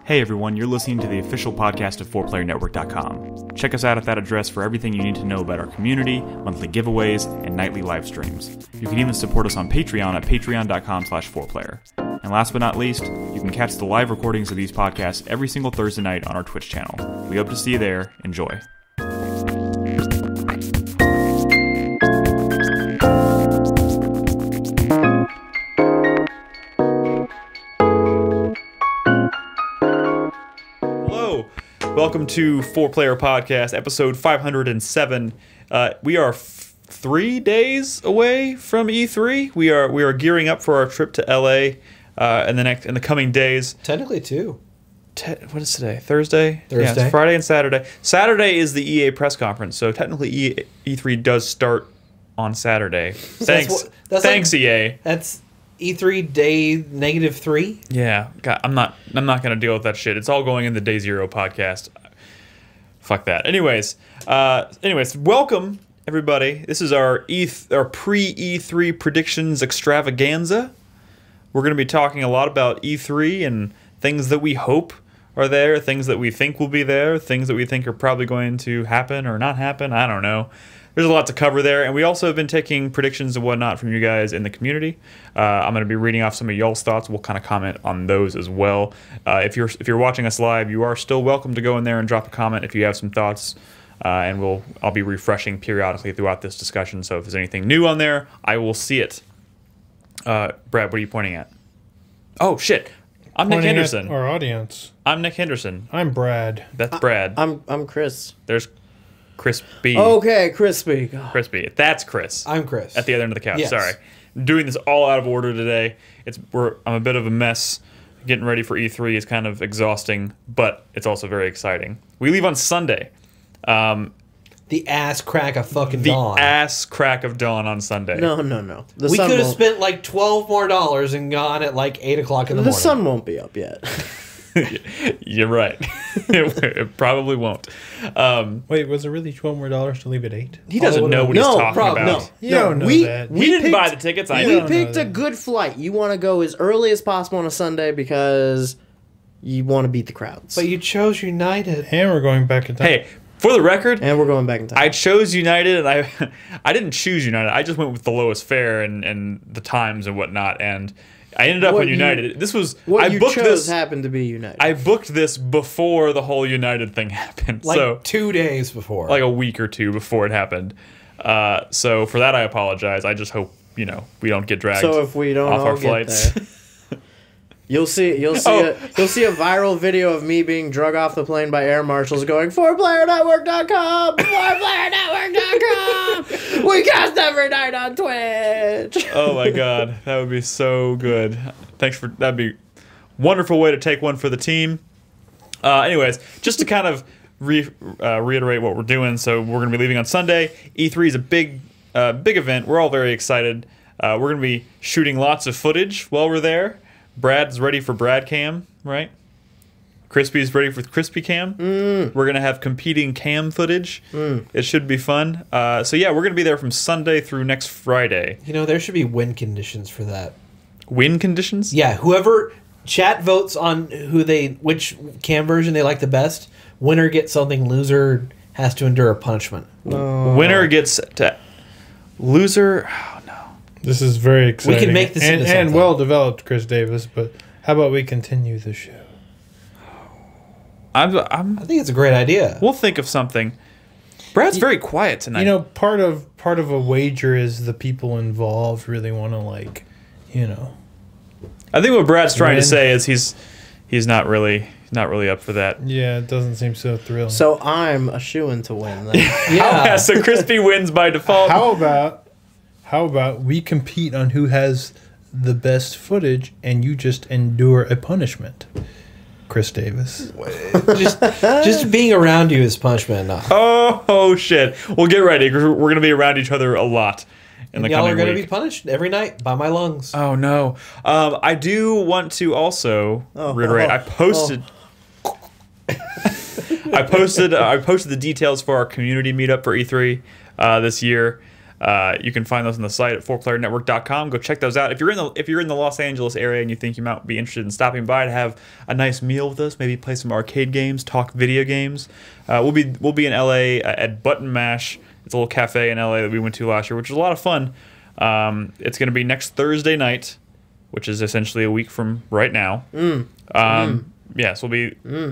Hey everyone, you're listening to the official podcast of 4playernetwork.com. Check us out at that address for everything you need to know about our community, monthly giveaways, and nightly live streams. You can even support us on Patreon at patreon.com/4player. And last but not least, you can catch the live recordings of these podcasts every single Thursday night on our Twitch channel. We hope to see you there. Enjoy. Welcome to 4Player Podcast, episode 507. We are 3 days away from E3. We are gearing up for our trip to LA in the coming days. Technically, two. What is today? Thursday? Thursday. Yeah, it's Friday and Saturday. Saturday is the EA press conference, so technically E3 does start on Saturday. Thanks, EA. That's E3 day -3. Yeah, God, I'm not gonna deal with that shit. It's all going in the Day Zero podcast. Fuck that. Anyways, welcome everybody. This is our pre-E3 predictions extravaganza. We're gonna be talking a lot about E3 and things that we hope are there, things that we think will be there, things that we think are probably going to happen or not happen. I don't know. There's a lot to cover there, and we also have been taking predictions and whatnot from you guys in the community. I'm going to be reading off some of y'all's thoughts. We'll kind of comment on those as well. If you're watching us live, you are still welcome to go in there and drop a comment if you have some thoughts, and I'll be refreshing periodically throughout this discussion. So if there's anything new on there, I will see it. Brad, what are you pointing at? Oh shit! I'm Nick Henderson. Our audience. I'm Nick Henderson. I'm Brad. That's Brad. I'm Chris. There's Crispy. Okay, Crispy. God. Crispy. That's Chris. I'm Chris. At the other end of the couch. Yes. Sorry. I'm doing this all out of order today. I'm a bit of a mess. Getting ready for E3 is kind of exhausting, but it's also very exciting. We leave on Sunday. The ass crack of fucking dawn. The ass crack of dawn on Sunday. No. We could have spent like $12 more and gone at like 8 o'clock in the morning. The sun won't be up yet. You're right. It probably won't. Wait, was it really $12 more to leave at 8? He doesn't know what he's talking about. No, you don't know that. We didn't buy the tickets. We picked a good flight. You want to go as early as possible on a Sunday because you want to beat the crowds. But you chose United. And we're going back in time. Hey, for the record, and we're going back in time. I chose United, and I didn't choose United. I just went with the lowest fare and the times and whatnot, and I ended up on United. Happened to be United. I booked this before the whole United thing happened. Like 2 days before. Like a week or two before it happened. So for that, I apologize. I just hope we don't get dragged. So if we don't off all our get flights. there, you'll see a viral video of me being drug off the plane by air marshals going 4playernetwork.com, 4playernetwork.com. We cast every night on Twitch. Oh my god, that would be so good. That'd be a wonderful way to take one for the team. Anyways, just to kind of reiterate what we're doing. So we're going to be leaving on Sunday. E3 is a big event. We're all very excited. We're going to be shooting lots of footage while we're there. Brad's ready for Brad Cam, right? Crispy's ready for Crispy Cam. We're going to have competing cam footage. It should be fun. So yeah, we're going to be there from Sunday through next Friday. There should be win conditions for that. Win conditions? Yeah, whoever chat votes on which cam version they like the best, winner gets something, loser has to endure a punishment. Winner gets to... Loser... This is very exciting. We can make this into something. And well developed, Chris Davis, but how about we continue the show? I think it's a great idea. We'll think of something. Brad's very quiet tonight. Part of a wager is the people involved really want to I think what Brad's trying to say is he's not really up for that. Yeah, it doesn't seem so thrilling. So I'm a shoo-in to win then. Yeah. So Crispy wins by default. How about we compete on who has the best footage and you just endure a punishment? Chris Davis. just being around you is punishment enough. Oh shit. Well, get ready. We're going to be around each other a lot in the coming week. Y'all are going to be punished every night by my lungs. Oh no. I do want to also reiterate. I posted the details for our community meetup for E3 this year. You can find those on the site at 4playernetwork.com. Go check those out. If you're in the Los Angeles area and you think you might be interested in stopping by to have a nice meal with us, maybe play some arcade games, talk video games, we'll be in LA at Button Mash. It's a little cafe in LA that we went to last year, which was a lot of fun. It's going to be next Thursday night, which is essentially a week from right now. Yes, we'll be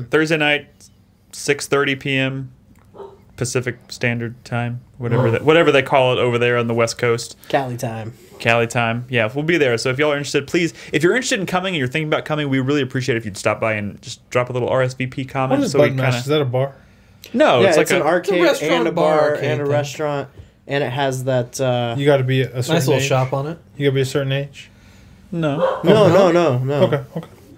Thursday night, 6:30 p.m. Pacific Standard Time, whatever they call it over there on the West Coast. Cali time. Yeah, we'll be there. So if y'all are interested, please, if you're interested in coming and you're thinking about coming, we really appreciate it if you'd stop by and just drop a little RSVP comment. What is so we Button Mash? Is that a bar? No, Yeah, it's like an arcade restaurant, and a bar arcade and a thing. restaurant, and it has that. You got to be a certain Nice little age? shop on it. You got to be a certain age? No. No. Okay.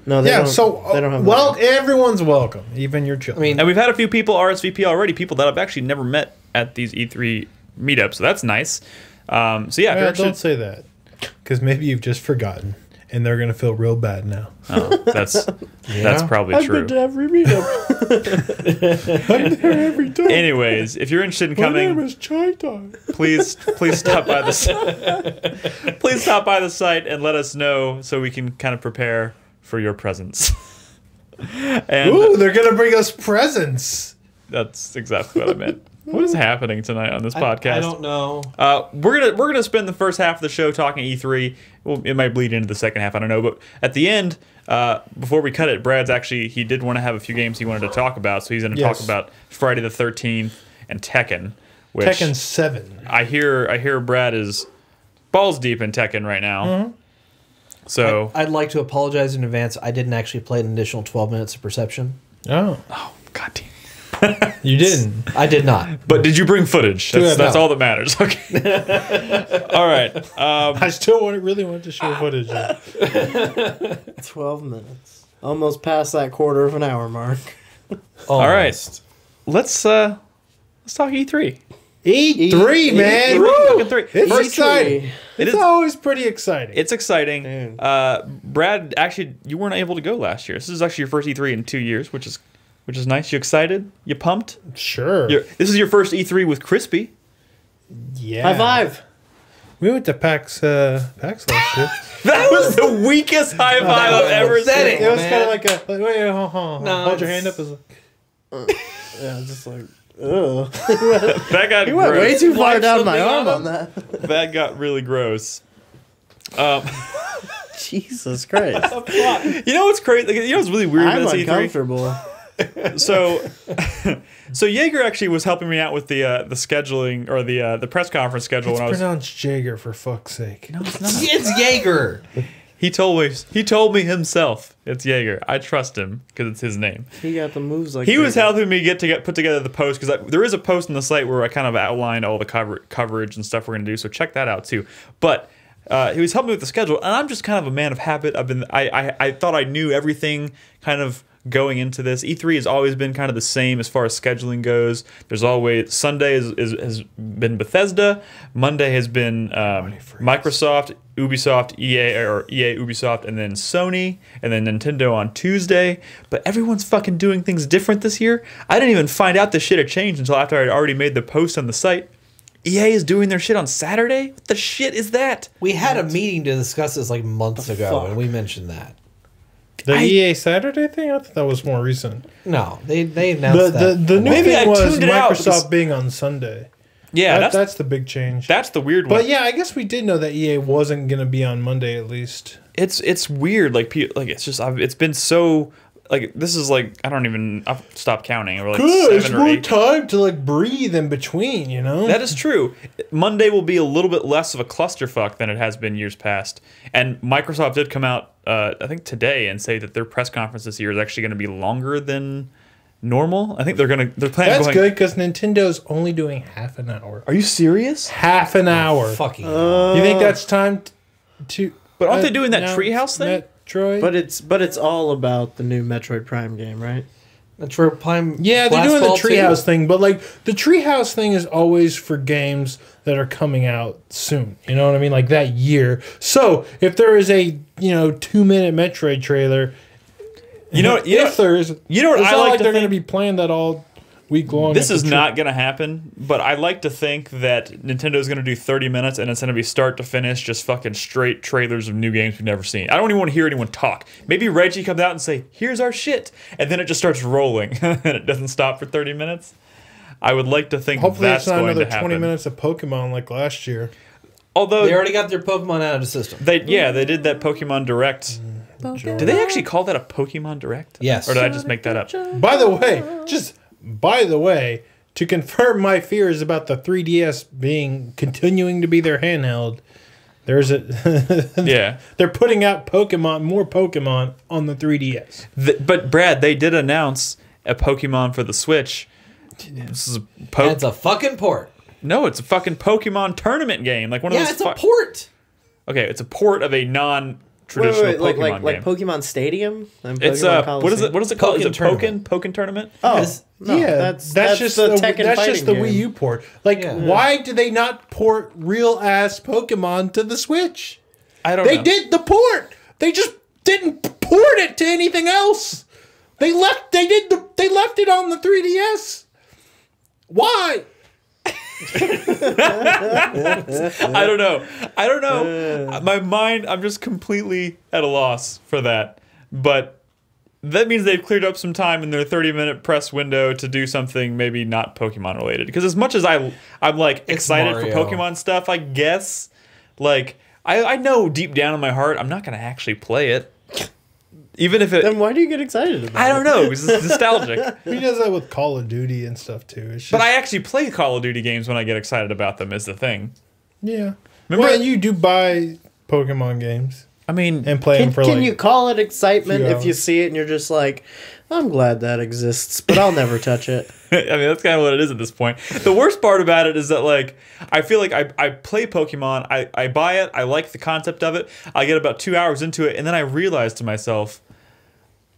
No, they Yeah, don't, so they don't have well, that. everyone's welcome, even your children. I mean, And we've had a few people RSVP already, people that I've actually never met at these E3 meetups, so that's nice. So yeah, if you're don't interested, say that, because maybe you've just forgotten, and they're gonna feel real bad now. that's probably I've true. been to every meetup. I'm there every time. Anyways, if you're interested in coming, is Chai Tai. please stop by the please stop by the site and let us know so we can kind of prepare for your presence. And Ooh, they're gonna bring us presents. that's exactly what I meant. What is happening tonight on this podcast? I don't know. We're gonna spend the first half of the show talking E3. Well, it might bleed into the second half. I don't know. But at the end, before we cut it, he did want to have a few games he wanted to talk about. So he's going to talk about Friday the 13th and Tekken. Which Tekken 7. I hear Brad is balls deep in Tekken right now. Mm-hmm. So I'd like to apologize in advance. I didn't actually play an additional 12 minutes of Perception. Oh, God damn. you didn't. I did not. But did you bring footage? That's no. all that matters. Okay. All right. I still really want to show footage. 12 minutes. Almost past that quarter of an hour mark. All right. Let's talk E3. E3, man. E3, Woo! fucking three. It's First exciting. It It's is- always pretty exciting. It's exciting. Dude. Brad, actually, you weren't able to go last year. This is actually your first E3 in 2 years, which is nice. You excited? You pumped? Sure. This is your first E3 with Crispy. Yeah. High five. We went to PAX last year. That was the weakest high five I've ever pathetic. seen. It was Man. kind of like a wait, hold No, hold your it's- hand up. It's like, Yeah, just like, ugh. That got You went way gross. too far Wipe down my something arm on on that. That got really gross. Jesus Christ. You know what's crazy? You know what's really weird I'm about this E3? uncomfortable. So Jaeger actually was helping me out with the scheduling or the press conference schedule it's when I was. pronounced Jaeger, for fuck's sake. No, it's not. It's Jaeger. He told me himself. It's Jaeger. I trust him because it's his name. He got the moves like He was that. helping me get put together the post because there is a post on the site where I kind of outlined all the coverage and stuff we're gonna do. So check that out too. But he was helping me with the schedule, and I'm just kind of a man of habit. I thought I knew everything kind of going into this. E3 has always been kind of the same as far as scheduling goes. There's always Sunday has been Bethesda, Monday has been Microsoft, Ubisoft, EA Ubisoft, and then Sony, and then Nintendo on Tuesday. But everyone's fucking doing things different this year. I didn't even find out this shit had changed until after I'd already made the post on the site. EA is doing their shit on Saturday? What the shit is that? We had a meeting to discuss this like months ago, fuck? and we mentioned that. The EA Saturday thing? I thought that was more recent. No, they announced that. The new Maybe I thing was tuned it out Microsoft because- being on Sunday. Yeah, That's the big change. that's the weird one. But yeah, I guess we did know that EA wasn't going to be on Monday at least. It's weird. Like it's just it's been so like this is like I've stopped counting. We're like 7 or 8. time to like breathe in between, you know? That is true. Monday will be a little bit less of a clusterfuck than it has been years past. And Microsoft did come out, I think today, and say that their press conference this year is actually going to be longer than normal. I think they're planning. That's going, good because Nintendo's only doing half an hour. Are you serious? Half an hour. Fucking. You think that's time to? But aren't they doing that announce Treehouse thing? Metroid. But it's all about the new Metroid Prime game, right? That's where Prime. Yeah, they're Blast doing the Ball 2. Treehouse thing, but like the Treehouse thing is always for games that are coming out soon. You know what I mean? Like that year. So if there is a 2-minute Metroid trailer, You know what it's I not like to they're going to think- be playing that all week-long. This is not going to happen, but I like to think that Nintendo's going to do 30 minutes and it's going to be start to finish just fucking straight trailers of new games we've never seen. I don't even want to hear anyone talk. Maybe Reggie comes out and say, here's our shit, and then it just starts rolling and it doesn't stop for 30 minutes. I would like to think Hopefully that's it's not going another to happen. 20 minutes of Pokemon like last year. Although They already got their Pokemon out of the system. they did that Pokemon Direct. Did they actually call that a Pokemon Direct? Yes. Or did I just make that up? By the way, to confirm my fears about the 3DS continuing to be their handheld, there's a Yeah. they're putting out more Pokemon on the 3DS. But Brad, they did announce a Pokemon for the Switch. This is And it's a fucking port. No, it's a fucking Pokemon tournament game. Like one of Yeah, those. it's a port. Okay, it's a port of a non-traditional Pokemon game. like Pokemon Stadium. And It's Pokemon what is it? What is it called? Is it Tournament. Pokken tournament? Oh, Yes. no, yeah, that's just the the Tekken that's fighting just the game. Wii U port. Like, Yeah. why do they not port real ass Pokemon to the Switch? I don't They know. did the port. They just didn't port it to anything else. They left it on the 3DS. Why? I don't know. I don't know. My mind, I'm just completely at a loss for that. But that means they've cleared up some time in their 30-minute press window to do something maybe not Pokemon related. Because as much as I'm like excited for Mario. Pokemon stuff, I guess like I know deep down in my heart I'm not going to actually play it. Even if it, Then why do you get excited about it? I don't know, because it's nostalgic. He does that with Call of Duty and stuff too. It's just, But I actually play Call of Duty games when I get excited about them. Is the thing. yeah. Remember- Well, you do buy Pokemon games I mean, and play them Can, for can like. you call it excitement few if you hours. see it and you're just like, I'm glad that exists, but I'll never touch it. I mean, that's kind of what it is at this point. The worst part about it is that, like, I feel like I play Pokemon, I buy it, I like the concept of it, I get about 2 hours into it, and then I realize to myself,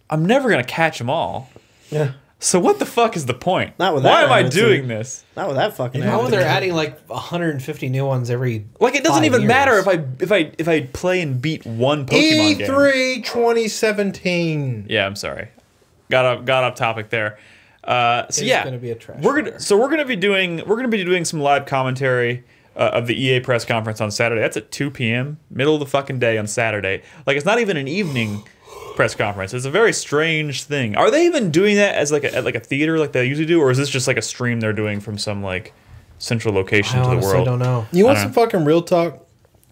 I'm never going to catch them all. Yeah. So what the fuck is the point? Not with Why that am I attitude. doing this? Not with that fucking How are attitude. they adding like 150 new ones every? Like, it doesn't 5 even years? matter if I play and beat one Pokemon game. E3 2017. Yeah, I'm sorry. Got off topic there. So It's yeah, gonna be a trash we're gonna fire. so we're gonna be doing some live commentary of the EA press conference on Saturday. That's at 2 p.m. middle of the fucking day on Saturday. Like, it's not even an evening press conference. It's a very strange thing. Are they even doing that as like at a theater like they usually do, or is this just like a stream they're doing from some like central location I to the honestly world? don't know. You want I some don't fucking real talk?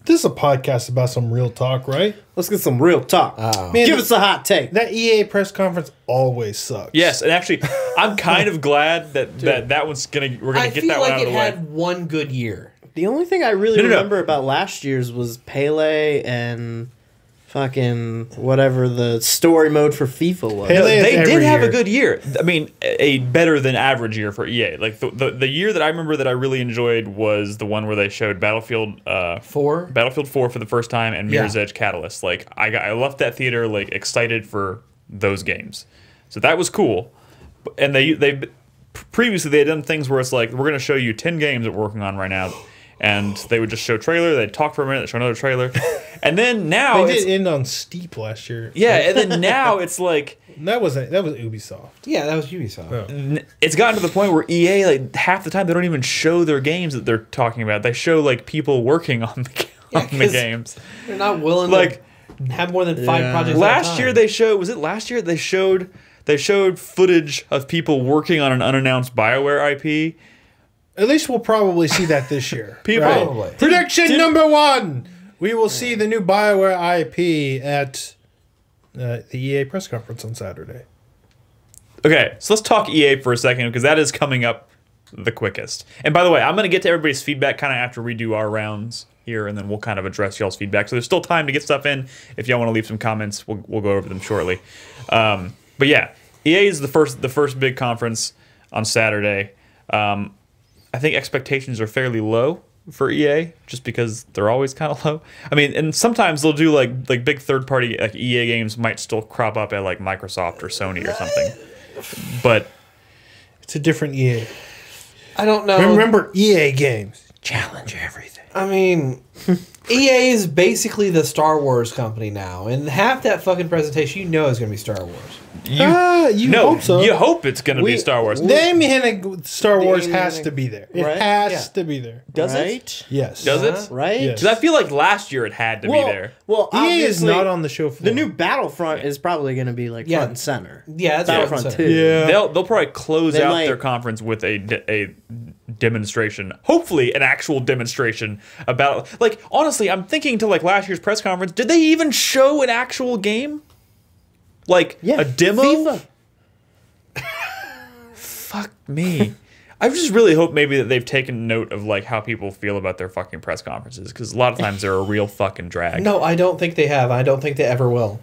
This is a podcast about some real talk, right? Let's get some real talk. Oh. Man, Give us a hot take. that EA press conference always sucks. Yes, and actually, I'm kind of glad that that one's we're gonna I get feel that one like out of it the way. had one good year. The only thing I really No, no, no. remember about last year's was Pele and fucking whatever the story mode for FIFA was. Pele is They did every have a year. good year. I mean, a better than average year for EA. Like the year that I remember that I really enjoyed was the one where they showed Battlefield 4. 4 for the first time and Mirror's Yeah. Edge Catalyst. Like I left that theater like excited for those games. So that was cool. And they previously they had done things where it's like, we're going to show you 10 games that we're working on right now. And they would just show trailer, they'd talk for a minute, show another trailer. And then now They it's did end on Steep last year. yeah, and then now it's like That was Ubisoft. Yeah, that was Ubisoft. Oh. it's gotten to the point where EA, like, half the time they don't even show their games that they're talking about. They show like people working on the 'cause games. They're not willing Like to have more than 5 Yeah. projects. last year they showed, was it last year they showed footage of people working on an unannounced BioWare IP. At least we'll probably see that this year. People- right? Probably. Prediction number 1. We will see the new BioWare IP at the EA press conference on Saturday. Okay, so let's talk EA for a second because that is coming up the quickest. And by the way, I'm going to get to everybody's feedback kind of after we do our rounds here, and then we'll kind of address y'all's feedback. So there's still time to get stuff in. If y'all want to leave some comments, we'll go over them shortly. But yeah, EA is the first big conference on Saturday. I think expectations are fairly low for EA just because they're always kind of low. I mean, and sometimes they'll do like big third party like EA games might still crop up at like Microsoft or Sony or something. But It's a different EA. I don't know. Remember EA games. Challenge everything. I mean, EA is basically the Star Wars company now, and half that fucking presentation, you know, is going to be Star Wars. You hope so. You hope it's going to be Star Wars. Name Star Wars has to be there. It has to be there. Does it? Yes. Does it? Right? Yes. Because I feel like last year it had to be there. Well, EA is obviously, not on the show floor. the new Battlefront is probably going to be like front and center. Yeah, it's Battlefront 2. Yeah. They'll probably close They out might- their conference with a demonstration, hopefully an actual demonstration about, like, honestly, I'm thinking to like last year's press conference, did they even show an actual game? Like a demo? FIFA. Fuck me. I just really hope maybe that they've taken note of like how people feel about their fucking press conferences, because a lot of times they're a real fucking drag. No, I don't think they have. I don't think they ever will.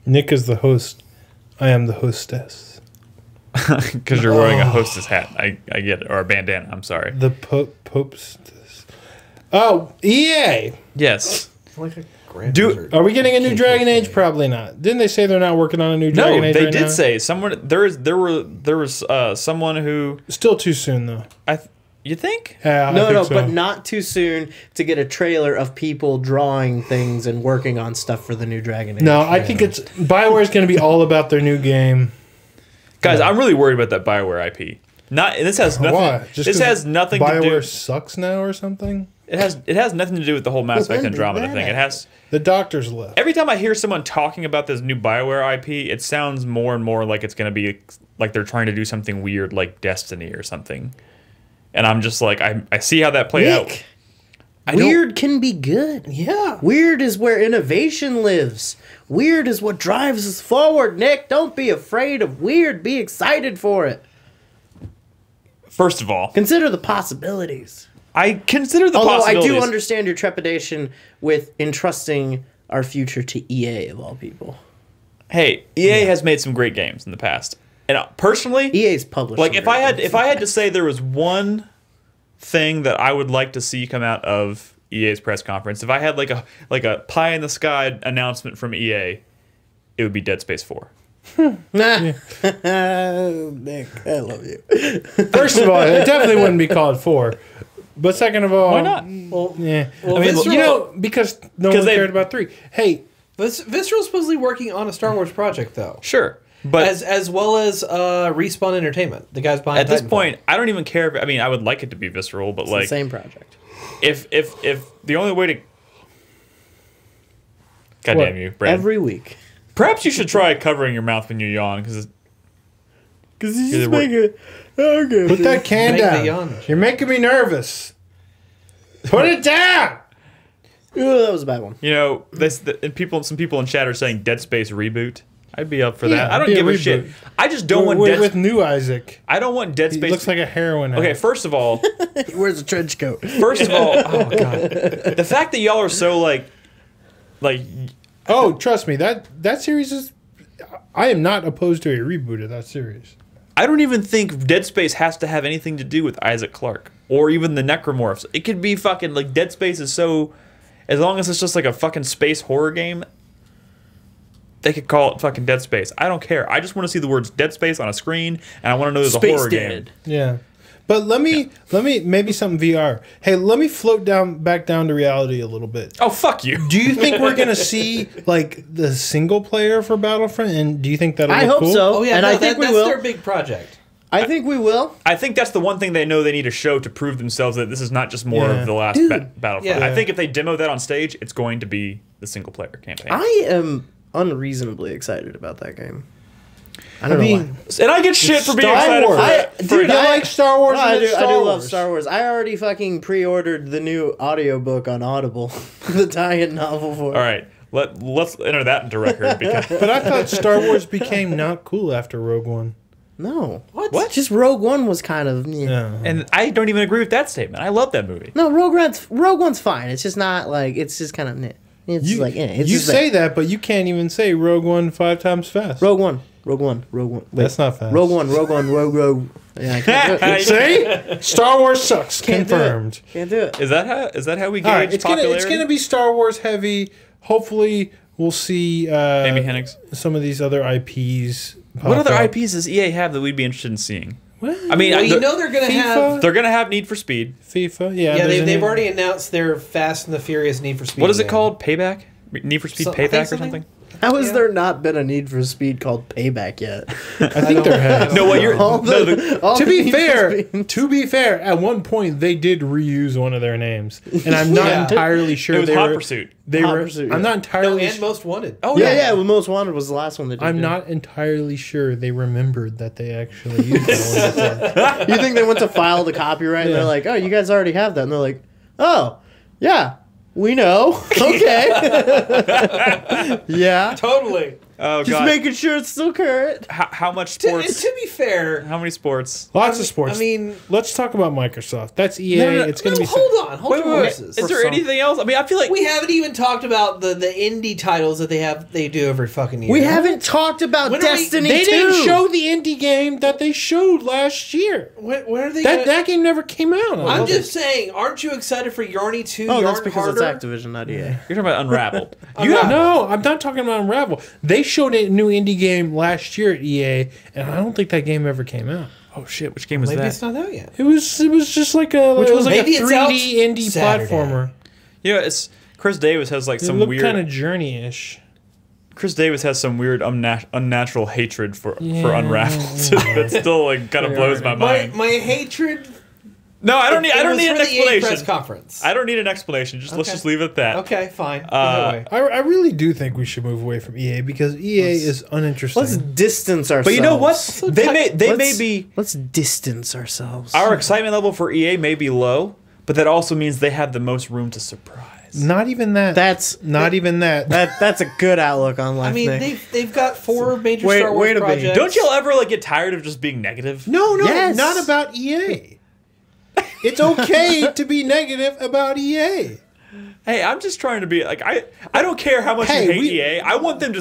Nick is the host. I am the hostess. Because you're wearing a hostess hat. I get it. Or a bandana, I'm sorry. The Pope's. Oh, EA. Yes. Like a grand Do- wizard. Are we getting a new Dragon Age? Probably not. Didn't they say they're not working on a new Dragon No, Age they right did now? say someone there was someone who Still too soon though. you think? Yeah, I No, think no, so. but not too soon to get a trailer of people drawing things and working on stuff for the new Dragon Age. No, I think it's BioWare's going to be all about their new game. Guys, I'm really worried about that BioWare IP. This has nothing. Why? Just This 'cause has nothing to BioWare do. sucks now or something. It has nothing to do with the whole Mass Effect when did Andromeda that thing. It has. The doctors left. Every time I hear someone talking about this new BioWare IP, it sounds more and more like it's going to be like they're trying to do something weird like Destiny or something. And I'm just like, I see how that played out. Weird can be good. Yeah. Weird is where innovation lives. Weird is what drives us forward, Nick. Don't be afraid of weird. Be excited for it. First of all, Consider the possibilities. I consider the Although I possibilities. do understand your trepidation with entrusting our future to EA of all people. Hey, EA has made some great games in the past, and personally, EA's published. like some if I great had games. to say there was one thing that I would like to see come out of EA's press conference, if I had like a pie in the sky announcement from EA, it would be Dead Space 4. Nick, I love you. First of all, it definitely wouldn't be called 4. But second of all, Why not? Well, Yeah, Well, I mean, Visceral- because no one they- cared about 3. Hey, Visceral's supposedly working on a Star Wars project, though. Sure, but As well as Respawn Entertainment, the guys behind at this Titanfall. point, I don't even care. I mean, I would like it to be Visceral, but like, The same project. if the only way to, God What? damn you, Brad. Every week. Perhaps you should try covering your mouth when you yawn, because Because just make it. Okay. put that can Make the down. yawn. You're making me nervous. Put it down. Ooh, that was a bad one. you know some people in chat are saying Dead Space reboot. I'd be up for that. Yeah, I don't be a give a reboot. shit. I just don't want with new Isaac. I don't want Dead He Space. looks like a heroin Okay, addict. first of all, He wears a trench coat. oh god, the fact that y'all are so like, Oh, trust me, that series is. I am not opposed to a reboot of that series. I don't even think Dead Space has to have anything to do with Isaac Clarke or even the Necromorphs. It could be fucking like Dead Space is so, as long as it's just like a fucking space horror game, they could call it fucking Dead Space. I don't care. I just want to see the words Dead Space on a screen, and I want to know there's a horror game. Yeah, but let me maybe something VR. Hey, let me float back down to reality a little bit. Oh fuck you! Do you think we're gonna see like the single player for Battlefront? And do you think that'll I look hope cool? so. Oh yeah, And no, I think we that's will. their big project. I think we will. I think that's the one thing they know they need to show to prove themselves that this is not just more Yeah. of the last Battlefront. Yeah. I think if they demo that on stage, it's going to be the single player campaign. I am unreasonably excited about that game. I don't know why. And I get shit for being Star excited Wars. for I- it. dude, I like Star Wars. No, and I do. it's I Star do love Wars. Star Wars. I already fucking pre-ordered the new audiobook on Audible, the tie-in novel for. All right, let's enter that into record because But I thought Star Wars became not cool after Rogue One. No, What? Just Rogue One was kind of. Yeah. and I don't even agree with that statement. I love that movie. No, Rogue One's fine. It's just not like it's just kind of. It's You, like it's you just say that, but you can't even say Rogue One 5 times fast. Rogue One. Wait, That's not fast. Rogue One. Yeah, I can't do it. See? Star Wars sucks. Can't do it. Confirmed. Can't do it. Is that how we gauge All right, it's popularity? gonna be Star Wars heavy. Hopefully, we'll see Amy Hennig. some of these other IPs. What pop other up. IPs does EA have that we'd be interested in seeing? Well, I mean, Well, you they're, know they're gonna FIFA? have. they're gonna have Need for Speed. FIFA. Yeah, there's a they've new- already announced their Fast and the Furious Need for Speed. What is it game. called? Payback? Need for Speed I think Payback or something. something? How has there not been a Need for Speed called Payback yet? I think there has. No, what you're All no, the- all To the be Need for fair, Speed- to be fair, at one point they did reuse one of their names, and I'm not Yeah. entirely sure it was they Hot were. Pursuit. They Hot were. Pursuit, I'm yeah. not entirely. And Most Wanted. Oh yeah, well, Most Wanted was the last one they did. I'm yeah. not entirely sure they remembered that they actually used that one before. You think they went to file the copyright and Yeah. they're like, oh, you guys already have that. And they're like, oh, yeah, we know. Okay. Yeah. Totally. Oh Just god. making sure it's still current. How much To sports? be fair, How many sports? Lots of sports. I mean, let's talk about Microsoft. That's EA. No, no, no. It's going to be. hold on, hold Wait, your wait, wait. horses. Is there anything else? I mean, I feel like We haven't even talked about the indie titles that they do every fucking year. We haven't talked about When are we- Destiny They 2. didn't show the indie game that they showed last year. When are they? That game never came out. I I'm don't just saying, aren't you excited for Yarny 2? Oh, Yarn that's because Harder? it's Activision, not EA. you're talking about Unraveled. No, I'm not talking about Unravel. They showed a new indie game last year at EA, and I don't think that game ever came out. Oh shit! Which game was Maybe that? it's not out yet. It was just like a Which it was one? like Maybe a it's out 3D indie Saturday. platformer. You know, it's Chris Davis has like It some looked weird. kind of Journey-ish. Chris Davis has some weird unnatural hatred for Yeah. Unraveled that still like kind of blows my mind. My hatred. No, I don't need. I don't need an Press explanation. conference. I don't need an explanation. Let's Okay. just leave it at that. Okay, fine. Uh, Either way. I really do think we should move away from EA because EA is uninteresting. Let's distance ourselves. But you know what? They may Let's- be. Let's distance ourselves. Our excitement level for EA may be low, but that also means they have the most room to surprise. Not even that. That's not even that. that's a good outlook on life. I mean, Nick. they've got 4 major Wait- Star Wars wait a minute. projects. Don't y'all ever like get tired of just being negative? No, Yes. not about EA. It's okay to be negative about E EA. Hey, I'm just trying to be like I don't care how much Hey, you hate we- EA. I want them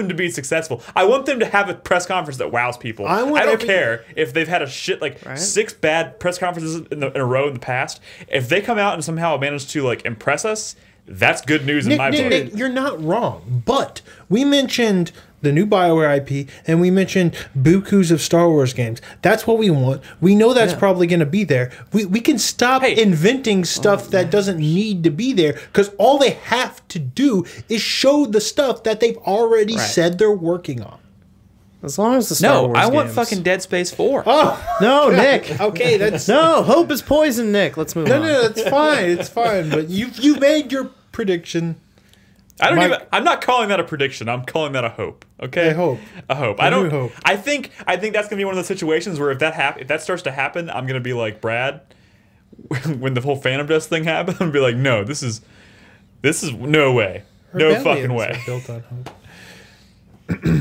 to be successful. I want them to have a press conference that wows people. I I, want don't every- care if they've had a shit like Right. 6 bad press conferences in a row in the past. If they come out and somehow manage to like impress us, that's good news in my book. Nick, you're not wrong. But we mentioned the new BioWare IP, and we mentioned bukus of Star Wars games. That's what we want. We know that's probably going to be there. We can stop Hey. inventing stuff that doesn't need to be there, because all they have to do is show the stuff that they've already Right. said they're working on. as long as the Star No, Wars I want games. fucking Dead Space 4. Oh, No, Nick. okay, that's No, hope is poison, Nick. Let's move on. no, it's fine, it's fine. But you made your prediction. I don't Mike- even. I'm not calling that a prediction. I'm calling that a hope. Okay, A hope. A hope. A I don't. new hope. I think that's gonna be one of those situations where if that starts to happen, I'm gonna be like Brad when the whole Phantom Dust thing happened. I'm gonna be like, no, this is no way, no fucking Rebellions way. are built on hope.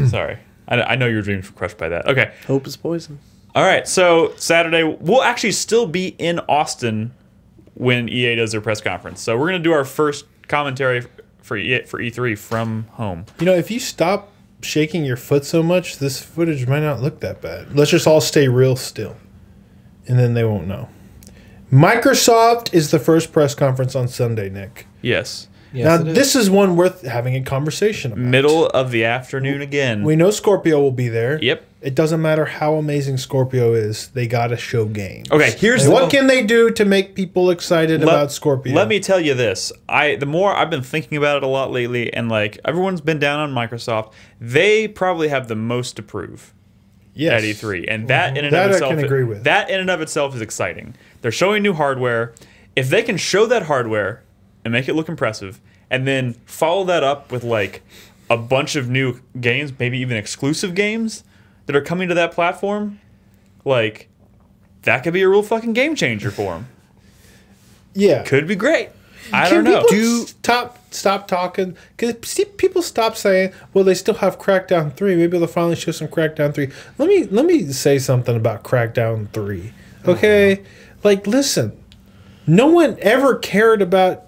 Sorry, I know your dreams were crushed by that. Okay, Hope is poison. all right. So Saturday we'll actually still be in Austin when EA does their press conference. So we're gonna do our first commentary for E3 from home. You know, if you stop shaking your foot so much, this footage might not look that bad. Let's just all stay real still, and then they won't know. Microsoft is the first press conference on Sunday, Nick. Yes, Now, this is one worth having a conversation about. middle of the afternoon again. We know Scorpio will be there. Yep. It doesn't matter how amazing Scorpio is, they got to show games. Okay, here's And the- what can they do to make people excited about Scorpio? Let me tell you this. The more I've been thinking about it a lot lately, and like everyone's been down on Microsoft, they probably have the most to prove yes. at E3, and that in and That of I itself, can agree with. That in and of itself is exciting. They're showing new hardware. If they can show that hardware and make it look impressive, and then follow that up with like a bunch of new games, maybe even exclusive games that are coming to that platform, like that could be a real fucking game changer for them. Yeah. Could be great. I Can don't know. people stop talking? Because people stop saying, "Well, they still have Crackdown 3. Maybe they'll finally show some Crackdown 3." Let me say something about Crackdown 3. Okay, like listen, no one ever cared about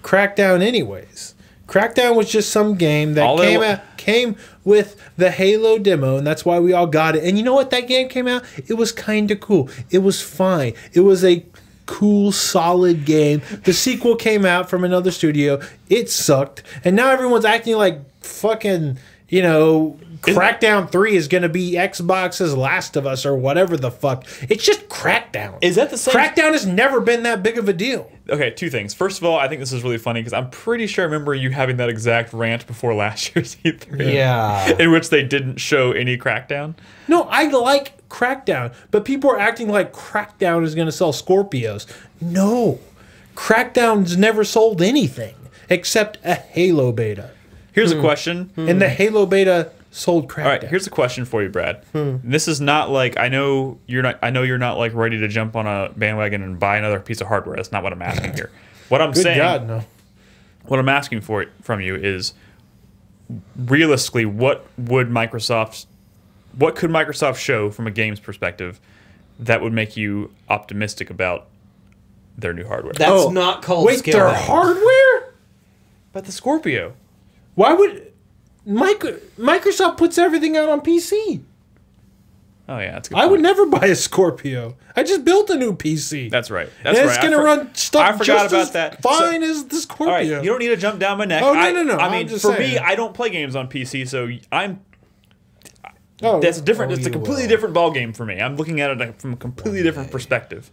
Crackdown anyways. Crackdown was just some game that came with the Halo demo, and that's why we all got it. And you know what? That game came out. It was kind of cool. It was fine. It was a cool, solid game. The sequel came out from another studio. It sucked, and now everyone's acting like fucking you know, Crackdown 3 is going to be Xbox's Last of Us or whatever the fuck. It's just Crackdown. Is that the same? Crackdown has never been that big of a deal. Okay, two things. First of all, I think this is really funny because I'm pretty sure I remember you having that exact rant before last year's E3. Yeah. In which they didn't show any Crackdown. No, I like Crackdown, but people are acting like Crackdown is going to sell Scorpios. No. Crackdown's never sold anything except a Halo beta. Here's a question. And the Halo beta sold Crackdown. All right, here's a question for you, Brad. This is not like I know you're not like ready to jump on a bandwagon and buy another piece of hardware. That's not what I'm asking here. What I'm Good saying, God, no. what I'm asking from you is realistically, what could Microsoft show from a games perspective that would make you optimistic about their new hardware? That's not called Wait, scale their down. hardware? But the Scorpio. Why would Microsoft puts everything out on PC? Oh yeah, that's a good I point. would never buy a Scorpio. I just built a new PC. That's right. And That's it's right. going to run stuff I forgot just about as that. fine as the Scorpio. All right, you don't need to jump down my neck. Oh, no. I I'm mean, just for saying. me, I don't play games on PC, so Oh, that's different. oh, It's a you completely will. different ball game for me. I'm looking at it from a completely different perspective.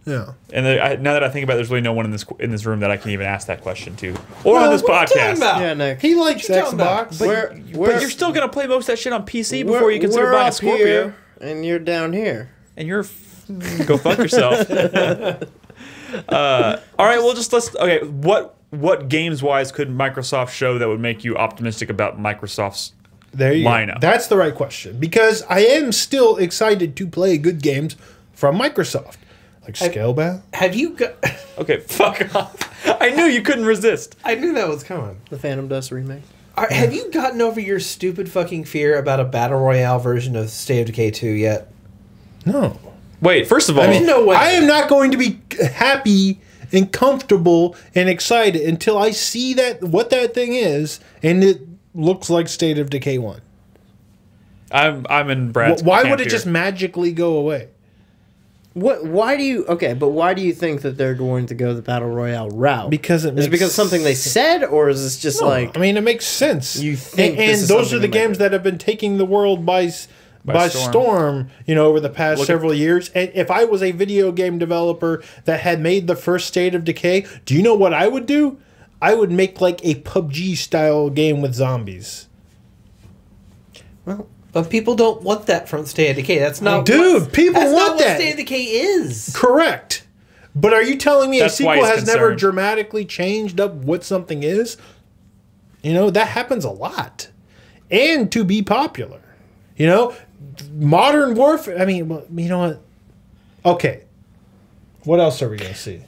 Yeah. And now that I think about it, there's really no one in this room that I can even ask that question to, or on Well, this what are you talking podcast. about? Yeah, Nick. He likes What you talking about? Xbox. But you're still gonna play most of that shit on PC before you consider buying a Scorpio. Here, and you're down here. And you're go fuck yourself. All right, well, okay. What games wise could Microsoft show that would make you optimistic about Microsoft's There you lineup? go. That's the right question. Because I am still excited to play good games from Microsoft. Like Scalebound. Have you got... Okay, fuck off. I knew you couldn't resist. I knew that was coming. The Phantom Dust remake. Have you gotten over your stupid fucking fear about a Battle Royale version of State of Decay 2 yet? No. Wait, first of all, I mean, no way. I am not going to be happy and comfortable and excited until I see what that thing is and it looks like State of Decay 1. I'm in Brad's Why camp would it here. just magically go away? Why do you think that they're going to go the Battle Royale route? Because it Is it makes because something they said, or is this just like... I mean, it makes sense. You think and this is those are something the they might games do. that have been taking the world by storm, over the past several years. And if I was a video game developer that had made the first State of Decay, do you know what I would do? I would make like a PUBG style game with zombies. Well, but people don't want that from State of Decay. That's not... Dude, people that's want not what that. State of Decay is. Correct. But are you telling me That's a why sequel he's has never concerned. dramatically changed up what something is? That happens a lot. And to be popular. Modern Warfare, I mean, well, you know what? Okay. What else are we going to see?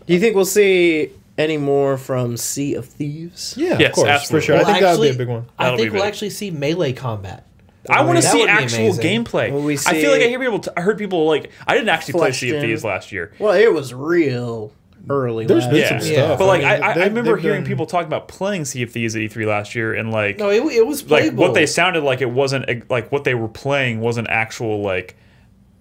Do you think we'll see any more from Sea of Thieves? Yeah, Yes, of course, absolutely. for sure. I think that would be a big one. I That'll think be we'll big. actually see melee combat. I want to That see would be actual amazing. gameplay. Will we I feel like see- I heard people like I didn't actually play Fleshed Sea of in. Thieves last year. Well, it was real early. There's last been year. some Yeah. stuff. But like I mean, I remember they've hearing done- people talking about playing Sea of Thieves at E3 last year, and like No, it was like playable. what they sounded like it wasn't like what they were playing wasn't actual like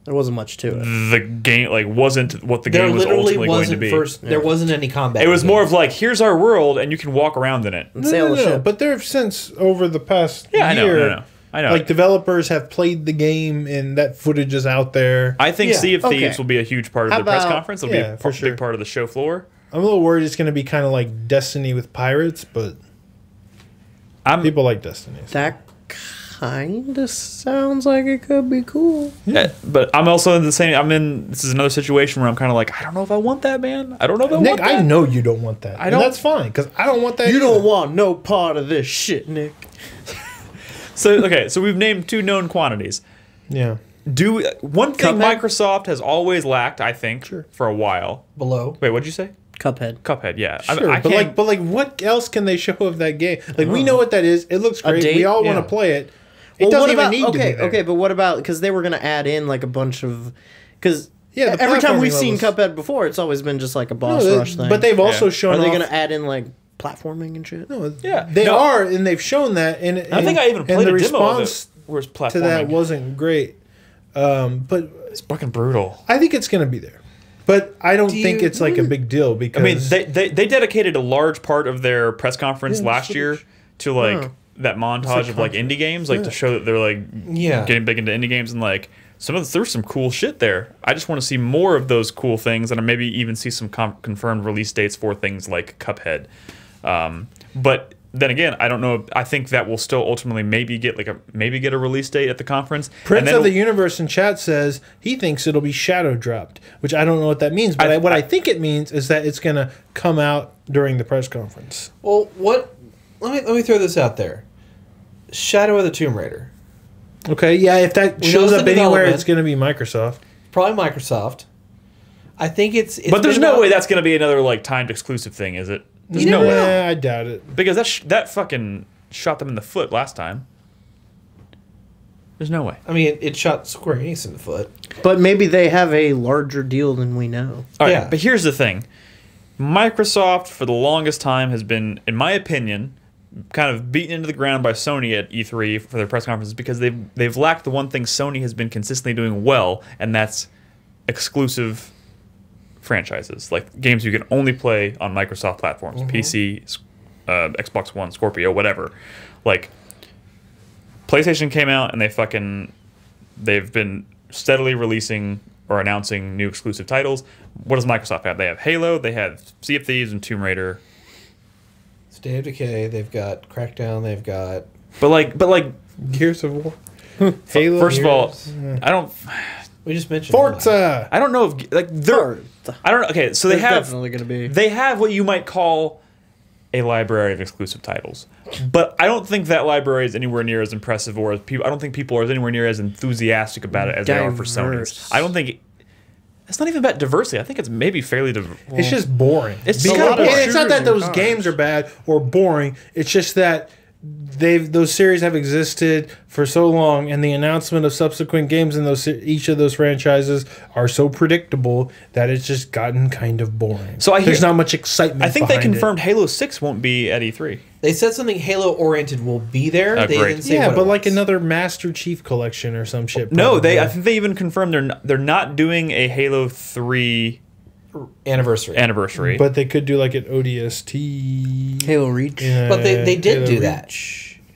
There wasn't much to it. the game like wasn't what the There game was literally ultimately going to wasn't be. first. There wasn't any combat. It was in more the of like here's our world and you can walk around in it. And sail the ship. But there have since, over the past Yeah, year, I know. like developers have played the game and that footage is out there. I think Yeah, Sea of Thieves okay. will be a huge part of How the press about- conference. It'll Yeah, be for a sure. big part of the show floor. I'm a little worried it's going to be kind of like Destiny with pirates, but people like Destiny. so. That kind of sounds like it could be cool. But I'm also in the same. This is another situation where I'm kind of like, I don't know if I want that, man. I don't know if I Nick, want that. I know you don't want that. I And don't- that's fine, because I don't want that You either. don't want no part of this shit, Nick. So we've named two known quantities. Yeah. One thing Cuphead? Microsoft has always lacked, I think, for a while. below. Wait, what'd you say? Cuphead. Cuphead, yeah. Sure, I but can't, like what else can they show of that game? Like, we know what that is. It looks great. date? We all want Yeah. to play it. It Well, doesn't what even about, need to be okay, there. okay, but what about, because they were going to add in like a bunch of, because Yeah, the every time we've platforming seen levels. Cuphead before, it's always been just like a boss No, rush thing. but they've also Yeah. shown Are they off- going to add in like platforming and shit? No, Yeah. they No. are, and they've shown that. And I think I even played the a demo of response it where it's platforming. to that wasn't great. But It's fucking brutal. I think it's going to be there. But I don't Do think you- it's like a big deal because I mean, they dedicated a large part of their press conference Yeah, last year to like that montage of like indie games, like to show that they're like getting big into indie games, and like there's some cool shit there. I just want to see more of those cool things, and maybe even see some confirmed release dates for things like Cuphead. But then again, I don't know. I think that will still ultimately maybe get a release date at the conference. Prince of the Universe in chat says he thinks it'll be shadow dropped, which I don't know what that means. But what I think it means is that it's going to come out during the press conference. Well, let me throw this out there. Shadow of the Tomb Raider. Okay, yeah, if that shows up anywhere, it's going to be Microsoft. Probably Microsoft. I think it's but there's no way that's going to be another like timed exclusive thing, is it? There's no way. I doubt it. Because that fucking shot them in the foot last time. There's no way. I mean, it shot Square Enix in the foot. But maybe they have a larger deal than we know. All right, but here's the thing. Microsoft, for the longest time, has been, in my opinion, kind of beaten into the ground by Sony at E3 for their press conferences because they've lacked the one thing Sony has been consistently doing well, and that's exclusive franchises, like games you can only play on Microsoft platforms, PC, Xbox One, Scorpio, whatever. Like, PlayStation came out and they've been steadily releasing or announcing new exclusive titles. What does Microsoft have? They have Halo, they have Sea of Thieves and Tomb Raider. State of Decay, they've got Crackdown, they've got... But like Gears of War. Halo. First of all, I don't... We just mentioned Forza. I don't know if like they're. I don't know. Okay, so they have definitely going to be. They have what you might call a library of exclusive titles, but I don't think that library is anywhere near as impressive, or as people. I don't think people are anywhere near as enthusiastic about it as they are for Sony's. I don't think it's not even about diversity. I think it's maybe fairly diverse. It's just boring. It's it's not that those games are bad or boring. It's just that those series have existed for so long, and the announcement of subsequent games in each of those franchises are so predictable that it's just gotten kind of boring. So there's not much excitement. I think they confirmed Halo 6 won't be at E3. They said something Halo oriented will be there. They didn't say but like another Master Chief collection or some shit. Probably. No, I think they even confirmed they're not doing a Halo 3 anniversary. But they could do like an ODST. Halo Reach. But they did do that.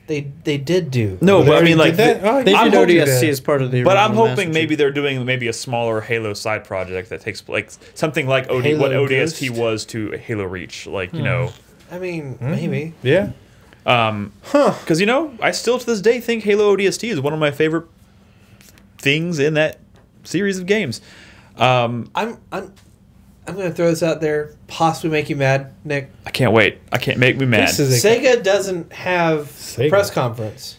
They did do. No, but I mean, like, they did ODST as part of the. But I'm hoping maybe they're doing maybe a smaller Halo side project that takes like something like what ODST was to Halo Reach, like you know. I mean, maybe. Yeah. Because I still to this day think Halo ODST is one of my favorite things in that series of games. I'm going to throw this out there. Possibly make you mad, Nick. I can't wait. I can't make me mad. Sega doesn't have press conference.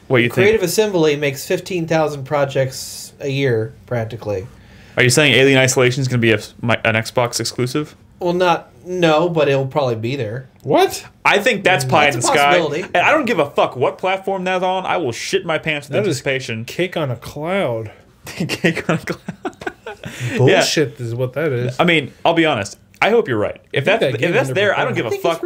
What you Creative think? Assembly makes 15,000 projects a year, practically. Are you saying Alien Isolation is going to be an Xbox exclusive? Well, no, but it'll probably be there. What? I think that's pie in the sky. And I don't give a fuck what platform that's on. I will shit my pants with anticipation. Cake on a cloud. Cake on a cloud. Bullshit is what that is. I mean, I'll be honest. I hope you're right. If that's there, I don't give a fuck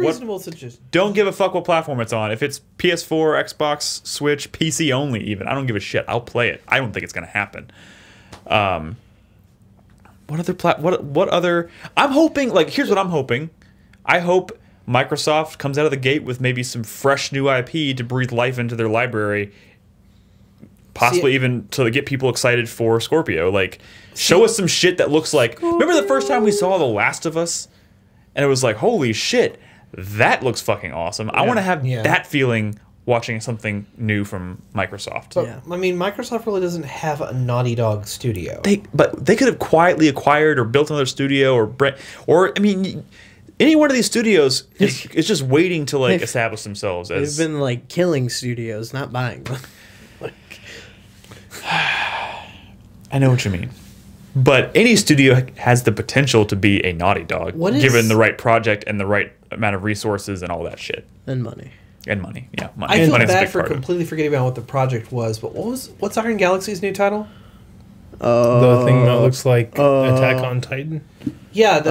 don't give a fuck what platform it's on. If it's PS4, Xbox, Switch, PC only, even I don't give a shit. I'll play it. I don't think it's gonna happen. What other? I'm hoping. Like, here's what I'm hoping. I hope Microsoft comes out of the gate with maybe some fresh new IP to breathe life into their library. Possibly even to get people excited for Scorpio. Like, show us some shit that looks like... Scorpio. Remember the first time we saw The Last of Us? And it was like, holy shit, that looks fucking awesome. Yeah. I want to have that feeling watching something new from Microsoft. But, I mean, Microsoft really doesn't have a Naughty Dog studio. But they could have quietly acquired or built another studio or I mean... Any one of these studios is just waiting to like establish themselves as... They've been like killing studios, not buying them. I know what you mean. But any studio has the potential to be a Naughty Dog, given the right project and the right amount of resources and all that shit. And money. And money, yeah. Money. I feel bad for completely forgetting about what the project was, but what's Iron Galaxy's new title? The thing that looks like Attack on Titan? Yeah,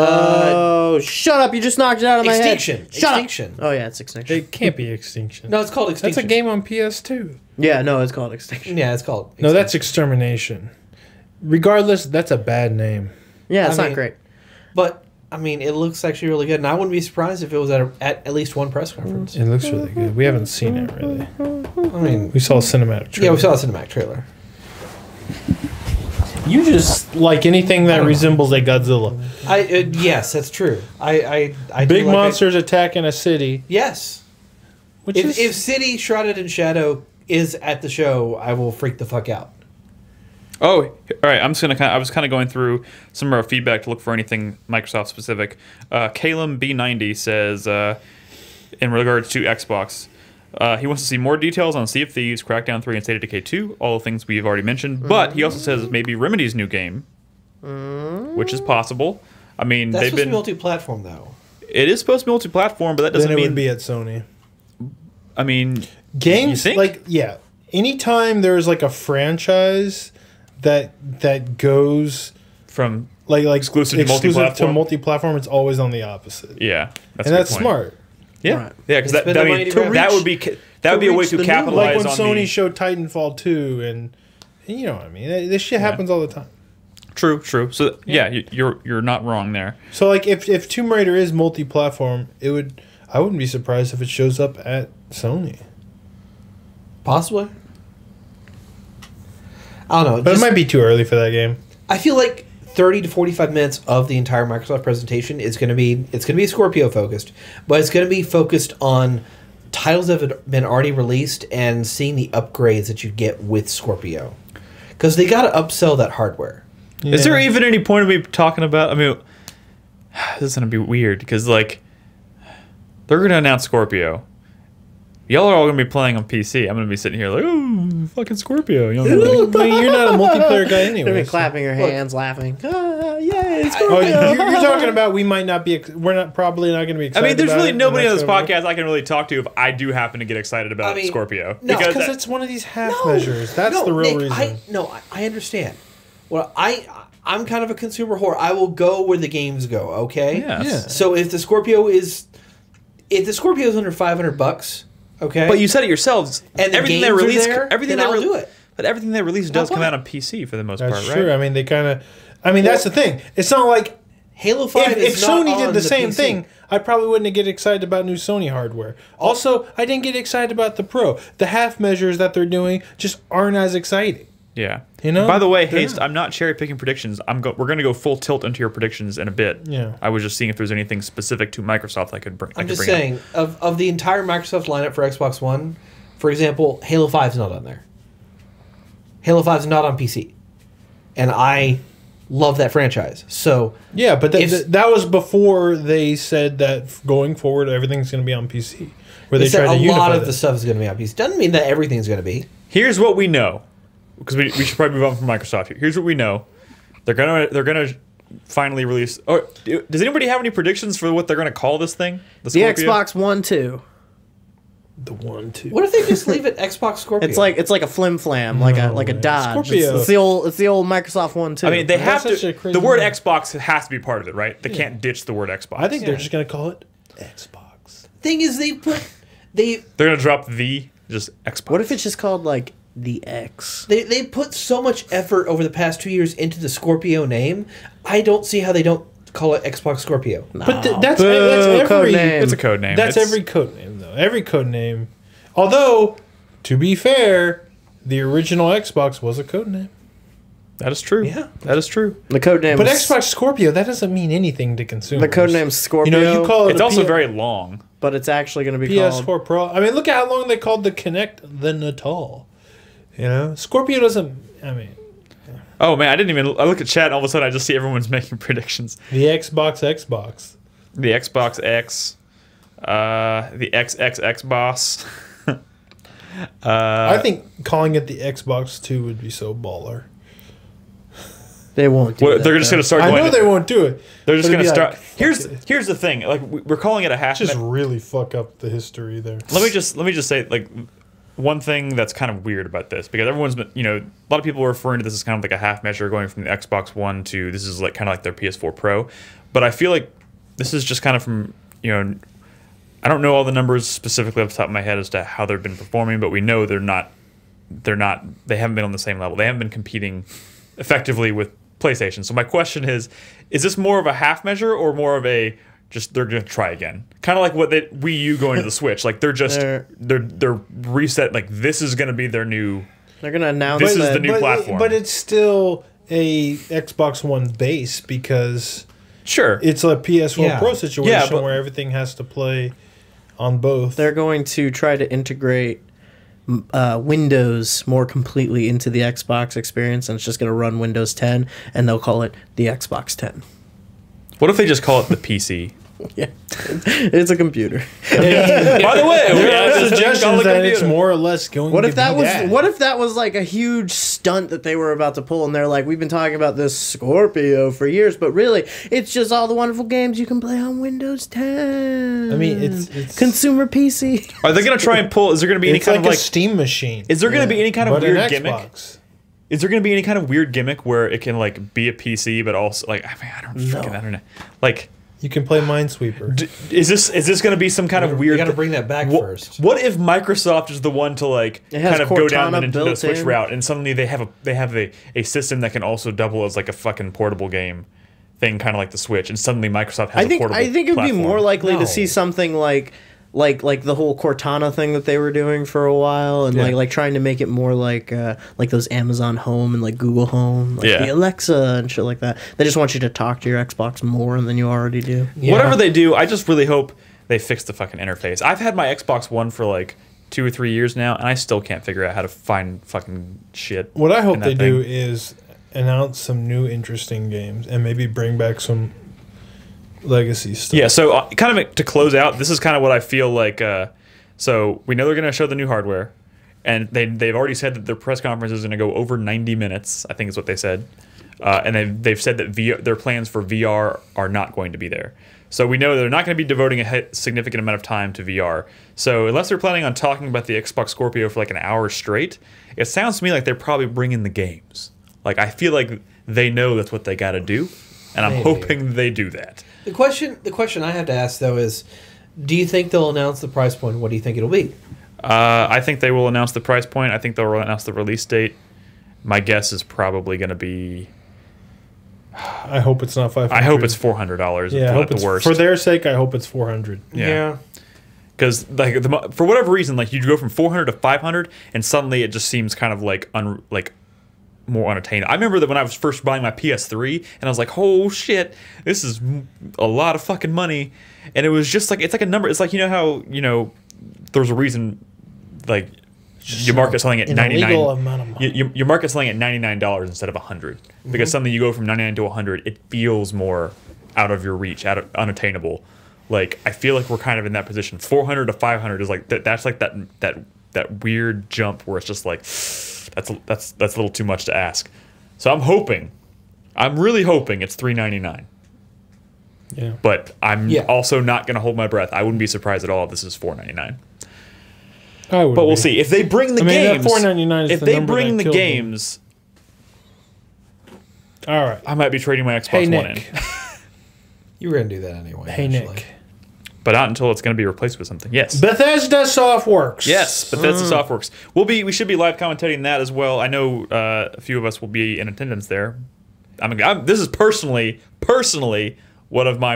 shut up, you just knocked it out of my head. Extinction. Oh, yeah, it's Extinction. It can't be Extinction. No, it's called Extinction. That's a game on PS2. Yeah, no, it's called Extinction. Yeah, it's called Extinction. No, that's Extermination. Regardless, that's a bad name. Yeah, it's not great. But I mean, it looks actually really good, and I wouldn't be surprised if it was at least one press conference. It looks really good. We haven't seen it really. I mean, We saw a cinematic trailer. yeah, we saw a cinematic trailer. You just like anything that resembles a Godzilla. Yes, that's true. I Big do like monsters attacking a city. Yes. Which If City Shrouded in Shadow is at the show, I will freak the fuck out. Oh, all right. I was kind of going through some of our feedback to look for anything Microsoft specific. Calum B90 says, in regards to Xbox, he wants to see more details on Sea of Thieves, Crackdown 3, and State of Decay 2. All the things we've already mentioned. But he also says maybe Remedy's new game, which is possible. I mean, That's they've supposed been to be multi-platform, though. It is supposed to be multi-platform, but that doesn't then it mean. would be at Sony. I mean, Games you think? like anytime there's like a franchise that goes from like exclusive to multi-platform? multi-platform, it's always on the opposite. Yeah, And that's smart. Yeah, Right. yeah, because They spend the money to that would be a way reach to the new- capitalize Like when on Sony the showed Titanfall 2 and you know what I mean. This shit happens all the time. True. So yeah, you're not wrong there. So like if Tomb Raider is multi-platform, I wouldn't be surprised if it shows up at Sony. Possibly. I don't know. But it might be too early for that game. I feel like 30 to 45 minutes of the entire Microsoft presentation is going to be Scorpio focused, but it's going to be focused on titles that have been already released and seeing the upgrades that you get with Scorpio, because they got to upsell that hardware. Is there Yeah. even any point of me talking about? I mean, this is gonna be weird because like they're gonna announce Scorpio. Y'all are all gonna be playing on PC. I'm gonna be sitting here like, oh, fucking Scorpio. You know, But you're not a multiplayer guy You're anyway. gonna be so- clapping your hands, laughing. Yay, it's Oh, Scorpio. you're talking about we might not be. We're not probably not going to be I excited. mean, there's about really it nobody on next this couple of podcast I can really talk to if I do happen to get excited about I mean, Scorpio. no, because that- it's one of these half measures. That's the real Nick, reason. I understand. Well, I'm kind of a consumer whore. I will go where the games go. Okay. Yes. Yeah. So if the Scorpio is under $500, okay. But you said it yourselves. And the everything games they are release, there, everything then they I'll do it. But everything they release does I'll come play out it. on PC for the most That's part, true. right? I mean, they kind of. I mean, that's the thing. It's not like Halo 5 if is not Sony on did the same PC. thing, I probably wouldn't get excited about new Sony hardware. Also, I didn't get excited about the Pro. The half measures that they're doing just aren't as exciting. Yeah. You know? By the way, They're Haste, not. I'm not cherry picking predictions. We're going to go full tilt into your predictions in a bit. Yeah. I was just seeing if there's anything specific to Microsoft I could bring. I'm just saying, of the entire Microsoft lineup for Xbox One, for example, Halo 5 is not on there. Halo 5 is not on PC. And I love that franchise. So, Yeah, but If- that was before they said that going forward everything's going to be on PC. Where they they said tried a to unify lot of that. the stuff is going to be on PC. Doesn't mean that everything's going to be. Here's what we know, because we should probably move on from Microsoft here. Here's what we know: they're gonna finally release. Oh, does anybody have any predictions for what they're gonna call this thing? The Scorpio? Xbox One 2. The 1, 2. What if they just leave it Xbox Scorpio? It's like a flim flam, like a way. Dodge. Scorpio. It's the old Microsoft One 2. I mean, they have That's such to. a crazy The word name. Xbox has to be part of it, right? They can't ditch the word Xbox. I think they're just going to call it Xbox. thing is, they're gonna drop the just Xbox. What if it's just called like the X? they put so much effort over the past 2 years into the Scorpio name. I don't see how they don't call it Xbox Scorpio. But that's Boo, every code name. It's a code name. That's It's- every code name though. Every code name. Although, to be fair, the original Xbox was a code name. That is true. Yeah. That is true. The code name. But Xbox Scorpio, that doesn't mean anything to consumers. The code name's Scorpio. You know, you call it It's a also very long. but it's actually going to be PS4 called. Pro. I mean, look at how long they called the Kinect the Natal. You know, Scorpio doesn't. I mean, Oh man, I didn't even. I look at chat and all of a sudden I just see everyone's making predictions. the Xbox. The Xbox X, the XXX boss. I think calling it the Xbox 2 would be so baller. They won't do Well, that, they're just though. gonna start I going. know they won't do it. They're just but gonna it'd be start. like, fuck Here's it. the thing. Like we're calling it a half. Just really fuck up the history there. Let me just say like one thing that's kind of weird about this, because everyone's been, a lot of people are referring to this as kind of like a half measure going from the Xbox One to this is like kind of like their PS4 Pro, but I feel like this is just kind of from I don't know all the numbers specifically off the top of my head as to how they've been performing, but we know they haven't been on the same level. They haven't been competing effectively with PlayStation. So my question is this more of a half measure or more of a just they're gonna try again? Kind of like what Wii U going to the Switch. Like they're reset. Like this is gonna be their new. They're gonna announce this is the new platform. But it's still a Xbox One base because sure it's a PS4 Pro situation but, where everything has to play on both. They're going to try to integrate Windows more completely into the Xbox experience, and it's just going to run Windows 10, and they'll call it the Xbox 10. What if they just call it the PC? Yeah, it's a computer. By the way, there are suggestions that it's more or less going. What to if that be was? that. What if that was like a huge stunt that they were about to pull, and they're like, "We've been talking about this Scorpio for years, but really, it's just all the wonderful games you can play on Windows 10." I mean, it's consumer PC. Are they going to try and pull? Is there going to be any it's kind like of a like Steam machine? Is there going to be any kind of but weird an gimmick? Xbox. Is there going to be any kind of weird gimmick where it can like be a PC, but also like I don't know. Like You can play Minesweeper. is this going to be some kind of weird? You got to bring that back first. What if Microsoft is the one to like It has kind of go down the Cortana Nintendo built Switch in. route, and suddenly they have a system that can also double as like a fucking portable game thing, kind of like the Switch, and suddenly Microsoft has a portable I think it would be platform. more likely No. to see something like the whole Cortana thing that they were doing for a while, and Yeah. like trying to make it more like those Amazon Home and like Google Home, like Yeah. the Alexa and shit like that. They just want you to talk to your Xbox more than you already do. Yeah. Whatever they do, I just really hope they fix the fucking interface. I've had my Xbox One for like 2 or 3 years now, and I still can't figure out how to find fucking shit. What I hope in they that do thing. is announce some new interesting games and maybe bring back some legacy stuff. Yeah, so kind of to close out, this is kind of what I feel like. So we know they're going to show the new hardware, and they've already said that their press conference is going to go over 90 minutes. I think is what they said, and they've said that their plans for VR are not going to be there. So we know they're not going to be devoting a significant amount of time to VR. So unless they're planning on talking about the Xbox Scorpio for like an hour straight, it sounds to me like they're probably bringing the games. Like I feel like they know that's what they got to do, and I'm hoping they do that. The question I have to ask though is, do you think they'll announce the price point? What do you think it'll be? I think they will announce the price point. I think they'll announce the release date. My guess is probably going to be. I hope it's not $500. I hope it's $400. Yeah, I hope at the it's, worst. for their sake, I hope it's $400. Yeah. Because like for whatever reason, like you go from 400 to 500, and suddenly it just seems kind of like more unattainable. I remember that when I was first buying my PS3, and I was like, "Oh shit, this is a lot of fucking money," and it was just like it's like a number. It's like how there's a reason like you market something at an 99. illegal amount of money. You market something at $99 instead of $100 because something you go from 99 to 100, it feels more out of your reach, unattainable. Like I feel like we're kind of in that position. 400 to 500 is like that's like that weird jump where it's just like that's a little too much to ask. So I'm really hoping it's $399. Yeah. But I'm also not going to hold my breath. I wouldn't be surprised at all if this is $499. But we'll see if they bring the games. That $499 is if the they number bring that the killed games, all right. I might be trading my Xbox One in. You were gonna do that anyway. Hey, actually. Nick. But not until it's going to be replaced with something. Yes. Bethesda Softworks. Yes, Bethesda Softworks. We should be live commentating that as well. I know a few of us will be in attendance there. This is personally one of my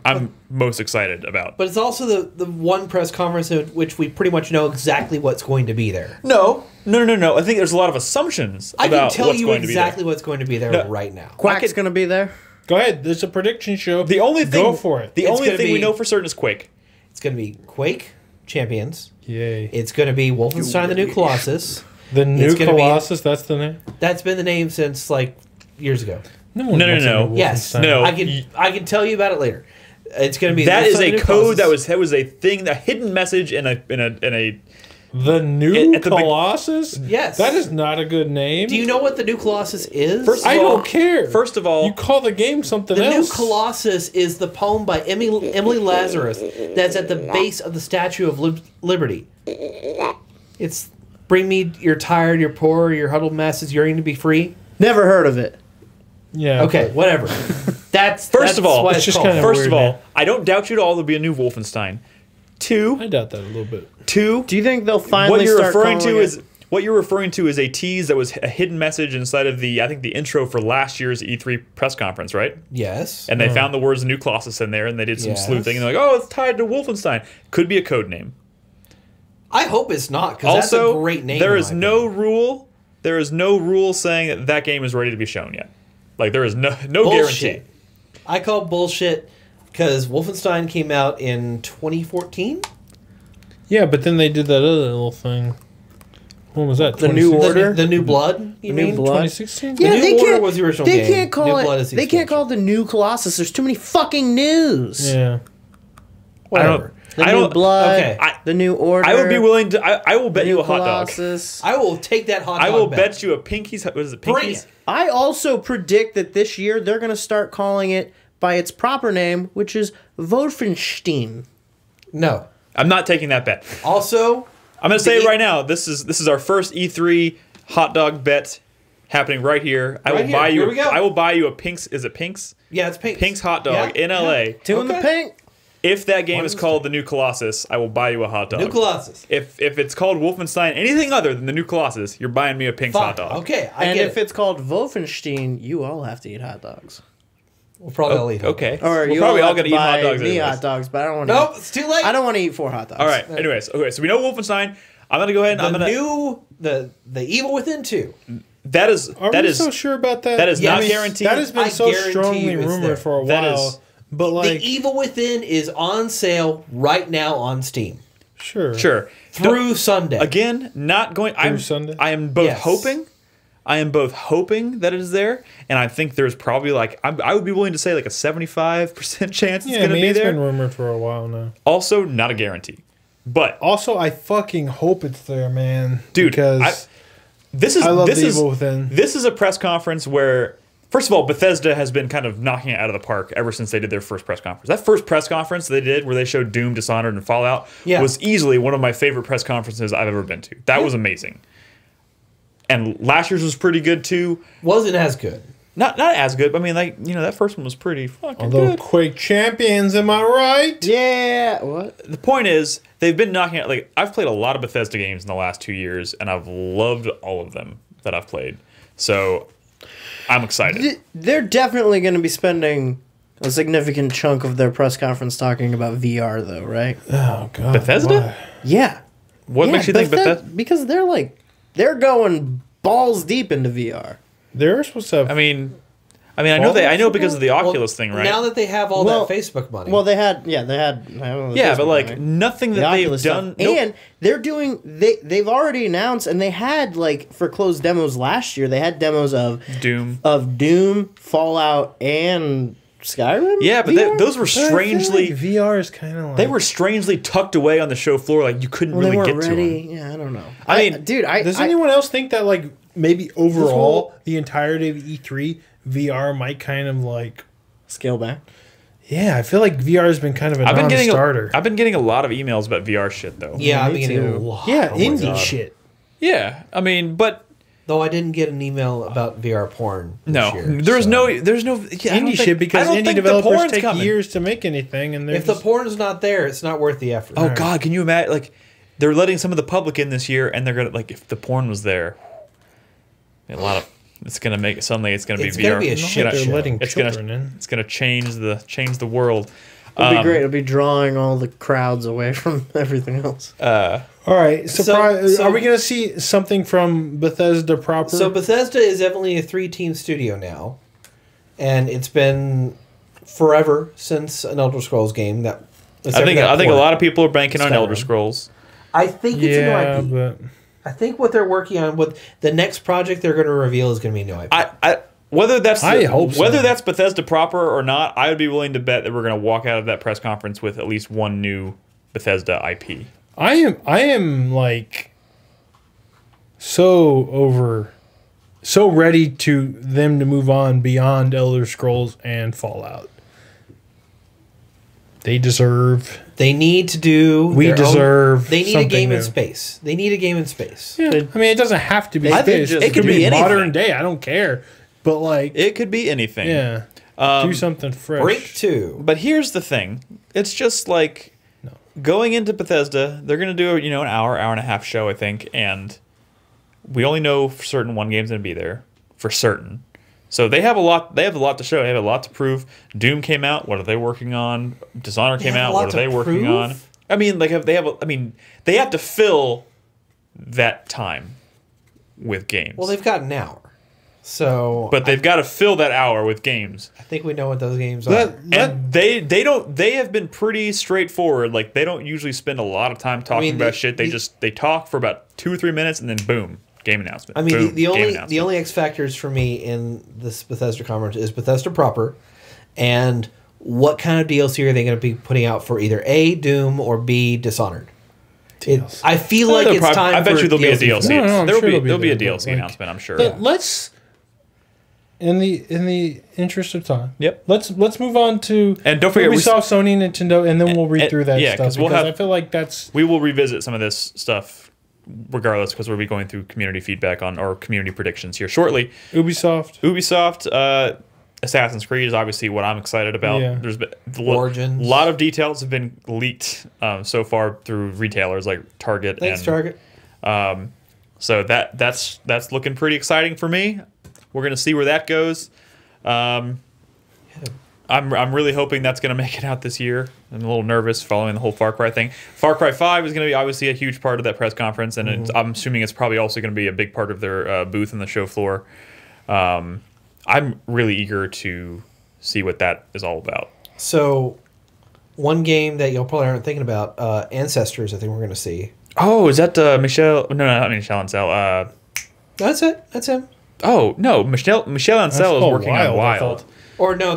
I'm most excited about. But it's also the one press conference in which we pretty much know exactly what's going to be there. No. I think there's a lot of assumptions I about can tell what's you going to be there. exactly what's going to be there right now. Quack's going to be there. Go ahead. There's a prediction show. The only thing, Go for it. The It's only gonna thing we be- know for certain is Quake. It's going to be Quake Champions. Yay. It's going to be Wolfenstein: The New Colossus. The new it's gonna be- Colossus, that's the name? That's been the name since like years ago. No. Yes. No. I can tell you about it later. It's going to be That is Wolfenstein: The a New code Colossus. that was a thing, a hidden message in a The new At the big- Colossus? Yes. That is not a good name. Do you know what the new Colossus is? First of I all- don't care. First of all, you call the game something the else. new Colossus is the poem by Emily Lazarus that's at the base of the Statue of Liberty. It's bring me you're tired, you're poor, your huddled masses yearning to be free. Never heard of it. Yeah. Okay, whatever. First of all, what it's it's just called. kinda first weird of all, name. I don't doubt you at all there'll be a new Wolfenstein. I doubt that a little bit. Two. Do you think they'll finally What you're start referring calling to it- is what you're referring to is a tease that was a hidden message inside of the, I think, the intro for last year's E3 press conference, right? Yes. And they found the words "New Colossus" in there, and they did some Yes. sleuthing, and they're like, "Oh, it's tied to Wolfenstein." Could be a code name. I hope it's not, because that's a Also, great name. there in is my no opinion. rule. There is no rule saying that that game is ready to be shown yet. Like there is no Bullshit. guarantee. I call bullshit because Wolfenstein came out in 2014. Yeah, but then they did that other little thing. When was that? The New 2016? Order? The New Blood. You New mean? Blood? 2016? Yeah. New Order was the original They game. can't call New it. Blood is the They can't expansion. call it the New Colossus. There's too many fucking news. Yeah. Whatever. The I New don't- Blood. Okay. The New Order. I would be willing to. I will bet the you New a hot dog. Colossus. I will take that hot dog. I will bet. bet you a Pinky's. What is it? Bring Pinky's. it. I also predict that this year they're going to start calling it by its proper name, which is Wolfenstein. No. I'm not taking that bet. Also, I'm going to say it The- right now. This is our first E3 hot dog bet happening right here. I Right will here. buy you. Here we go. I will buy you a Pink's. Is it Pink's? yeah, it's pink. Pink's hot dog Yeah, in LA. Two in the Okay. pink. If that game One is of called the New Colossus, I will buy you a hot dog. New Colossus. If it's called Wolfenstein, anything other than the New Colossus, you're buying me a Pink's hot Fine. dog. Okay, I And get if it. it's called Wolfenstein, you all have to eat hot dogs. We'll probably all eat hot Okay. Or We're you probably all have gonna to eat hot buy dogs. me anyways. hot dogs, but I don't want. Nope, it's too late. I don't want to eat 4 hot dogs. All right. Anyways, okay. So we know Wolfenstein. I'm gonna go ahead and The I'm gonna. new the Evil Within 2. That is Are that we is so sure about that? that is Yes. not guaranteed. That has been I so guarantee strongly you it's rumored there. for a That while. is- But like, The Evil Within is on sale right now on Steam sure. Sure. through Sunday. Again, not going. I'm. Sunday? I am both Yes. hoping. I am both hoping that it is there, and I think there's probably like I would be willing to say like a 75% chance it's Yeah, I gonna mean, be it's there. been rumored for a while now. Also, not a guarantee. But Also, I fucking hope it's there, man. dude, because this is I love this the is Evil Within. this is a press conference where, first of all, Bethesda has been kind of knocking it out of the park ever since they did their first press conference. That first press conference they did, where they showed Doom, Dishonored, and Fallout, Yeah. was easily one of my favorite press conferences I've ever been to. That was amazing. And last year's was pretty good too. Wasn't as good. Not as good, but I mean, like, you know, that first one was pretty fucking although good. Quake Champions, am I right? Yeah. What? The point is, they've been knocking out, like, I've played a lot of Bethesda games in the last 2 years, and I've loved all of them that I've played. So, I'm excited. They're definitely going to be spending a significant chunk of their press conference talking about VR, though, right? Oh god. Bethesda? why? Yeah. What Yeah, makes you think Bethesda? Because they're going balls deep into VR. They're supposed to have. I mean, I know because of the Oculus thing, right? Now that they have all Well- that Facebook money. Well, they had. Yeah, Facebook but like money. nothing The that they've Oculus done. stuff. And they're doing. They've already announced, and they had like for closed demos last year. They had demos of Doom. Fallout, and Skyrim. Yeah, but VR? those were But I feel strangely. like VR is kind of like They were strangely tucked away on the show floor, like you couldn't Well, they really weren't get ready. to them. Yeah, I don't know. I mean, dude, Does anyone else think that like maybe overall whole- the entirety of E3 VR might kind of like scale back? yeah, I feel like VR has been kind of a I've been getting non-starter. I've been getting a lot of emails about VR shit though. yeah, I'm me getting too. a lot. yeah, Oh my indie God. shit. Yeah, I mean, but Though I didn't get an email about VR porn. This no, year, there's so. no. Yeah, I don't Indie think- shit because I don't indie think the developers porn's take coming. years to make anything, and they're If the just- porn's not there, it's not worth the effort. Oh God, can you imagine? Like, they're letting some of the public in this year, and they're gonna like if the porn was there, a lot of it's gonna make suddenly it's gonna be It's VR. gonna be a It's shit gonna- they're show. letting It's children gonna in. it's gonna change the world. It'll be great. It'll be drawing all the crowds away from everything else. All right, surprise! so- are we going to see something from Bethesda proper? So Bethesda is definitely a 3-team studio now, and it's been forever since an Elder Scrolls game that. I think a lot of people are banking on Skyrim. Elder Scrolls. I think it's yeah, a new IP. but I think what they're working on, what the next project they're going to reveal is going to be a new IP. I whether that's I hope so. whether that's Bethesda proper or not, I would be willing to bet that we're going to walk out of that press conference with at least one new Bethesda IP. I am like so ready to them to move on beyond Elder Scrolls and Fallout. They deserve. They need to do. We their own- deserve They need a something game in new. space. They need a game in space. Yeah, I mean, it doesn't have to be I think space. just- It could could be be anything. modern day. I don't care. But like, It could be anything. yeah, do something fresh. Break 2. But here's the thing. It's just like going into Bethesda, they're going to do an hour and a half show, I think, and We only know for certain one game's going to be there for certain. So they have a lot. They have a lot to show. They have a lot to prove. Doom came out. What are they working on? Dishonored came out. What are they working on? I mean, like they have to fill that time with games. Well, they've got an hour. So, but they've got to fill that hour with games. I think we know what those games are. And they have been pretty straightforward. Like they don't usually spend a lot of time talking about shit. They talk for about 2 or 3 minutes and then boom, game announcement. I mean, boom, the only X factors for me in this Bethesda conference is Bethesda proper, and what kind of DLC are they going to be putting out for either A, Doom, or B, Dishonored. I feel like it's time. I bet you there'll be a DLC. There'll be a DLC announcement. I'm sure. Let's. In the interest of time, yep. Let's move on to and don't forget Ubisoft, Sony, Nintendo, and then we'll read through that stuff because I feel like we will revisit some of this stuff regardless because we'll be going through community feedback on our community predictions here shortly. Ubisoft, Assassin's Creed is obviously what I'm excited about. Yeah. There's been Origins. A lot of details have been leaked so far through retailers like Target. Target. So that's looking pretty exciting for me. We're gonna see where that goes. I'm really hoping that's gonna make it out this year. I'm a little nervous following the whole Far Cry thing. Far Cry 5 is gonna be obviously a huge part of that press conference, and I'm assuming it's probably also gonna be a big part of their booth in the show floor. I'm really eager to see what that is all about. So, one game that y'all probably aren't thinking about, Ancestors. I think we're gonna see. Oh, is that Michel? No, not Michel Ancel. That's it. That's him. Oh no, Michel Ancel is working on Wild. Or no,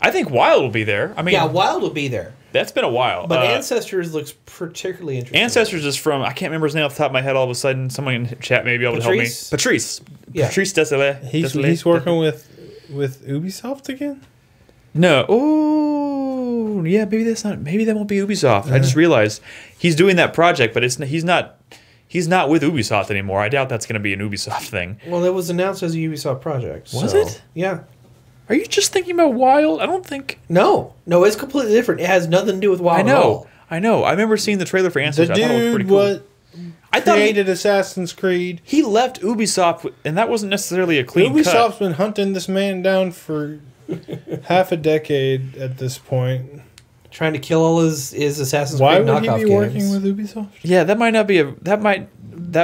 I think Wild will be there. I mean, yeah, Wild will be there. That's been a while. But Ancestors looks particularly interesting. Ancestors is from, I can't remember his name off the top of my head. All of a sudden, someone in the chat may be able to help me. Patrice. Yeah. Patrice Desilets. He's working with Ubisoft again. No. Oh, yeah. Maybe that's not. Maybe that won't be Ubisoft. I just realized he's doing that project, but he's not. He's not with Ubisoft anymore. I doubt that's going to be an Ubisoft thing. Well, it was announced as a Ubisoft project. Was it? Yeah. Are you just thinking about Wild? I don't think. No, it's completely different. It has nothing to do with Wild. I know. I remember seeing the trailer for Ancestors. The I thought it was pretty cool. I thought created Assassin's Creed. He left Ubisoft, and that wasn't necessarily a clean cut. Ubisoft's been hunting this man down for half a decade at this point. Trying to kill all his Assassin's Why Creed knockoff games. Why would he be working with Ubisoft? Yeah, that might not be a... That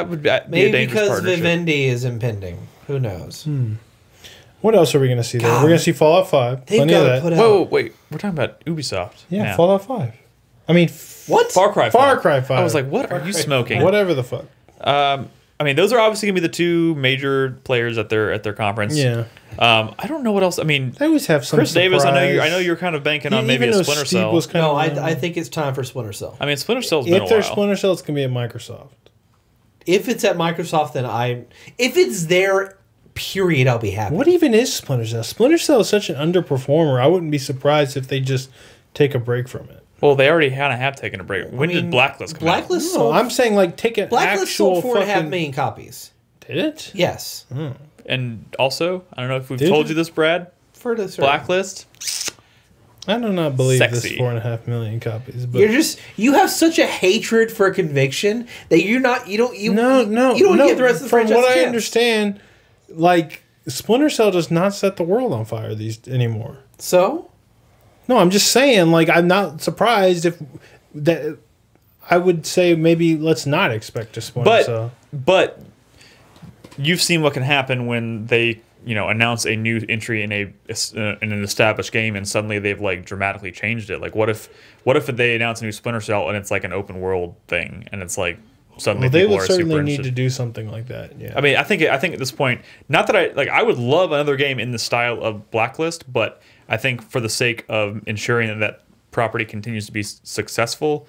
would be maybe a dangerous because partnership. Vivendi is impending. Who knows? What else are we going to see there? We're going to see Fallout 5. Plenty of that. Whoa, wait. We're talking about Ubisoft. Yeah, now. Fallout 5. I mean... What? Far Cry 5. Far Cry 5. I was like, what are you smoking? Whatever the fuck. I mean, those are obviously going to be the two major players at their conference. Yeah. I don't know what else. I mean, they always have some Chris surprise. Davis, I know you're kind of banking on maybe a Splinter Cell. No, I think it's time for Splinter Cell. I mean, Splinter Cell's been a while. If there's Splinter Cell, it's going to be at Microsoft. If it's at Microsoft, then if it's there, period, I'll be happy. What even is Splinter Cell? Splinter Cell is such an underperformer. I wouldn't be surprised if they just take a break from it. Well, they already kind of have taken a break. When did Blacklist come out? Sold, I'm saying like take an Blacklist actual sold 4.5 million copies. Did it? Yes. And also, I don't know if we've told you this, Brad. For this Blacklist. I do not believe Sexy. this 4.5 million copies. But you have such a hatred for conviction that you don't give the rest of the From franchise what a chance. I understand, like Splinter Cell does not set the world on fire anymore. So? No, I'm just saying, like, I'm not surprised if that. I would say maybe let's not expect a Splinter Cell. But you've seen what can happen when they, announce a new entry in an established game and suddenly they've like dramatically changed it. Like, what if they announce a new Splinter Cell and it's like an open world thing and it's like suddenly they people would are super certainly interested. need to do something like that. Yeah. I mean, I think at this point, not that I would love another game in the style of Blacklist, but I think for the sake of ensuring that property continues to be successful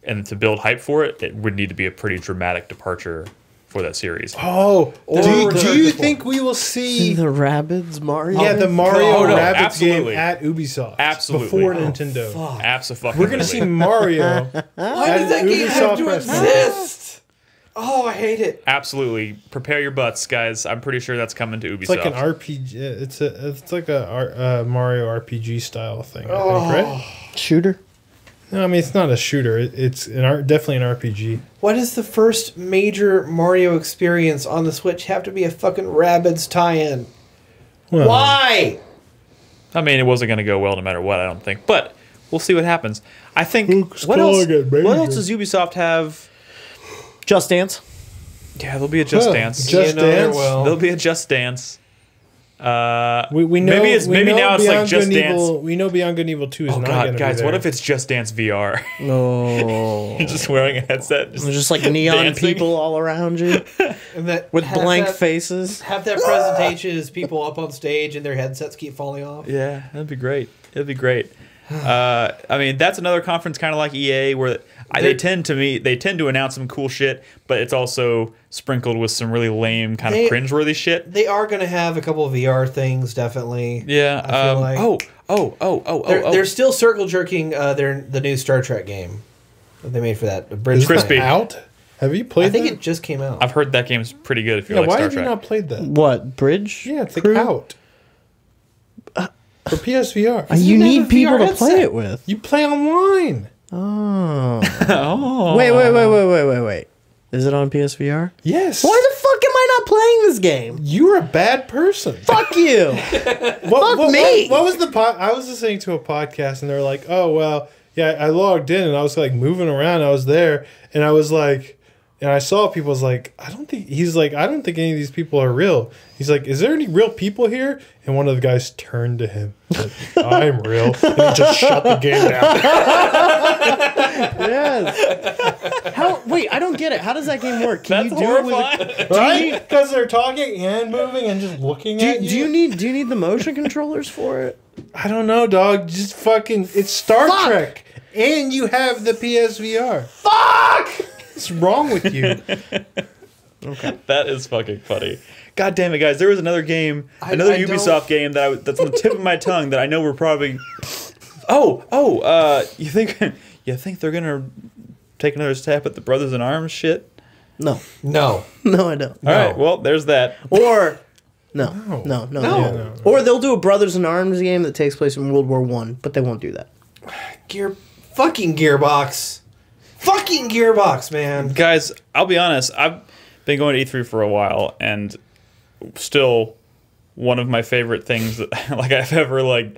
and to build hype for it, it would need to be a pretty dramatic departure for that series. Oh, do you think we will see the Rabbids Mario? Yeah, the Mario Rabbids absolutely. game at Ubisoft. Absolutely. Before Nintendo. Fuck. Absolutely. We're going to see Mario. Why does that game have to exist? Oh, I hate it. Absolutely. Prepare your butts, guys. I'm pretty sure that's coming to Ubisoft. It's like an RPG. It's like a Mario RPG style thing, I think, right? Shooter? No, I mean it's not a shooter. It's definitely an RPG. Why does the first major Mario experience on the Switch have to be a fucking Rabbids tie-in? Well, Why? I mean, it wasn't going to go well no matter what, I don't think. But we'll see what happens. I think... Luke's What else calling it does Ubisoft have? Just Dance. Yeah, there'll be a Just Huh, Dance. Just Dance? There'll be a Just Dance. We know maybe now it's like Beyond Just Good and Dance. Evil, we know Beyond Good and Evil 2 is Oh not god, going to be guys, there. what if it's Just Dance VR? No. You're just wearing a headset. There's just like neon dancing. people all around you And that with have blank that, faces. Have that presentation as people up on stage and their headsets keep falling off. Yeah, that'd be great. It'd be great. I mean, that's another conference kind of like EA where they tend to announce some cool shit, but it's also sprinkled with some really lame kind of cringeworthy shit. They are going to have a couple of VR things, definitely. Yeah. I feel like. They're still circle jerking the new Star Trek game that they made for that. Is Crispy. it out? Have you played I think that? it just came out. I've heard that game's pretty good if you Yeah, like why Star have you Trek. not played that? What, Bridge? Yeah, it's like Crew? out. For PSVR. You doesn't have need a people VR to play headset. it with. You play online. Oh. Oh. Wait. Is it on PSVR? Yes. Why the fuck am I not playing this game? You're a bad person. Fuck you. Fuck me. What was the I was listening to a podcast and they're like, oh, well, yeah, I logged in and I was like moving around. I was there and I was like, and I saw people was like, I don't think any of these people are real. He's like, is there any real people here? And one of the guys turned to him. Like, I'm real. And he just shut the game down. Yes. Wait, I don't get it. How does that game work? Can That's you do it with horrifying. Right? Because they're talking and moving and just looking at do you. you need the motion controllers for it? I don't know, dog. Just fucking. It's Star Fuck. Trek. And you have the PSVR. Fuck! What's wrong with you? Okay. That is fucking funny. God damn it, guys! There was another game, another I Ubisoft game that's on the tip of my tongue that I know we're probably. You think they're gonna take another stab at the Brothers in Arms shit? No. No. No, I don't. All right, well, there's that. Or no. Or they'll do a Brothers in Arms game that takes place in World War I, but they won't do that. Fucking Gearbox. Fucking Gearbox, man. Guys, I'll be honest. I've been going to E3 for a while, and still one of my favorite things that I've ever like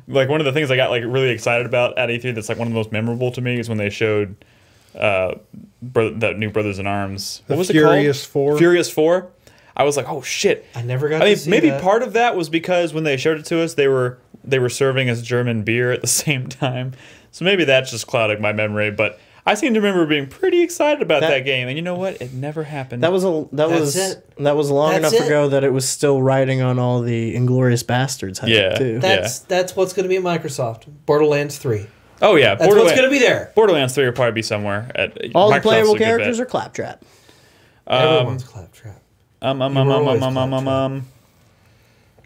one of the things I got like really excited about at E3 that's like one of the most memorable to me is when they showed that new Brothers in Arms. What was it called? Furious 4. Furious 4. I was like, oh shit. I never got I mean, to see maybe that. part of that was because when they showed it to us, they were serving us German beer at the same time. So maybe that's just clouding my memory, but I seem to remember being pretty excited about that game, and you know what? It never happened. That was long enough ago that it was still riding on all the Inglorious Bastards hype too. That's what's going to be at Microsoft. Borderlands 3. Oh yeah, That's what's going to be there. Borderlands 3 will probably be somewhere. All the Microsoft's playable a good characters bet. are Claptrap. Everyone's Claptrap.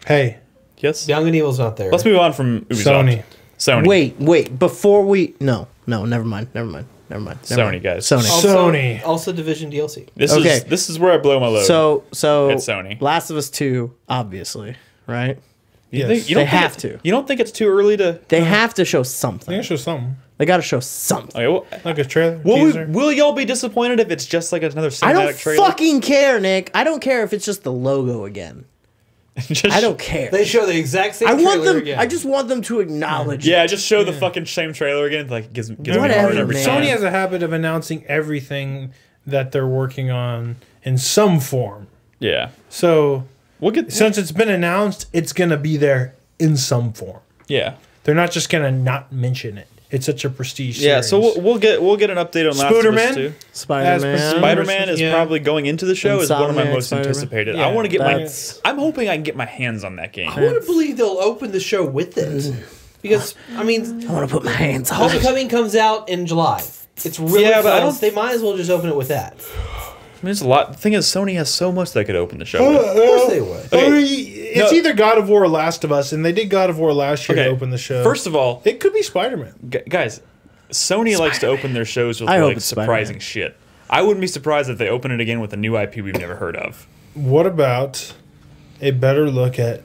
Hey, Yes. Young and Evil's not there. Let's move on from Ubisoft. Sony. Wait, before we no, never mind. Sony, guys. Sony. Also Division DLC. This is where I blow my load. So It's Sony. Last of Us 2, obviously, right? Yes. They have to. You don't think it's too early to? They have to show something. They can show something. They got to show something. Okay, well, Like a trailer. Teaser. will y'all be disappointed if it's just like another I don't cinematic trailer? fucking care, Nick. I don't care if it's just the logo again. I don't care. They show the exact same I want trailer them. again. I just want them to acknowledge. Yeah, it. just show the fucking same trailer again. Like gives me Whatever, heart every man. time. Sony has a habit of announcing everything that they're working on in some form. Yeah, So we'll get. since it's been announced, it's going to be there in some form. Yeah, They're not just going to not mention it. It's such a prestige yeah. series. So we'll get an update on Last of Us Spooderman? 2. Spider-Man. Spider-Man is Yeah. probably going into the show is one of my Insomniac most Spider-Man. anticipated. Yeah, I want to get that's- I'm hoping I can get my hands on that game. I want to believe they'll open the show with it. Because, I mean, I want to put my hands on it. Homecoming comes out in July. It's really Yeah, but I close. don't- They might as well just open it with that. I mean, there's a lot. The thing is, Sony has so much they could open the show with. Of course they would. It's either God of War or Last of Us, and they did God of War last year Okay, to open the show. First of all, it could be Spider-Man. guys, Sony likes to open their shows with I hope like it's surprising shit. I wouldn't be surprised if they open it again with a new IP we've never heard of. What about a better look at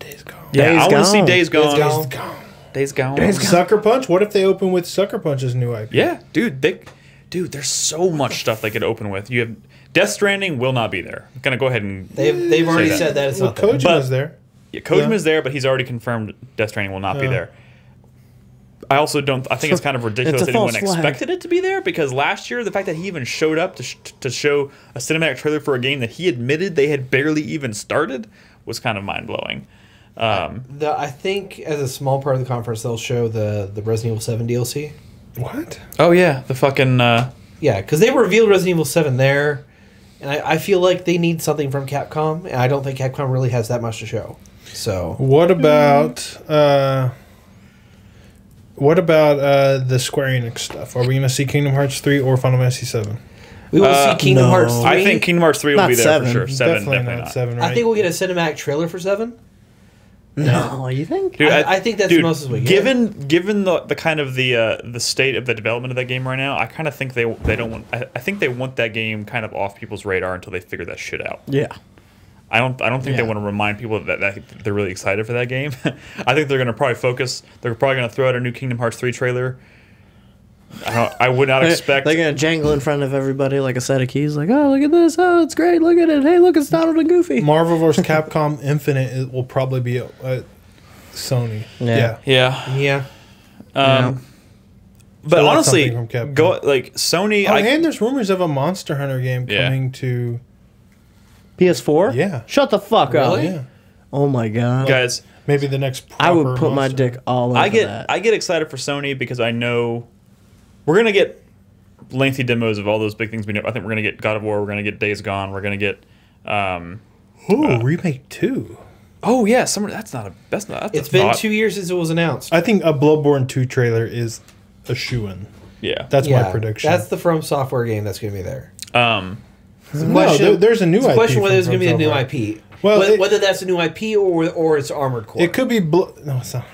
Days Gone? Yeah, Days I want to see Gone. Days Gone. Days Gone. Gone. Days Gone. Sucker Punch. What if they open with Sucker Punch's new IP? Yeah, dude. There's so much stuff they could open with. You have Death Stranding will not be there. I'm gonna go ahead and They've already that. said that it's Well, not there. Kojima's there. yeah, Kojima's there, but he's already confirmed Death Stranding will not be there. I also don't. I think it's kind of ridiculous It's a that anyone false flag. expected it to be there because last year the fact that he even showed up to show a cinematic trailer for a game that he admitted they had barely even started was kind of mind blowing. I think as a small part of the conference, they'll show the Resident Evil 7 DLC. What? Oh yeah, the fucking. Yeah, because they revealed Resident Evil 7 there, and I feel like they need something from Capcom, and I don't think Capcom really has that much to show. So What about the Square Enix stuff? Are we going to see Kingdom Hearts 3 or Final Fantasy 7? we will see Kingdom no. Hearts 3. I think Kingdom Hearts 3 will Not be there 7. for sure. 7 Definitely definitely not 7, right? I think we'll get a cinematic trailer for 7. No, you think? Dude, I think that's the most as we get. Given the kind of the state of the development of that game right now, I kind of think they don't want. I think they want that game kind of off people's radar until they figure that shit out. Yeah. I don't think they Yeah. want to remind people that they're really excited for that game. I think they're going to probably focus. They're probably going to throw out a new Kingdom Hearts 3 trailer. I would not expect. They're gonna jangle in front of everybody like a set of keys, like, oh, look at this, oh, it's great, look at it, hey, look, it's Donald and Goofy. Marvel vs. Capcom Infinite will probably be at Sony. Yeah. Yeah. Yeah. But So honestly, something from Capcom. go like Sony. Oh, and there's rumors of a Monster Hunter game Yeah. coming to. PS4? Yeah. Shut the fuck up. Really? Yeah. Oh my god. guys, Maybe the next. I would proper put my Monster dick all over that. I get excited for Sony because I know we're gonna get lengthy demos of all those big things we know. I think we're gonna get God of War. We're gonna get Days Gone. We're gonna get. Ooh, Remake 2. Oh yeah, that's not. That's It's a been thought. 2 years since it was announced. I think a Bloodborne 2 trailer is a shoo-in. Yeah. That's my prediction. That's the From Software game that's going to be there. no, question- there's a new It's a IP. question whether from it's going to be a new From IP. Well, whether that's a new IP or it's Armored Core. It could be. No, it's not.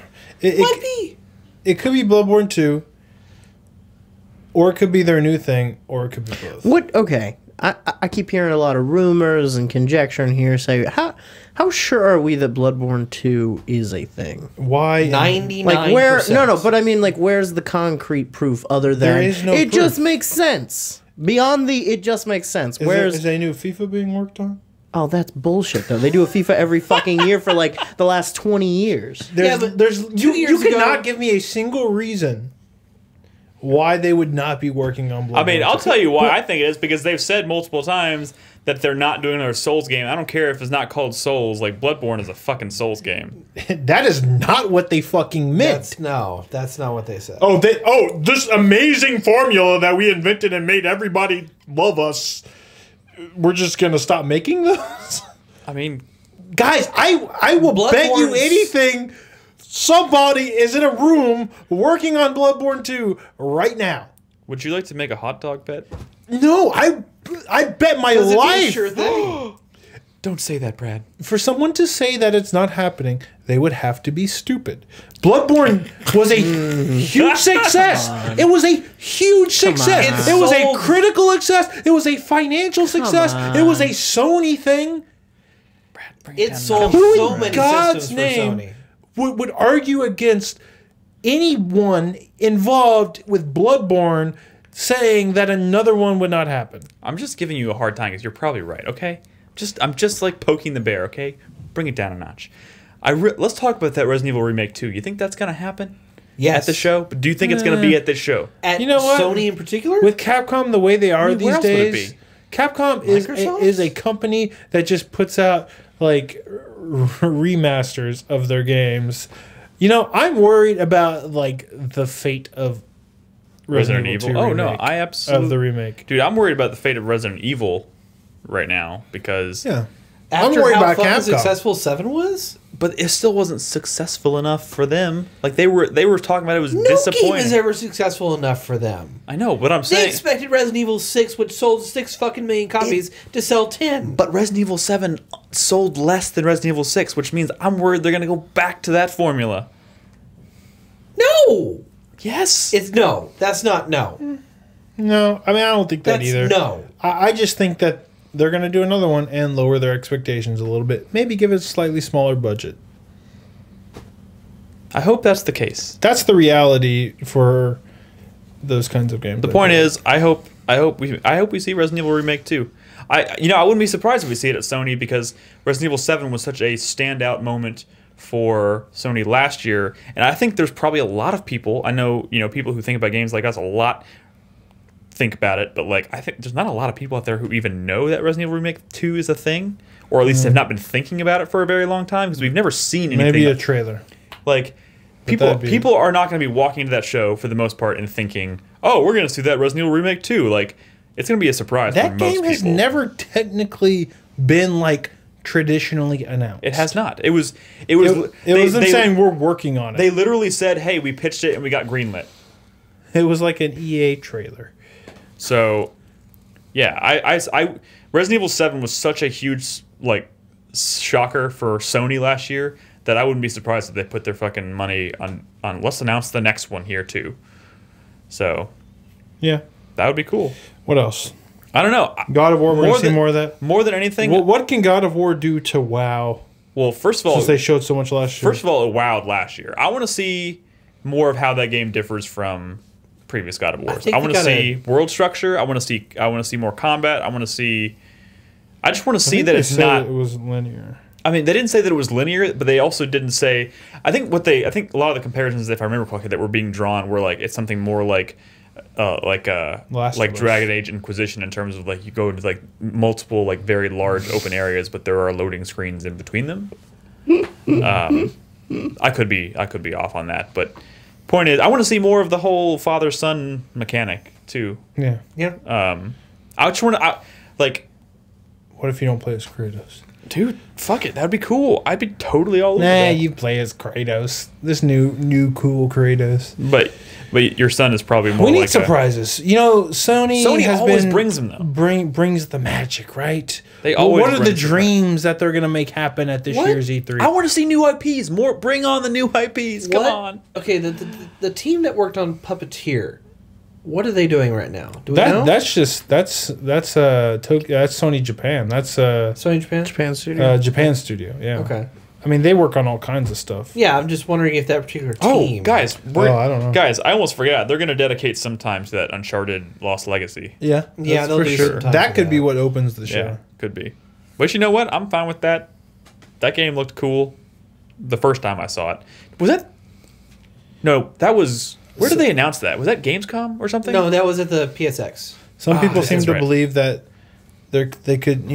It Might be. It could be Bloodborne 2, or it could be their new thing, or it could be both. What? Okay. I keep hearing a lot of rumors and conjecture and hearsay. How sure are we that Bloodborne 2 is a thing? Why? 99%. Like where? No, but I mean, like, where's the concrete proof other than There is no it proof. just makes sense? Beyond the it just makes sense. Is a new FIFA being worked on? Oh, that's bullshit though. They do a FIFA every fucking year for like the last 20 years. There's 2 years you ago- cannot give me a single reason why they would not be working on Bloodborne. I mean, I'll 2. tell you why I think it is because they've said multiple times that they're not doing another Souls game. I don't care if it's not called Souls. Like Bloodborne is a fucking Souls game. That is not what they fucking meant. That's not what they said. This amazing formula that we invented and made everybody love us. We're just gonna stop making those, I mean, guys. I will bet you Bloodborne's- anything. Somebody is in a room working on Bloodborne 2 right now. would you like to make a hot dog bet? No, I bet my Does it be a life. sure thing? Don't say that, Brad. For someone to say that it's not happening, they would have to be stupid. Bloodborne was a huge success. It was a huge success. on. It was a sold- critical success. It was a financial success. It was a Sony thing. Brad, bring It down sold Who so in many God's systems name for Sony. would argue against anyone involved with Bloodborne saying that another one would not happen? I'm just giving you a hard time because you're probably right. Okay, I'm just like poking the bear. Okay, bring it down a notch. Let's talk about that Resident Evil remake 2. You think that's gonna happen Yes. at the show? But do you think it's gonna be at this show? At You know what? Sony in particular? With Capcom the way they are Where these else would it days, be? Capcom Microsoft? is a company that just puts out like remasters of their games. You know, I'm worried about like the fate of Resident Evil. 2 Oh no, remake, I of absolutely. the remake. Dude, I'm worried about the fate of Resident Evil right now because. Yeah, After I'm worried how about fucking Capcom. successful 7 was? But it still wasn't successful enough for them. Like they were talking about it was No game disappointing. is ever successful enough for them. I know, but I'm They saying. expected Resident Evil 6, which sold 6 fucking million copies, to sell 10. But Resident Evil 7 sold less than Resident Evil 6, which means I'm worried they're gonna go back to that formula. No! Yes. It's no. That's not no. no, I mean I don't think that That's either. no. I just think that they're going to do another one and lower their expectations a little bit. Maybe give it a slightly smaller budget. I hope that's the case. That's the reality for those kinds of games. The point is, I hope we see Resident Evil Remake 2. I wouldn't be surprised if we see it at Sony because Resident Evil 7 was such a standout moment for Sony last year, and I think there's probably a lot of people. I know, people who think about games like us a lot think about it, but like I think there's not a lot of people out there who even know that Resident Evil Remake 2 is a thing, or at least have not been thinking about it for a very long time because we've never seen anything. Maybe a trailer. Like people are not going to be walking into that show for the most part and thinking, "Oh, we're going to see that Resident Evil Remake 2." Like it's going to be a surprise for most people. That game has never technically been like traditionally announced. It has not. It was them saying we're working on it. They literally said, "Hey, we pitched it and we got greenlit." It was like an EA trailer. So, yeah, I Resident Evil 7 was such a huge like shocker for Sony last year that I wouldn't be surprised if they put their fucking money on let's announce the next one here too. So, yeah, that would be cool. What else? I don't know. God of War. We're gonna see more of that. More than anything. Well, what can God of War do to WoW? Well, first of all, since they showed so much last year. First of all, it wowed last year. I want to see more of how that game differs from previous God of Wars. I want to see world structure. I want to see more combat. I just want to see that it's not. It was linear. I mean, they didn't say that it was linear, but they also didn't say. I think a lot of the comparisons, if I remember correctly, that were being drawn were like it's something more like Dragon Age Inquisition in terms of like you go into like multiple like very large open areas, but there are loading screens in between them. I could be off on that, but point is, I want to see more of the whole father-son mechanic too. Yeah. I just want to like. What if you don't play as Kratos? Dude, fuck it. That'd be cool. I'd be totally all over that. You play as Kratos. This new cool Kratos. But your son is probably more. We need like surprises. Sony has always been brings them though. Brings the magic, right? They always. What are the dreams that they're gonna make happen at this year's E3? I want to see new IPs. More. Bring on the new IPs. Come on. Okay, the team that worked on Puppeteer. What are they doing right now? Do we know? That's Sony Japan. That's Sony Japan? Japan studio. Yeah. Okay. I mean, they work on all kinds of stuff. Yeah, I'm just wondering if that particular team. Oh, guys, I don't know. Guys, I almost forgot. They're going to dedicate some time to that Uncharted Lost Legacy. Yeah, they'll do sure. That could be what opens the show. Yeah, could be. But you know what? I'm fine with that. That game looked cool the first time I saw it. Was that? No, that was. Where did they announce that? Was that Gamescom or something? No, that was at the PSX. Some people seem to believe that they could,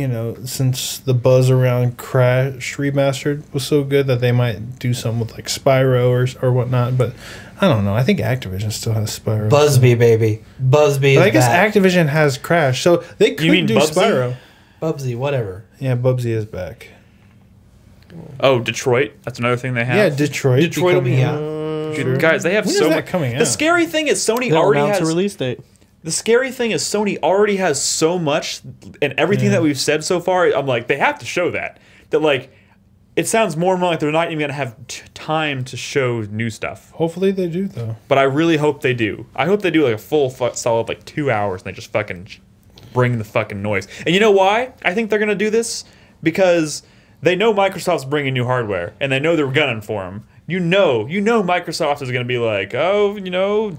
since the buzz around Crash Remastered was so good that they might do something with like Spyro or whatnot. But I don't know. I think Activision still has Spyro. Busby, baby. Busby. But I guess Activision has Crash, so they could do Bubsy? Spyro. Bubsy, whatever. Yeah, Bubsy is back. Oh, Detroit. That's another thing they have. Yeah, Detroit. Detroit will be out. Dude, guys, they have so much coming out. The scary thing is Sony They'll already announce has a release date. The scary thing is Sony already has so much, and everything that we've said so far, I'm like, they have to show that. That like, it sounds more and more like they're not even gonna have time to show new stuff. Hopefully they do though. But I really hope they do. I hope they do like a full solid like 2 hours and they just fucking bring the fucking noise. And you know why I think they're gonna do this? Because they know Microsoft's bringing new hardware, and they know they're gunning for them. You know Microsoft is going to be like,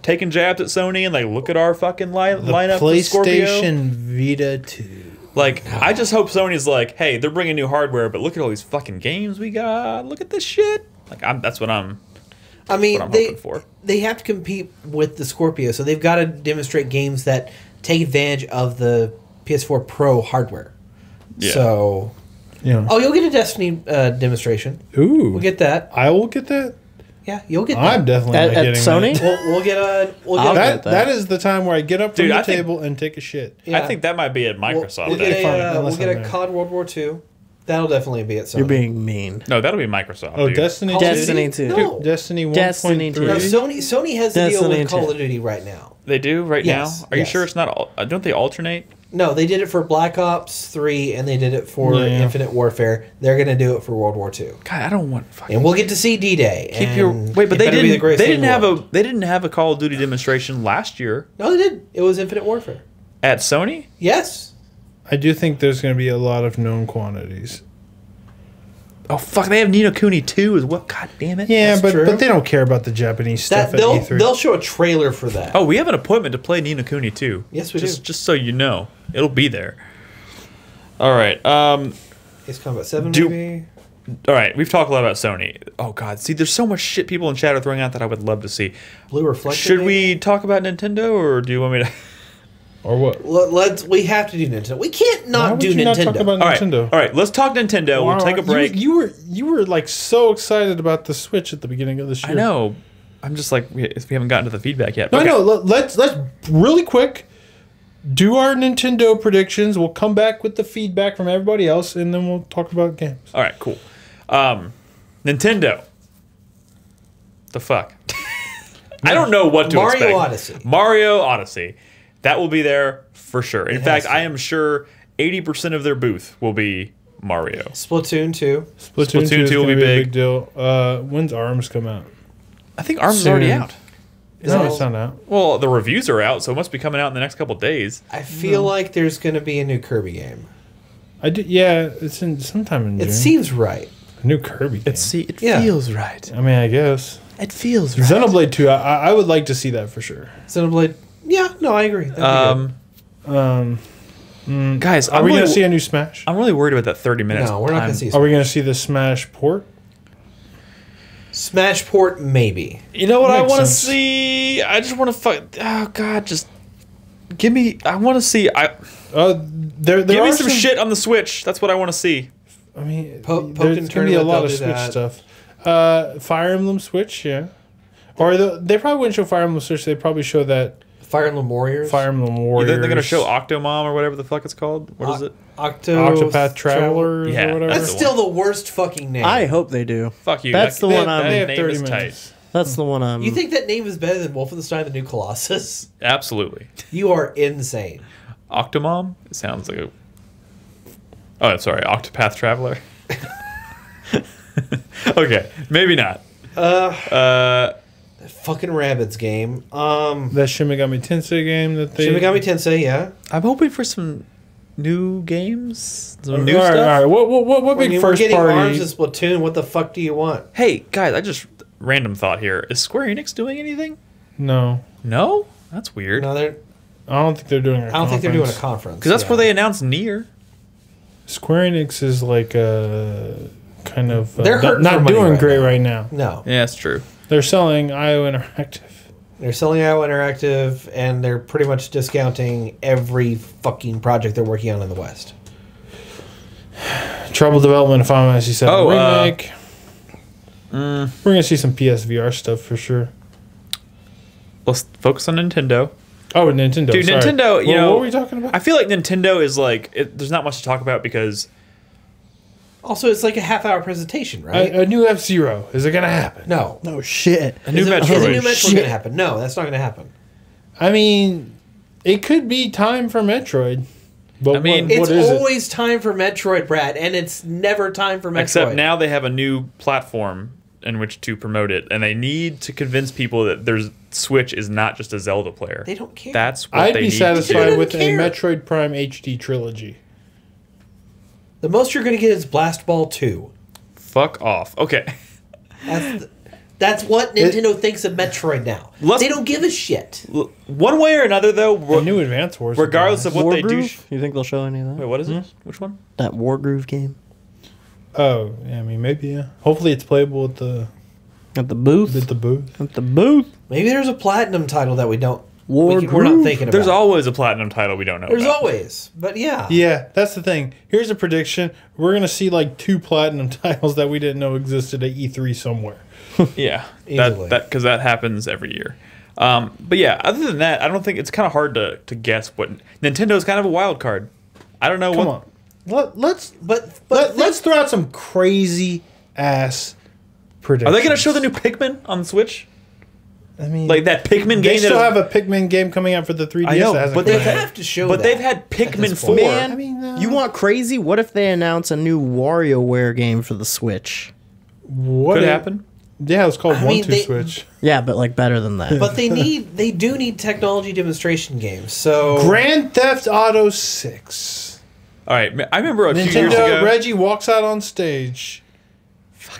taking jabs at Sony and like, look at our fucking lineup for Scorpio. PlayStation Vita 2. Like, I just hope Sony's like, hey, they're bringing new hardware, but look at all these fucking games we got. Look at this shit. Like, that's what I'm. I mean, hoping for. They have to compete with the Scorpio, so they've got to demonstrate games that take advantage of the PS4 Pro hardware. Yeah. So. Yeah. Oh, you'll get a Destiny demonstration. Ooh. We'll get that. I will get that. Yeah, you'll get that. I'm definitely not getting Sony? that. We'll get a. That is the time where I get up from the table and take a shit. Yeah. I think that might be at Microsoft. We'll get a COD World War II. That'll definitely be at Sony. You're being mean. No, that'll be Microsoft. Oh, dude. Destiny 2? Destiny 2. No. Destiny 1.3. Destiny 2. No, Sony has the deal with Call of Duty right now. They do right now? Are you yes. sure it's not? Don't they alternate? No, they did it for Black Ops 3 and they did it for Infinite Warfare. They're going to do it for World War II. God, I don't want fucking. And we'll get to see D-Day. But they didn't have a Call of Duty demonstration last year. No, they did. It was Infinite Warfare. At Sony? Yes. I do think there's going to be a lot of known quantities. Oh fuck! They have Ni no Kuni 2 as well. God damn it! Yeah, That's true. but they don't care about the Japanese stuff That at E3. they'll show a trailer for that. Oh, we have an appointment to play Ni no Kuni 2. Yes, we do. Just so you know, it'll be there. All right. Ace Combat 7 Do- maybe. All right. We've talked a lot about Sony. Oh God. See, there's so much shit people in chat are throwing out that I would love to see. Blue Reflector. Should maybe? we talk about Nintendo, or do you want me to? Or what? We have to do Nintendo. We can't Why not would do you Nintendo. not talk about All right. Nintendo? All right. Let's talk Nintendo. We'll take a break. You were like so excited about the Switch at the beginning of this year. I know. I'm just like we haven't gotten to the feedback yet. No, Okay. no. Let's really quick do our Nintendo predictions. We'll come back with the feedback from everybody else, and then we'll talk about games. All right. Cool. Nintendo. The fuck. I don't know what to Mario expect. Odyssey. Mario Odyssey. That will be there for sure. In It fact, has to. I am sure 80% of their booth will be Mario. Splatoon 2. Splatoon 2 2 is will gonna be be a big. big deal. When's ARMS come out? I think ARMS is already Soon. out. No, it's not out. Well, the reviews are out, so it must be coming out in the next couple days. I feel like there's going to be a new Kirby game. Yeah, it's in sometime in June. It seems right. A new Kirby game. It Yeah. feels right. I mean, I guess. It feels right. Xenoblade 2, I would like to see that for sure. Xenoblade. Yeah, no, I agree. That'd be good. Guys, Are we going to see a new Smash? I'm really worried about that 30 minutes. No, we're not going to see Are we going to see the Smash port? Smash Port, maybe. You know what I Makes want to sense. see? I just want to fuck. Oh God, just give me. I want to see. There Give are me some shit on the Switch. That's what I want to see. I mean, Pokken there's going to be a Tournament, lot they'll of do Switch that. stuff. Fire Emblem Switch, yeah. Or they probably wouldn't show Fire Emblem Switch. They'd probably show that Fire Emblem Warriors. Fire Emblem You Warriors. think they're gonna show Octomom or whatever the fuck it's called? What is it? Octopath Travelers Yeah, or whatever. That's the still the worst fucking name. I hope they do. Fuck you. That's the one I'm- They have name 30 is minutes. tight. That's the one I'm. You think that name is better than Wolfenstein: The New Colossus? Absolutely. You are insane. Octomom? It sounds like a. Oh, sorry. Octopath Traveler. Okay, maybe not. Fucking Rabbids game. That Shin Megami Tensei game that they... Shin Megami Tensei, yeah. I'm hoping for some new games, some All new right, stuff. all right. What I big mean, we're first getting party... ARMS and Splatoon. What the fuck do you want? Hey guys, I just random thought here. Is Square Enix doing anything? No. No, that's weird. No, they're. I don't think they're doing a I don't think they're doing a conference. conference. Because that's where they announced Nier. Square Enix is like kind of They're hurting not for money doing right great now. right now. No, Yeah, that's true. They're selling IO Interactive. they're selling IO Interactive, and they're pretty much discounting every fucking project they're working on in the West. Trouble development of Final Fantasy VII Oh, remake. We're gonna see some PSVR stuff for sure. Let's focus on Nintendo. Oh, Nintendo. Dude, sorry. Nintendo, you What- know, what were we talking about? I feel like Nintendo is like there's not much to talk about because Also, it's like a half-hour presentation, right? A new F-Zero. Is it gonna happen? no. No shit. a new Is a new Metroid. Metroid Shit. going to happen? No, that's not going to happen. I mean, it could be time for Metroid. But I mean, It's what is it? always time for Metroid, Brad, and it's never time for Metroid. Except now they have a new platform in which to promote it, and they need to convince people that there's Switch is not just a Zelda player. They don't care. That's what I'd they be need to satisfied do. with care. a Metroid Prime HD trilogy. The most you're going to get is Blast Ball 2. Fuck off. Okay. That's what Nintendo thinks of Metroid now. Let's- They don't give a shit. One way or another, though, A new Advance Wars. regardless of what they do. Wargroove? You think they'll show any of that? Wait, what is it? Which one? That Wargroove game Oh, yeah, I mean, maybe, yeah. Hopefully it's playable at the at the booth. booth. At the booth. Maybe there's a Platinum title that we don't. War we're not Groove? thinking about. There's always a platinum title we don't know There's about. always. But yeah. Yeah, that's the thing. Here's a prediction. We're going to see like 2 platinum titles that we didn't know existed at E3 somewhere. Yeah, Easily. because that happens every year. But yeah, other than that, I don't think it's kind of hard to guess what Nintendo's kind of a wild card. I don't know Come what. on. Let's But throw out some crazy ass Are predictions. they going to show the new Pikmin on the Switch? I mean, Like that Pikmin they game? still that have a Pikmin game coming out for the 3DS. I know, that hasn't but come they out. they yet. have to show but that they've had at Pikmin this 4. point. Man, I mean, you want crazy? What if they announce a new WarioWare game for the Switch? What Could if- happen. Yeah, it's called I mean, 1-2 they- Switch. Yeah, but like better than that. But they do need technology demonstration games. So Grand Theft Auto 6. All right, I remember a few years Nintendo, ago. Reggie walks out on stage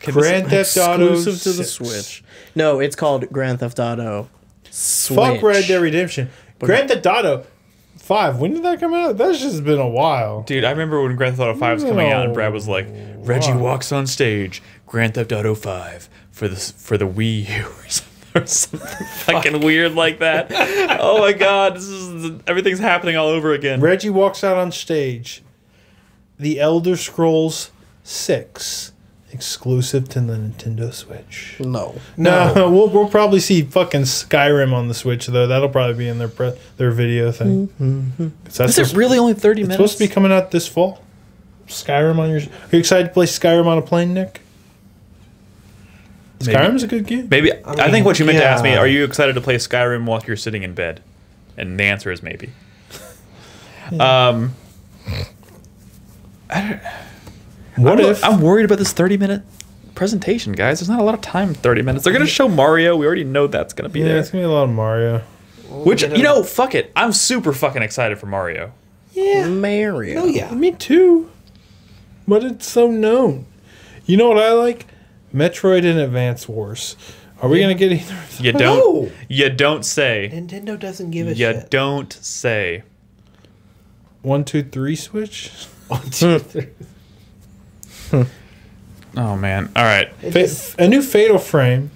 Grand Theft Auto Exclusive to the 6. Switch. No, it's called Grand Theft Auto Switch. Fuck Red Dead Redemption. Grand Theft Auto 5. When did that come out? That's just been a while. Dude, I remember when Grand Theft Auto 5 was coming out and Brad was like, Reggie walks on stage, Grand Theft Auto 5 for the Wii U or something fucking weird like that. Oh my god, everything's happening all over again. Reggie walks out on stage. The Elder Scrolls 6. Exclusive to the Nintendo Switch. No. No, we'll probably see fucking Skyrim on the Switch though. That'll probably be in their video thing. Is it really only 30 minutes? It's supposed to be coming out this fall. Skyrim on your. Are you excited to play Skyrim on a plane, Nick? Skyrim's a good game. Maybe. I think what you meant to ask me, yeah. are you excited to play Skyrim while you're sitting in bed? And the answer is maybe. I'm worried about this 30-minute presentation, guys. There's not a lot of time in 30 minutes. They're going to show Mario. We already know that's going to be there. It's going to be a lot of Mario. Which, fuck it. I'm super fucking excited for Mario. Yeah. Mario. Oh, yeah. Me too. But it's so known. You know what I like? Metroid and Advance Wars. Are we going to get either of those? You don't say. Nintendo doesn't give a You shit. don't say. 1, 2, 3 Switch? 1, 2, 3. Oh, man. All right. A new Fatal Frame.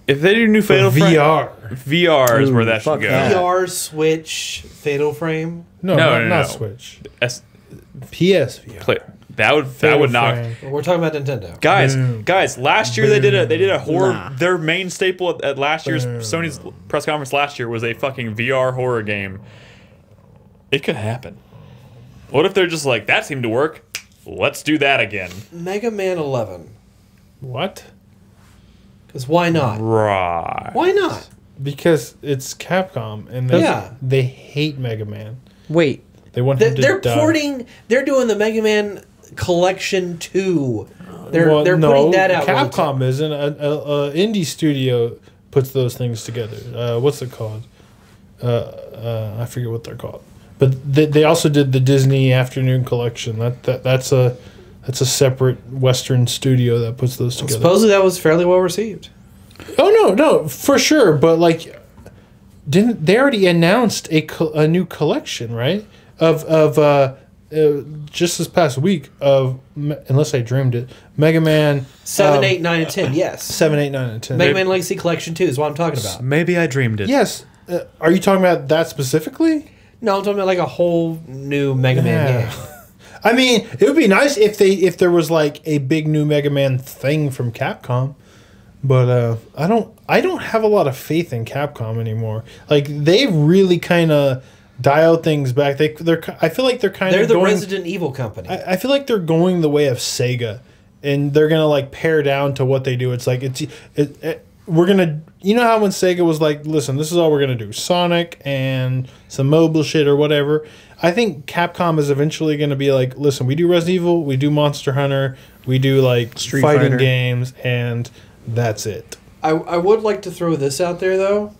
If they do new Fatal Frame... VR. VR is where that should fuck go. that. VR, Switch, Fatal Frame. No, not Switch. PSVR. That would knock... We're talking about Nintendo. Guys, last year they did a horror... Their main staple at last year's Sony's press conference last year was a fucking VR horror game. It could happen. What if they're just like, that seemed to work? Let's do that again. Mega Man 11. What? Because why not? Right. Why not? Because it's Capcom, and they hate Mega Man. Wait. They want him to They're die. porting... They're doing the Mega Man Collection 2. They're no, putting that out. Capcom isn't. An indie studio puts those things together. What's it called? I forget what they're called. But they also did the Disney Afternoon Collection. That's a separate Western studio that puts those together. Supposedly that was fairly well received. Oh no, for sure. But like, didn't they already announced a new collection, right? Of just this past week of, unless I dreamed it, Mega Man 7, 8, 9, and 10. Yes. 7, 8, 9, and 10. Mega Man Legacy Collection 2 is what I'm talking about. Maybe I dreamed it. Yes. Are you talking about that specifically? No, I'm talking about like a whole new Mega Man game. I mean, it would be nice if there was like a big new Mega Man thing from Capcom, but I don't have a lot of faith in Capcom anymore. Like they've really kind of dialed things back. I feel like they're the Resident Evil company. I feel like they're going the way of Sega, and they're gonna like pare down to what they do. It's like we're gonna, you know how when Sega was like, listen, this is all we're gonna do, Sonic and some mobile shit or whatever. I think Capcom is eventually gonna be like, listen, we do Resident Evil, we do Monster Hunter, we do like Street fighting Fighter games, and that's it. I would like to throw this out there though.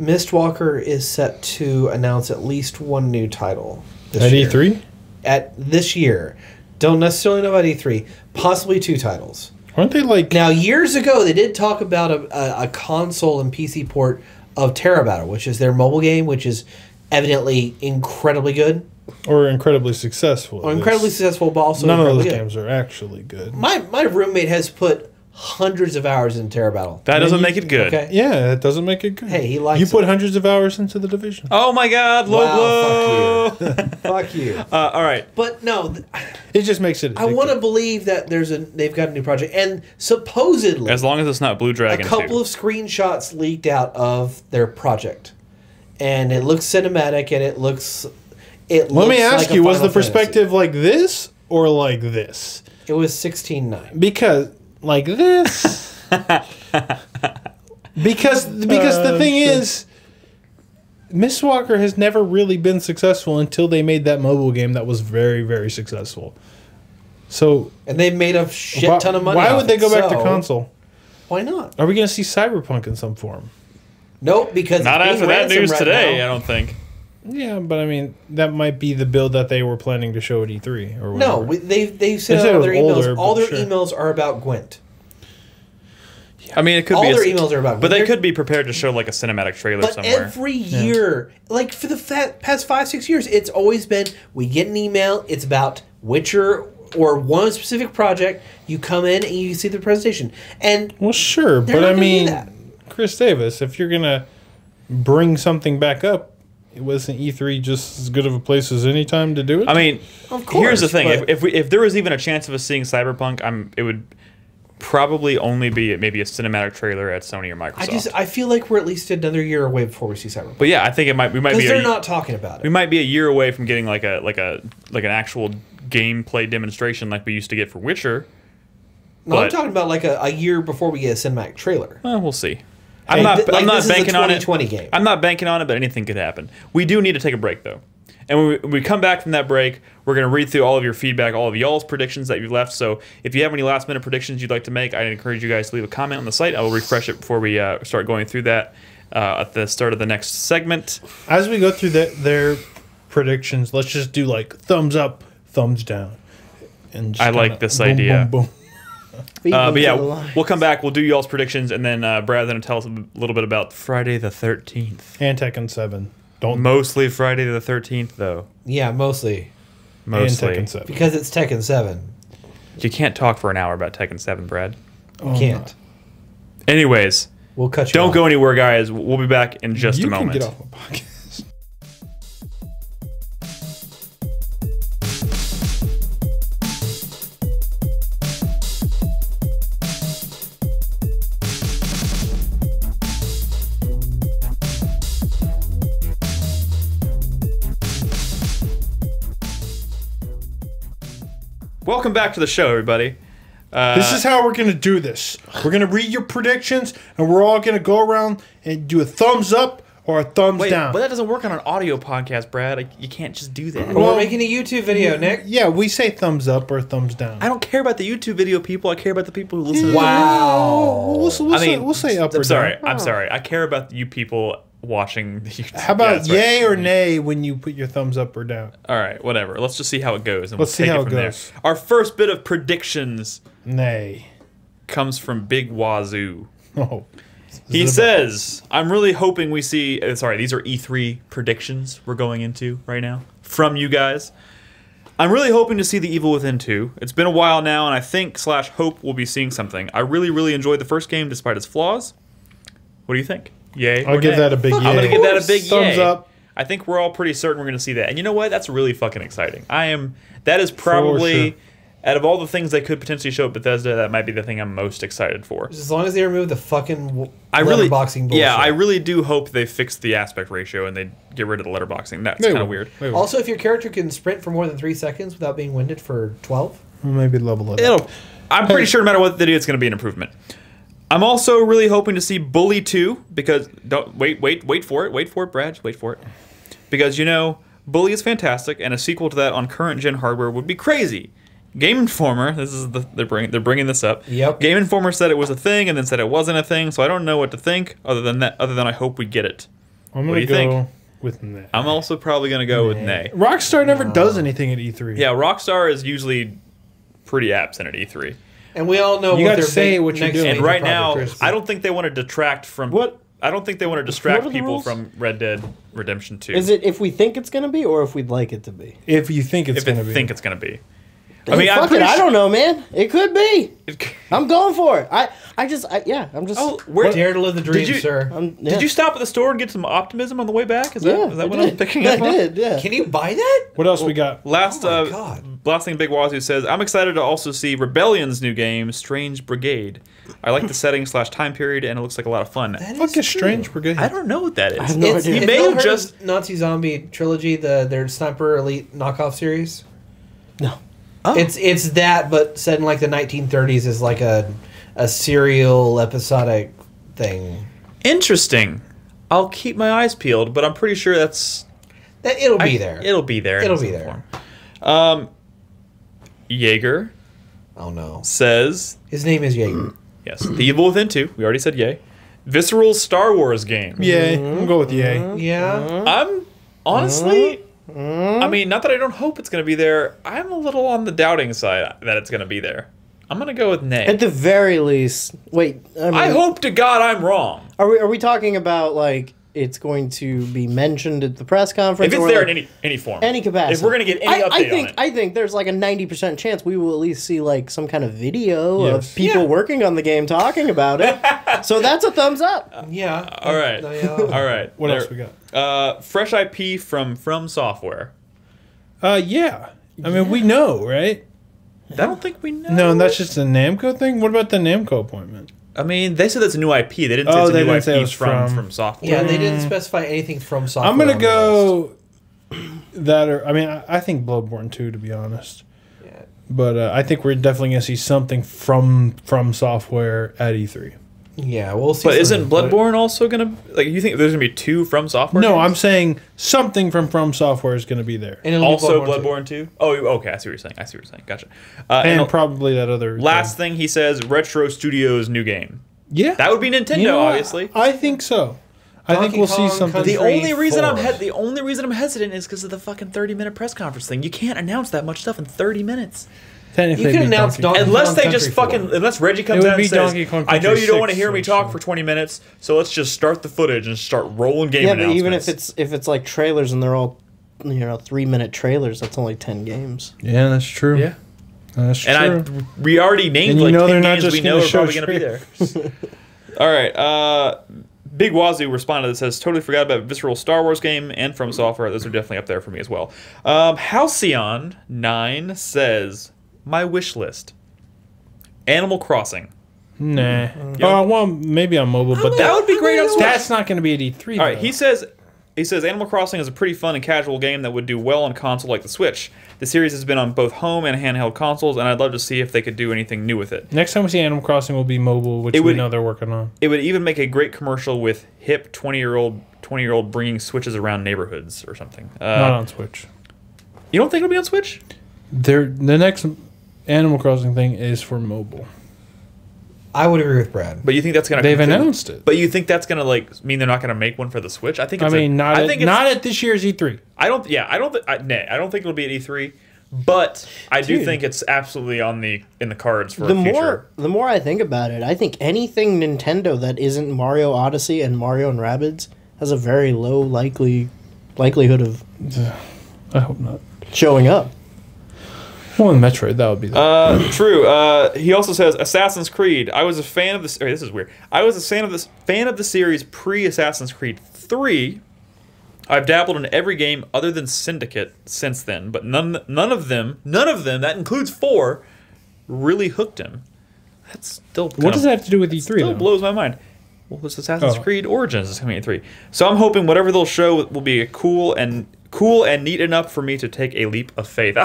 Mistwalker is set to announce at least one new title At year. E3? At this year. Don't necessarily know about E3. Possibly 2 titles. Aren't they like... Now, years ago, they did talk about a console and PC port of Terra Battle, which is their mobile game, which is evidently incredibly good. Or incredibly successful. Or incredibly successful, but also none of those good. games are actually good. My roommate has put hundreds of hours in Terra Battle. That doesn't make it good. Okay. Yeah, that doesn't make it good. Hey, he likes You put it. hundreds of hours into The Division. Oh my god, low blow. Wow, fuck you. All right. But no, It just makes it I want to believe that they've got a new project, and supposedly As long as it's not Blue a Dragon couple 2. of screenshots leaked out of their project, and it looks cinematic, and it looks. Let me ask like you, a was the Final perspective like this or like this? Fantasy. It was 16:9. Because like this. because the thing is, Mistwalker has never really been successful until they made that mobile game that was very, very successful. So And they made a shit ton of money. Why off would they it, go back to so console? Why not? Are we going to see Cyberpunk in some form? Nope, because Not it's after being that ransomed news right today, now. I don't think. Yeah, but I mean, that might be the build that they were planning to show at E3 or No, whatever. they've said said it all was their emails. older, All but their sure. emails are about Gwent. I mean, it could All be. their emails are about But Gwent. they could be prepared to show like a cinematic trailer But somewhere. every year, like for the past 5-6 years, it's always been we get an email. It's about Witcher or one specific project. You come in and you see the presentation. And Well, sure, They're but not I gonna do mean, that. Chris Davis, if you're gonna bring something back up, it wasn't E3 just as good of a place as any time to do it? I mean, Of course, here's the thing: but- if there was even a chance of us seeing Cyberpunk, it would probably only be maybe a cinematic trailer at Sony or Microsoft. I feel like we're at least another year away before we see Cyberpunk. But yeah, I think we might Because be. they're not talking about We it. might be a year away from getting like an actual gameplay demonstration like we used to get for Witcher. No, I'm but- talking about like a year before we get a cinematic trailer. We'll see. Hey, I'm not this is a banking on it. 2020 game. I'm not banking on it, but anything could happen. We do need to take a break though. And when we come back from that break, we're going to read through all of your feedback, all of y'all's predictions that you've left. So if you have any last-minute predictions you'd like to make, I'd encourage you guys to leave a comment on the site. I will refresh it before we start going through that at the start of the next segment. As we go through their predictions, let's just do like thumbs up, thumbs down. And just I like kinda this boom, idea. Boom, boom. Feed But me yeah, to the line. we'll come back. We'll do y'all's predictions, and then Brad then will tell us a little bit about Friday the 13th. And Tekken 7. Don't Mostly Friday the 13th, though. Yeah, mostly. Mostly. And Tekken 7. Because it's Tekken 7. You can't talk for an hour about Tekken 7, Brad. You can't. Anyways, We'll cut you don't off. go anywhere, guys. We'll be back in just you a moment. can get off my podcast. Welcome back to the show, everybody. This is how we're going to do this. We're going to read your predictions, and we're all going to go around and do a thumbs up or a thumbs Wait, down. but that doesn't work on an audio podcast, Brad. Like, you can't just do that. But Well- we're making a YouTube video, Nick. Yeah, we say thumbs up or thumbs down. I don't care about the YouTube video people. I care about the people who listen. Wow. We'll say up or I'm sorry. down. I'm sorry. I care about you people watching the YouTube. How about that's right. yay or nay when you put your thumbs up or down? All right, whatever. Let's just see how it goes, and Let's see we'll take how it it from there. goes. Our first bit of predictions Nay. comes from Big Wazoo. Oh. He says, I'm really hoping we see... sorry, these are E3 predictions we're going into right now from you guys. I'm really hoping to see The Evil Within 2. It's been a while now, and I think/hope we'll be seeing something. I really, really enjoyed the first game despite its flaws. What do you think? Yay I'll or give nay? that a big yay. I'm going to give that a big Thumbs yay. up. I think we're all pretty certain we're going to see that. And you know what? That's really fucking exciting. That is probably... sure. Out of all the things they could potentially show at Bethesda, that might be the thing I'm most excited for. As long as they remove the fucking letterboxing letterboxing bullshit. Yeah, I really do hope they fix the aspect ratio and they get rid of the letterboxing. That's They kind of will. weird. They will. Also, if your character can sprint for more than 3 seconds without being winded for 12, Maybe level it up. I'm pretty sure no matter what they do, it's going to be an improvement. I'm also really hoping to see Bully 2 because don't wait for it, Brad, wait for it. Because Bully is fantastic, and a sequel to that on current gen hardware would be crazy. Game Informer, they're bringing this up. Yep. Game Informer said it was a thing, and then said it wasn't a thing. So I don't know what to think other than I hope we get it. I'm What going do to you go think? with nay. I'm also probably going to go with nay. Rockstar never does anything at E3. Yeah, Rockstar is usually pretty absent at E3. and we all know You what gotta their say big what you're next doing. And major right now, project is. I don't think they want to detract from What? I don't think they want to What distract are the people rules? from Red Dead Redemption 2. Is it if we think it's gonna be, or if we'd like it to be? If you think it's if they going to be. think it's going to be? I mean, I'm fuck pretty it. I sure- don't know, man. It could be. It- I'm going for it. I'm just. Oh, where Dare to live the dream, you- sir. Yeah. Did you stop at the store and get some optimism on the way back? Is Yeah, that I what I'm did. picking up I on? did. Yeah. Can you buy that? What else we got? Last, Oh my God. last thing Big Wazoo says, I'm excited to also see Rebellion's new game, Strange Brigade. I like the setting / time period, and it looks like a lot of fun. That Fuck is true. Strange Brigade. I don't know what that is. I have no It's, idea. You may y'all have heard just- of Nazi Zombie Trilogy, their Sniper Elite knockoff series. No. Oh. It's that, but set in like the 1930s as like a serial episodic thing. Interesting. I'll keep my eyes peeled, but I'm pretty sure It'll be there. It'll be there. in It'll some be there. form. Jaeger Oh no, says, his name is Jaeger. yes, The Evil Within 2. We already said yay. Visceral's Star Wars game. Yay. I'm going to go with yay. Yeah, I'm Honestly, I mean, not that I don't hope it's going to be there. I'm a little on the doubting side that it's going to be there. I'm going to go with nay. At the very least, wait. I hope to God I'm wrong. Are we talking about like it's going to be mentioned at the press conference? If it's or there like, in any form, any capacity. If we're going to get any update on it. I think there's like a 90% chance we will at least see like some kind of video Yes. of people working on the game talking about it. So that's a thumbs up. Yeah. All right. All right. What else we got? Fresh IP from Software. Yeah. I mean, we know, right? I don't think we know. No, that's just a Namco thing. What about the Namco appointment? I mean, they said it's a new IP. They didn't say it's a they new didn't say it IP was from Software. Yeah, they didn't specify anything from software. I'm gonna on the go that, or I mean, I think Bloodborne 2, to be honest. list. Yeah. But I think we're definitely gonna see something from Software at E3. Yeah, we'll see. But isn't something, Bloodborne also gonna you think there's gonna be 2 from Software? No, games? I'm saying something from Software is gonna be there, And it'll be Also too. Bloodborne 2? Oh, okay. I see what you're saying. Gotcha. and probably that other last thing he says, Retro Studios new game. Yeah, That would be Nintendo, You know what? obviously. I think so. I think Donkey we'll see Kong something. Country The only reason Forward. I'm hesitant is because of the fucking 30-minute press conference thing. You can't announce that much stuff in 30 minutes. Technically, You can it'd be announce Donkey Donkey Kong. Unless they Kong just Country fucking, Forward. unless Reggie It comes would out be and says, Donkey Kong I know Country you don't want to 6 hear me or talk something. for 20 minutes, so let's just start the footage and start rolling game Yeah, but announcements. even if it's like trailers and they're all 3-minute trailers, that's only 10 games. Yeah, that's true. Yeah. That's true. And we already named And you like know 10 they're not games just we gonna know are show probably going to be there. All right. Big Wazoo responded that says, totally forgot about Visceral Star Wars game and From Software. Those are definitely up there for me as well. Halcyon9 says, my wish list. Animal Crossing. Nah. Well, maybe on mobile, but That would be great on Switch. that's not going to be at E3. All right, though. he says Animal Crossing is a pretty fun and casual game that would do well on console like the Switch. The series has been on both home and handheld consoles, and I'd love to see if they could do anything new with it. Next time we see Animal Crossing will be mobile, which It we would- know they're working on. It would even make a great commercial with hip 20-year-old bringing Switches around neighborhoods or something. Not on Switch. You don't think it'll be on Switch? The next Animal Crossing thing is for mobile. I would agree with Brad. But you think that's gonna? They've announced it. But you think that's gonna mean they're not gonna make one for the Switch? I think. It's not not at this year's E3. I don't. Yeah, I don't. I don't think it'll be at E3. But I do think it's absolutely in the cards for The a future. more I think about it, I think anything Nintendo that isn't Mario Odyssey and Mario and Rabbids has a very low likelihood of I hope not. showing up. Well, in Metroid, that would be the True. He also says Assassin's Creed. I was a fan of this. This is weird. I was a fan of the series pre Assassin's Creed 3. I've dabbled in every game other than Syndicate since then, but none of them, that includes 4, really hooked him. That's still What does that have to do with E3, still though? blows my mind. Well, this Assassin's Oh. Creed Origins is coming at 3, so I'm hoping whatever they'll show will be cool and neat enough for me to take a leap of faith.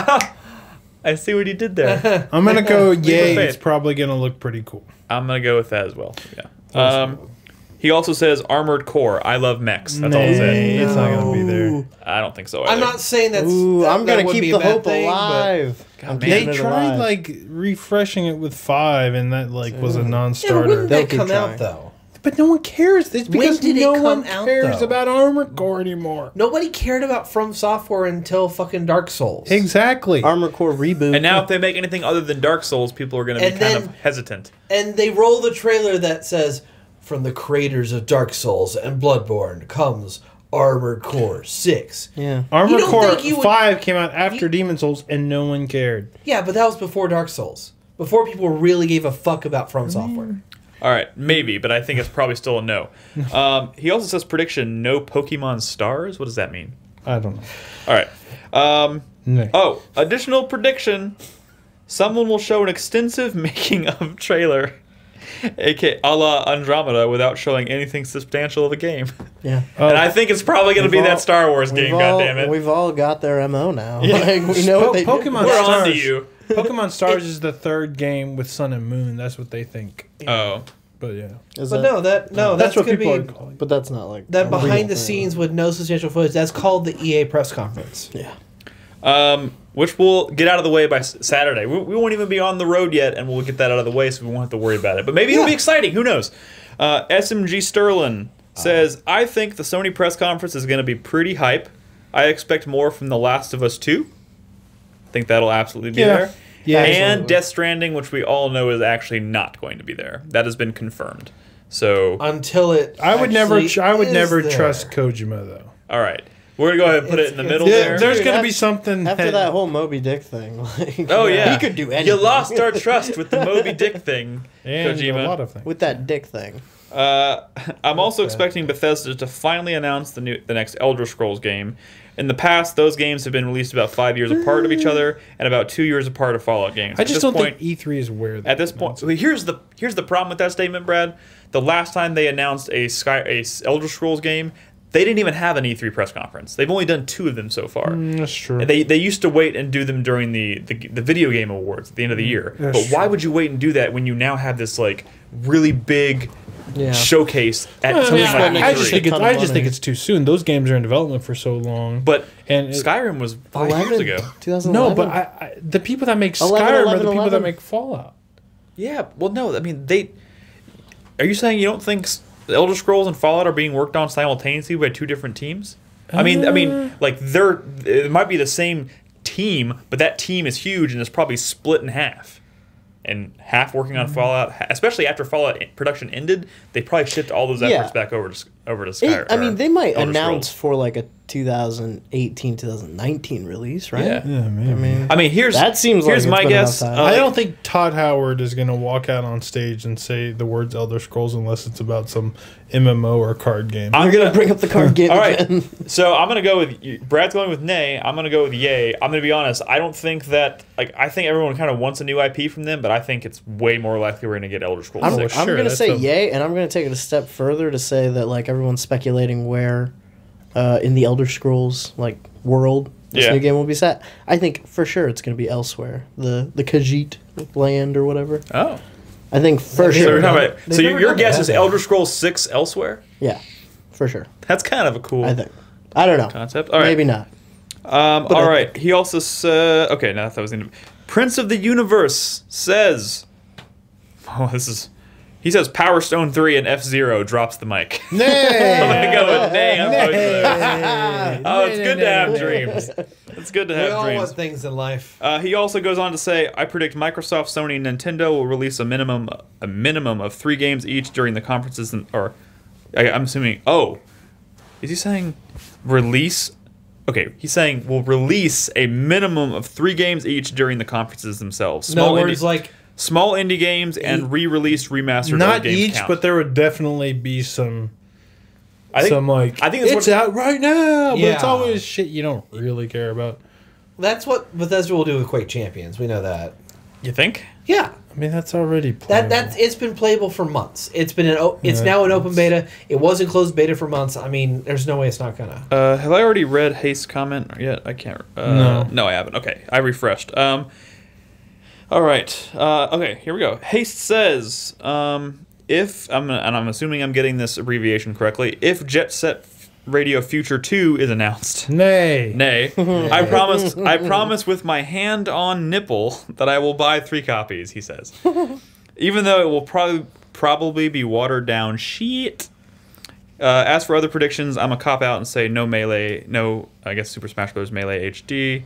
I see what he did there. I'm going to go, yay, faith. it's probably going to look pretty cool. I'm gonna go with that as well. Yeah. He also says Armored Core. I love mechs. That's all he said. It's not going to be there. I don't think so. I'm either. not saying that's. Ooh, I'm that gonna would be keep a the bad hope thing, but- alive. God, I'm man. They keeping it tried, alive. refreshing it with 5, and that, was a Yeah, non-starter. when did They'll that keep come trying. out though? But no one cares. It's because did it no come one out, cares though? about Armored Core anymore. Nobody cared about From Software until fucking Dark Souls. Exactly. Armored Core reboot. And now, if they make anything other than Dark Souls, people are going to be And kind then- of hesitant. And they roll the trailer that says, "From the creators of Dark Souls and Bloodborne comes Armored Core 6." yeah. Armored don't Core think you would- 5 came out after You- Demon Souls, and no one cared. Yeah, but that was before Dark Souls. Before people really gave a fuck about From Software. All right, maybe, but I think it's probably still a no. He also says prediction: no Pokemon stars. What does that mean? I don't know. All right. No. Oh, additional prediction: someone will show an extensive making of trailer, aka a la Andromeda, without showing anything substantial of the game. Yeah. And I think it's probably going to be We've all- that Star Wars game. God damn it! We've all got their MO now. Yeah. Like, we know what they Pokemon do. We're Stars. on to you. Pokemon Stars is the 3rd game with Sun and Moon. That's what they think. Oh. But yeah. Is But that- that's That's what gonna people are be calling. But that's not like that a behind real the thing. scenes with no substantial footage. That's called the EA press conference. Yeah. Which we'll get out of the way by Saturday. We won't even be on the road yet, and we'll get that out of the way, so we won't have to worry about it. But maybe it'll be exciting. Who knows? SMG Sterling says, I think the Sony press conference is going to be pretty hype. I expect more from The Last of Us 2. I think that'll absolutely be Yeah. there. Yeah, and absolutely. Death Stranding, which we all know is actually not going to be there. That has been confirmed. So, Until it. I would never there. trust Kojima though. all right. We're going to go ahead and put it in the middle there. There's Dude, going to be after- something After that whole Moby Dick thing, like, Oh, yeah. he could do anything. You lost our trust with the Moby Dick thing, and Kojima. a lot of things. with that dick thing. I'm also expecting Bethesda to finally announce the next Elder Scrolls game. In the past, those games have been released about 5 years apart of each other and about 2 years apart of Fallout games. I just don't think E3 is where. At this point, so here's the problem with that statement, Brad. The last time they announced a Elder Scrolls game, they didn't even have an E3 press conference. They've only done 2 of them so far. That's true. They used to wait and do them during the video game awards at the end of the year. That's But why true. would you wait and do that when you now have this like really big showcase at something yeah. like I just E3? think a ton of it's money. too soon. Those games are in development for so long. But and Skyrim was 5 years ago. 2011. no, but I, the people that make 11, Skyrim are 11, the people that 11. make Fallout. Yeah, well, no, I mean they. Are you saying you don't think the Elder Scrolls and Fallout are being worked on simultaneously by 2 different teams? I mean, like it might be the same team, but that team is huge and it's probably split in half. And half working on Fallout, especially after Fallout production ended, they probably shipped all those efforts Yeah. back over to Skyrim. I mean, they might Elder announce Scrolls. for like a 2018, 2019 release, right? Yeah. Yeah, maybe. I mean, here's That seems like here's it's my been guess. enough time. I don't think Todd Howard is going to walk out on stage and say the words Elder Scrolls unless it's about some MMO or card game. I'm gonna Bring up the card game All right, again. so I'm gonna go with Brad's going with nay. I'm gonna go with yay. I'm gonna be honest. I don't think that I think everyone kind of wants a new IP from them, but I think it's way more likely we're gonna get Elder Scrolls I'm, 6. I'm sure, gonna that's say a- yay, and I'm gonna take it a step further to say that like everyone's speculating where in the Elder Scrolls like world this Yeah. new game will be set. I think for sure it's gonna be elsewhere. The Khajiit land or whatever. Oh, I think for so sure. we're talking about. They've So never your done guess that, is though. Elder Scrolls 6 elsewhere? Yeah, for sure. That's kind of a cool I think. I don't know. concept. All right, Maybe not. all I right. He also said, okay, now that was in Prince of the Universe says, oh, this is. He says Power Stone 3 and F-Zero drops the mic. I'm gonna go with nay. I'm going with oh, it's good to have dreams. It's good to We have all dreams. want things in life. He also goes on to say, I predict Microsoft, Sony, and Nintendo will release a minimum of 3 games each during the conferences, I'm assuming. Oh, is he saying release? Okay, he's saying we'll release a minimum of 3 games each during the conferences themselves. No words like small indie games and re-released, remastered Not old games each, count. but there would definitely be some. I think I think that's it's what- out right now, but it's Yeah. always shit you don't really care about. that's what Bethesda will do with Quake Champions. We know that. You think? Yeah. I mean, that's already playable. That's it's been playable for months. It's been it's Yeah, now an open beta. It was in closed beta for months. I mean, there's no way it's not gonna. Have I already read Haste's comment yet? I can't. No, I haven't. Okay, I refreshed. All right. Okay, here we go. Haste says, if I'm assuming I'm getting this abbreviation correctly, if Jet Set Radio Future 2 is announced. Nay. Nay. I promise with my hand on nipple that I will buy 3 copies, he says. Even though it will probably be watered down shit. As for other predictions, I'm a cop out and say no Melee, no, I guess Super Smash Bros. Melee HD.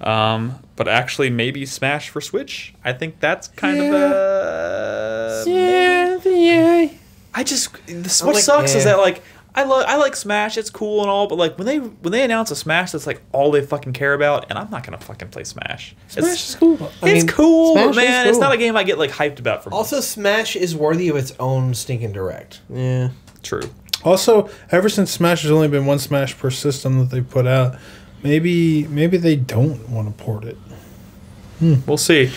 But actually maybe Smash for Switch. I think that's kind of a... Yeah. What like, sucks is eh. that like I like Smash, it's cool and all, but like when they announce a Smash that's like all they fucking care about, and I'm not gonna fucking play Smash. Smash is cool. It's cool, Smash but is man. It's cool. not a game I get like hyped about for Also, months. Smash is worthy of its own stinking direct. Yeah. True. Also, ever since Smash, there's only been 1 Smash per system that they put out. Maybe they don't want to port it. We'll see.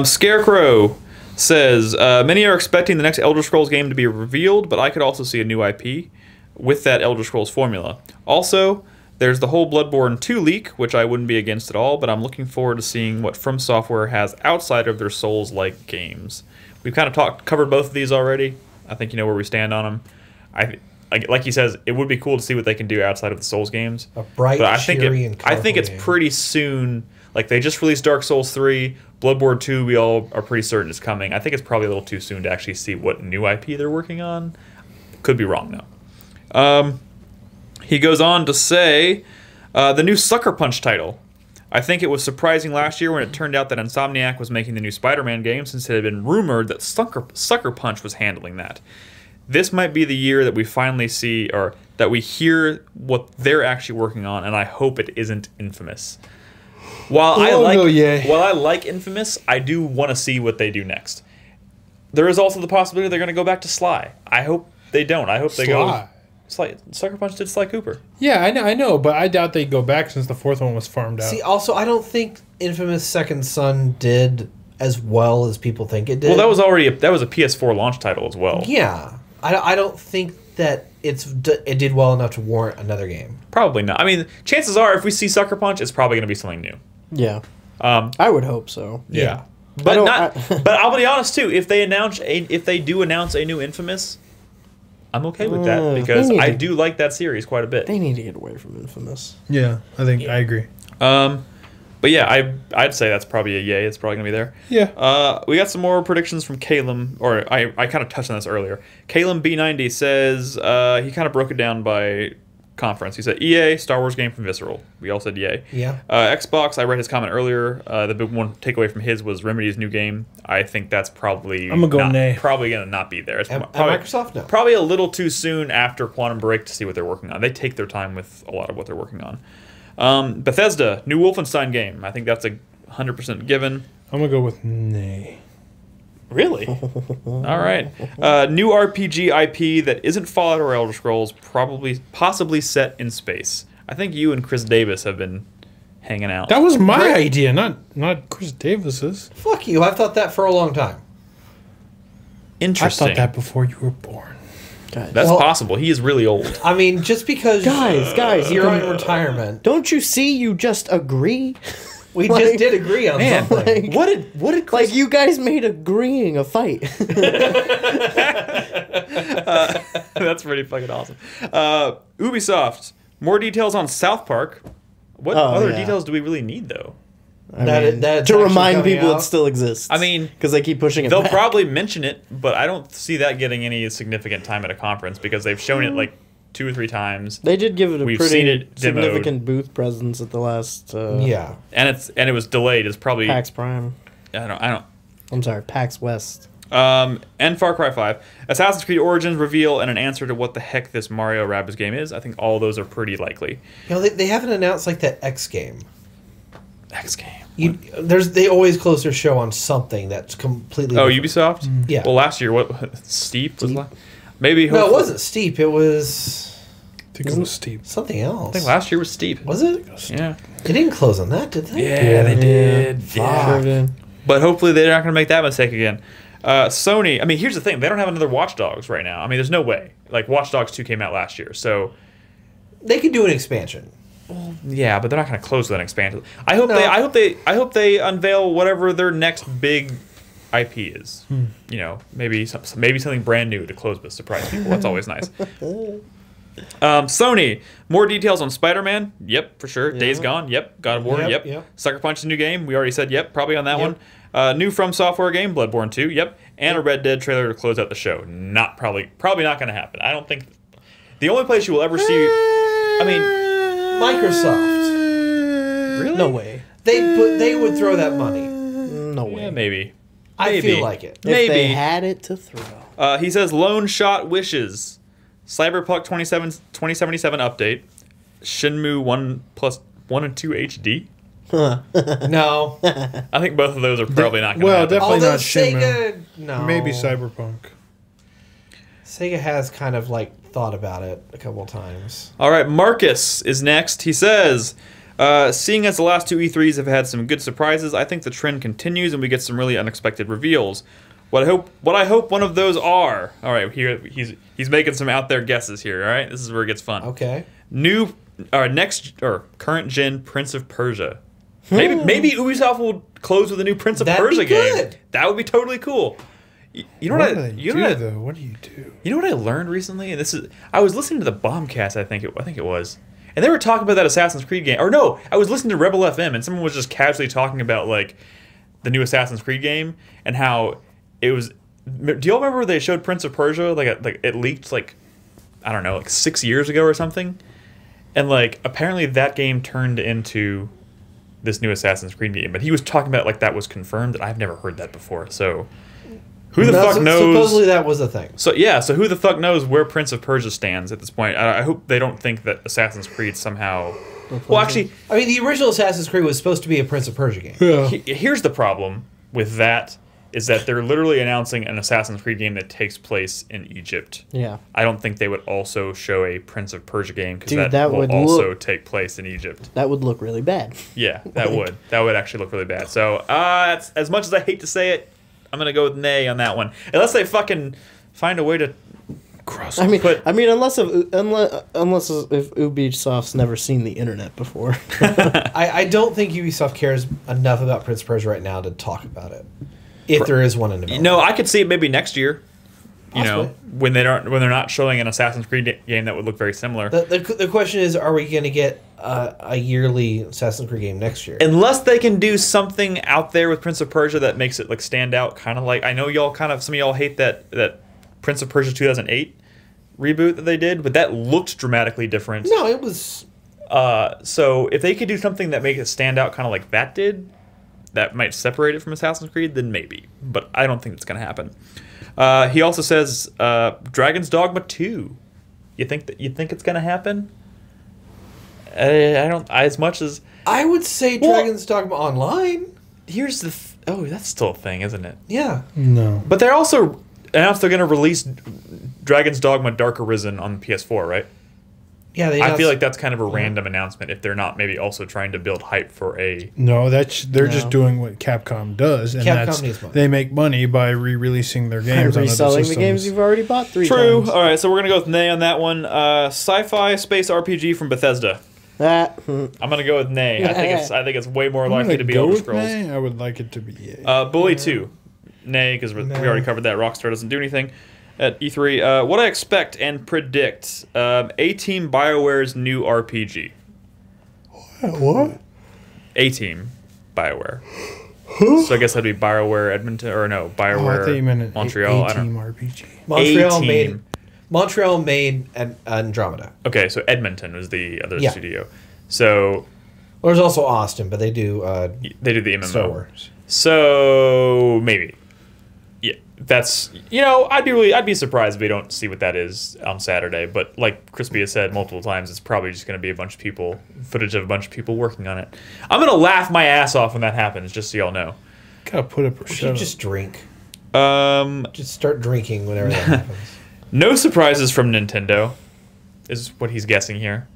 Scarecrow says, many are expecting the next Elder Scrolls game to be revealed, but I could also see a new IP with that Elder Scrolls formula. Also, there's the whole Bloodborne 2 leak, which I wouldn't be against at all, but I'm looking forward to seeing what From Software has outside of their Souls-like games. We've kind of covered both of these already. I think you know where we stand on them. Like he says, it would be cool to see what they can do outside of the Souls games. A bright, But I think cheery, and I think colorful it's game. pretty soon. Like they just released Dark Souls 3, Bloodborne 2. We all are pretty certain is coming. I think it's probably a little too soon to actually see what new IP they're working on. Could be wrong though. He goes on to say, The new Sucker Punch title. I think it was surprising last year when it turned out that Insomniac was making the new Spider-Man game, since it had been rumored that Sucker Punch was handling that. This might be the year that we finally see, or that we hear what they're actually working on, and I hope it isn't Infamous. While I like Infamous, I do want to see what they do next. There is also the possibility they're going to go back to Sly. I hope they don't. I hope they go. Sucker Punch did Sly Cooper. Yeah, I know, but I doubt they'd go back since the fourth one was farmed out. See, also, I don't think Infamous Second Son did as well as people think it did. Well, that was a PS4 launch title as well. Yeah, I don't think that it did well enough to warrant another game. Probably not. I mean, chances are, if we see Sucker Punch, it's probably going to be something new. Yeah. I would hope so. Yeah. But but I'll be honest too. If they do announce a new Infamous, I'm okay with that because I do like that series quite a bit. They need to get away from Infamous. Yeah, I agree. But yeah, I'd say that's probably a yay. It's probably gonna be there. Yeah. We got some more predictions from Calum, or I kind of touched on this earlier. Calum B90 says he kind of broke it down by conference. He said EA, Star Wars game from Visceral. We all said EA. Yeah. Xbox, I read his comment earlier. The big one takeaway from his was Remedy's new game. I think that's probably I'm gonna go nay. Probably gonna not be there. It's And probably, Microsoft, no. Probably a little too soon after Quantum Break to see what they're working on. They take their time with a lot of what they're working on. Bethesda, new Wolfenstein game. I think that's a 100% given. I'm gonna go with nay. Really? All right. New RPG IP that isn't Fallout or Elder Scrolls, possibly set in space. I think you and Chris Davis have been hanging out. That was my idea, not Chris Davis's. Fuck you. I've thought that for a long time. Interesting. I thought that before you were born. Guys. That's possible. He is really old. I mean, just because Guys, you're in retirement. Don't you see? You just agree. We just did agree on something. What did Chris... Like you guys made agreeing a fight. That's pretty fucking awesome. Ubisoft, more details on South Park. What other details do we really need though? That's to remind people out. it still exists. I mean, because they keep pushing it. They'll back. probably mention it, but I don't see that getting any significant time at a conference because they've shown it like 2 or 3 times. They did give it a We've pretty seen it significant booth presence at the last. Yeah, and it was delayed. It's probably PAX Prime. I don't. I'm sorry, PAX West. And Far Cry 5, Assassin's Creed Origins reveal, and an answer to what the heck this Mario Rabbids game is. I think all those are pretty likely. You know, they haven't announced like that X game. X game. They always close their show on something that's completely. Oh, different. Ubisoft. Yeah. Well, last year Steep was maybe. No, it wasn't Steep. It was. I think it was Steep. Something else. I think last year was Steep. Was it? Yeah. They didn't close on that, did they? Yeah, they did. Fuck. Sure did. But hopefully they're not going to make that mistake again. Sony, I mean, here's the thing. They don't have another Watch Dogs right now. I mean, there's no way. Like, Watch Dogs 2 came out last year, so... They could do an expansion. Yeah, but they're not going to close that expansion. I hope they unveil whatever their next big IP is. You know, maybe something brand new to close with, surprise people. That's always nice. Sony, more details on Spider-Man. Yep, for sure. Yeah. Days Gone. Yep. God of War. Yep. Sucker Punch's new game. We already said yep. Probably on that one. New From Software game, Bloodborne 2. Yep. And a Red Dead trailer to close out the show. Probably not going to happen. I don't think. The only place you will ever see. I mean, Microsoft. Really? No way. They would throw that money. No way. Yeah, maybe. I feel like it. If Maybe. they had it to throw. He says Lone Shot Wishes. Cyberpunk 2077 update. Shenmue 1 and 2 HD. No. I think both of those are probably not going to Well, happen. definitely Although not Shenmue. Sega, no. Maybe Cyberpunk. Sega has kind of like thought about it a couple of times. All right, Marcus is next. He says, seeing as the last 2 E3s have had some good surprises, I think the trend continues and we get some really unexpected reveals. What I hope one of those are. All right, here he's making some out there guesses here. All right, this is where it gets fun. Okay. New current gen Prince of Persia. Maybe Ubisoft will close with a new Prince of That'd Persia be game. good. That would be totally cool. You know What what? do You they know do, what? though? What do you do? You know what I learned recently, and I was listening to the Bombcast. I think it was, and they were talking about that Assassin's Creed game. Or no, I was listening to Rebel FM, and someone was just casually talking about like the new Assassin's Creed game and how it was. Do y'all remember they showed Prince of Persia like it leaked like I don't know like 6 years ago or something, And like apparently that game turned into this new Assassin's Creed game, but he was talking about it like that was confirmed, and I've never heard that before. So who the fuck knows? Supposedly that was a thing. So yeah, so who the fuck knows where Prince of Persia stands at this point? I hope they don't think that Assassin's Creed somehow. Well, actually, I mean, the original Assassin's Creed was supposed to be a Prince of Persia game. Yeah. Here's the problem with that is that they're literally announcing an Assassin's Creed game that takes place in Egypt. Yeah. I don't think they would also show a Prince of Persia game because Dude, that will would also take place in Egypt. That would look really bad. Yeah, that would. That would actually look really bad. So, as much as I hate to say it, I'm gonna go with nay on that one. Unless they fucking find a way to cross. I mean, unless if Ubisoft's never seen the internet before. I don't think Ubisoft cares enough about Prince of Persia right now to talk about it. If there is one in development. No, I could see it maybe next year. You know, Possibly. when they're not showing an Assassin's Creed game that would look very similar. The question is, are we going to get a yearly Assassin's Creed game next year? Unless they can do something out there with Prince of Persia that makes it like stand out, kind of like I know y'all some of y'all hate that Prince of Persia 2008 reboot that they did, but that looked dramatically different. No, it was. So if they could do something that makes it stand out, kind of like that did, that might separate it from Assassin's Creed, then maybe. But I don't think it's going to happen. He also says Dragon's Dogma 2. You think it's going to happen? I don't. As much as I would say Dragon's Dogma Online. Here's the. That's still a thing, isn't it? Yeah. No. But they're also announced they're going to release Dragon's Dogma Dark Arisen on PS4, right? Yeah, I feel like that's kind of a random announcement if they're not maybe also trying to build hype for a... No, they're just doing what Capcom does, and Capcom needs money. They make money by re-releasing their games on other reselling systems. the games you've already bought 3 True. times. All right, so we're going to go with nay on that one. Sci-fi space RPG from Bethesda. I'm going to go with nay. I think it's way more likely to be Elder Scrolls. Nay. I would like it to be yay. Bully 2. Nay, because we already covered that. Rockstar doesn't do anything. At E3, what I expect and predict, A-Team BioWare's new RPG. What? A-Team BioWare. So I guess that'd be BioWare Edmonton, or no, BioWare I thought you meant an Montreal. A-Team RPG. Montreal made Andromeda. Okay, so Edmonton was the other Yeah. studio. So Well, there's also Austin, but they do they do the MMO. Star Wars. So maybe. Yeah, that's I'd be surprised if we don't see what that is on Saturday. But like Crispy has said multiple times, it's probably just going to be footage of a bunch of people working on it. I'm gonna laugh my ass off when that happens, just so y'all know. Gotta put up or You shut up. just drink. Just start drinking whenever that happens. No surprises from Nintendo, is what he's guessing here.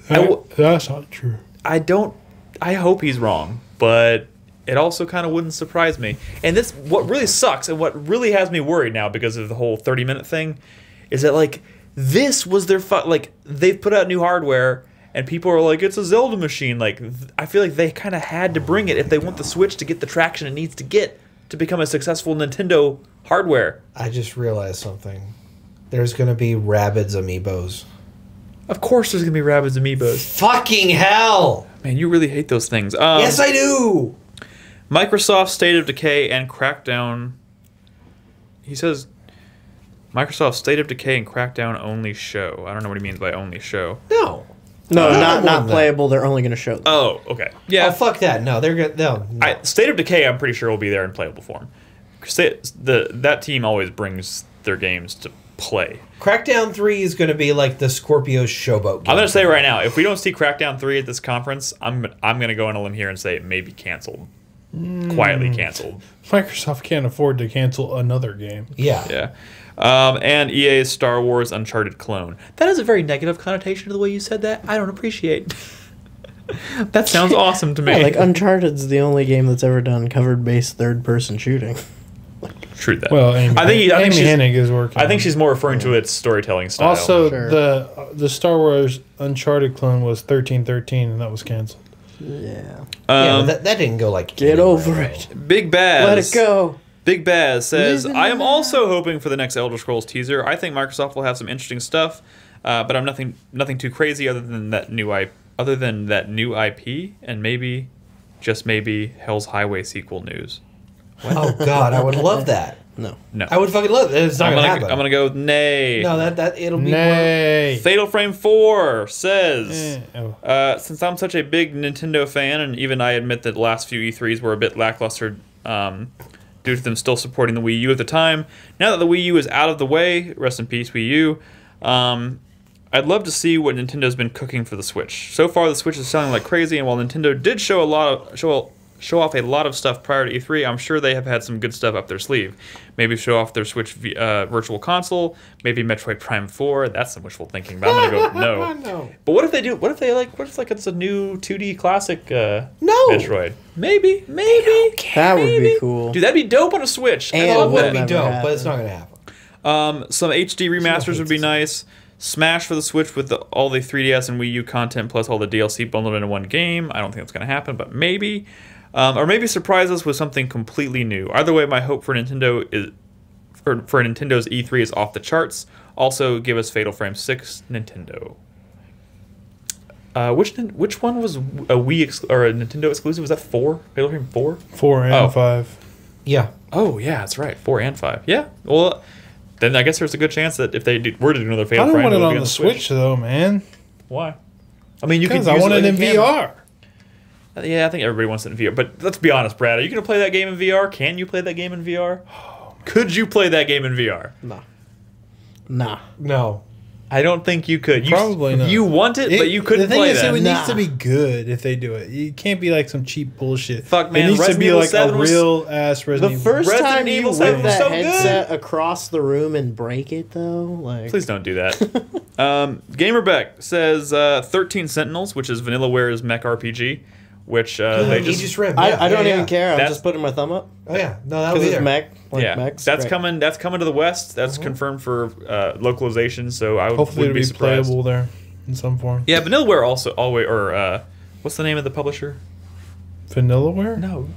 That's not true. I hope he's wrong, but it also kind of wouldn't surprise me. And what really sucks and what really has me worried now because of the whole 30-minute thing is that, like, this was their they've put out new hardware and people are like, it's a Zelda machine. Like, I feel like they kind of had to bring it if they want the Switch to get the traction it needs to get to become a successful Nintendo hardware. I just realized something. There's going to be Rabbids amiibos. Of course there's going to be Rabbids amiibos. Fucking hell! Man, you really hate those things. Yes, I do! Microsoft State of Decay and Crackdown. He says Microsoft State of Decay and Crackdown only show. I don't know what he means by only show. No. No, not not playable. They're only going to show them. Oh, okay. Yeah. Oh, fuck that. No, they're good. No. State of Decay, I'm pretty sure will be there in playable form. That team always brings their games to play. Crackdown 3 is going to be like the Scorpio showboat game. I'm going to say right now, if we don't see Crackdown 3 at this conference, I'm going to go on a limb here and say it may be canceled. Quietly canceled. Microsoft can't afford to cancel another game. Yeah. Yeah. And EA's Star Wars Uncharted clone. That is a very negative connotation to the way you said that. I don't appreciate. That sounds awesome to me. Yeah, like Uncharted's the only game that's ever done covered-based third-person shooting. True that. Well, Amy Hennig is working. I think she's more referring to its storytelling style. Also, Sure. the Star Wars Uncharted clone was 1313, and that was canceled. Yeah. That didn't go like... Get over it. Big Baz. Let it go. Big Baz says, Live in I am the also hoping for the next Elder Scrolls teaser. I think Microsoft will have some interesting stuff, but I'm nothing too crazy other than that new IP and maybe, just maybe, Hell's Highway sequel news. Oh God, I would love that. No. I would fucking love it. It's not gonna happen. I'm gonna go nay. No, that it'll be Nay. Fatal Frame 4 says, Oh. since I'm such a big Nintendo fan, and even I admit that the last few E3s were a bit lackluster due to them still supporting the Wii U at the time, now that the Wii U is out of the way, rest in peace Wii U, I'd love to see what Nintendo's been cooking for the Switch. So far, the Switch is selling like crazy, and while Nintendo did show off a lot of stuff prior to E3, I'm sure they have had some good stuff up their sleeve. Maybe show off their Switch Virtual Console, maybe Metroid Prime 4. That's some wishful thinking, but I'm gonna go no. No. But what if they do? What if it's a new 2D classic No. Metroid? Maybe. That would be cool. Dude, that'd be dope on a Switch. I And It love would that. be Never dope, happened. but it's not gonna happen. Some HD remasters would be hates nice. Smash for the Switch with all the 3DS and Wii U content plus all the DLC bundled into one game. I don't think that's going to happen, but maybe. Or maybe surprise us with something completely new. Either way, my hope for Nintendo is for Nintendo's E3 is off the charts. Also, give us Fatal Frame 6, Nintendo. Which one was a Wii or a Nintendo exclusive? Was that 4? Fatal Frame 4? 4 and Oh. 5. Yeah. Oh yeah, that's right. 4 and 5. Yeah. Well, then I guess there's a good chance that if they were to do another I Fatal don't Frame, want it would on be the Switch though, man. Why? I mean, you can. Because I want it in VR. Yeah, I think everybody wants it in VR. But let's be honest, Brad. Are you going to play that game in VR? Can you play that game in VR? Could you play that game in VR? Nah. No. I don't think you could. Probably not. You want it, but you couldn't the thing play is, that. it Nah. needs to be good if they do it. It can't be like some cheap bullshit. Fuck, man, It needs to Resident be Evil like 7 a was- real ass The Resident Evil. first Resident time you Evil whip 7 was that so good. headset across the room and break it, though, like Please don't do that. Gamerbeck says 13 Sentinels, which is Vanillaware's mech RPG, which they just... Aegis Rim. I don't even care. I'm That's- just putting my thumb up Oh yeah. No, that'll because be it's there. mech. Like yeah, mechs. that's Great. coming. That's coming to the West. That's confirmed for localization. So I Hopefully would it'll be be surprised. playable there in some form. Yeah, Vanillaware also always what's the name of the publisher? Vanillaware? No,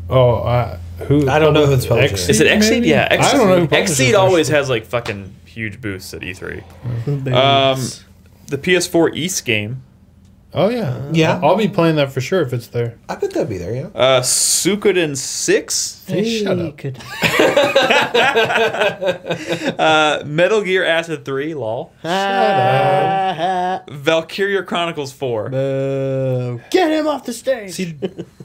Who? I don't know who it's publishing. is it Exceed? maybe? Yeah, I don't know who publishes Exceed that always shit. has like fucking huge booths at E3. Boots. The PS4 East game, Oh yeah. Yeah. I'll be playing that for sure if it's there. I bet that'll be there. Yeah. Suikoden 6, Hey, shut up. Could- Metal Gear Acid 3, lol, Valkyria Chronicles 4. Boo. Get him off the stage. See,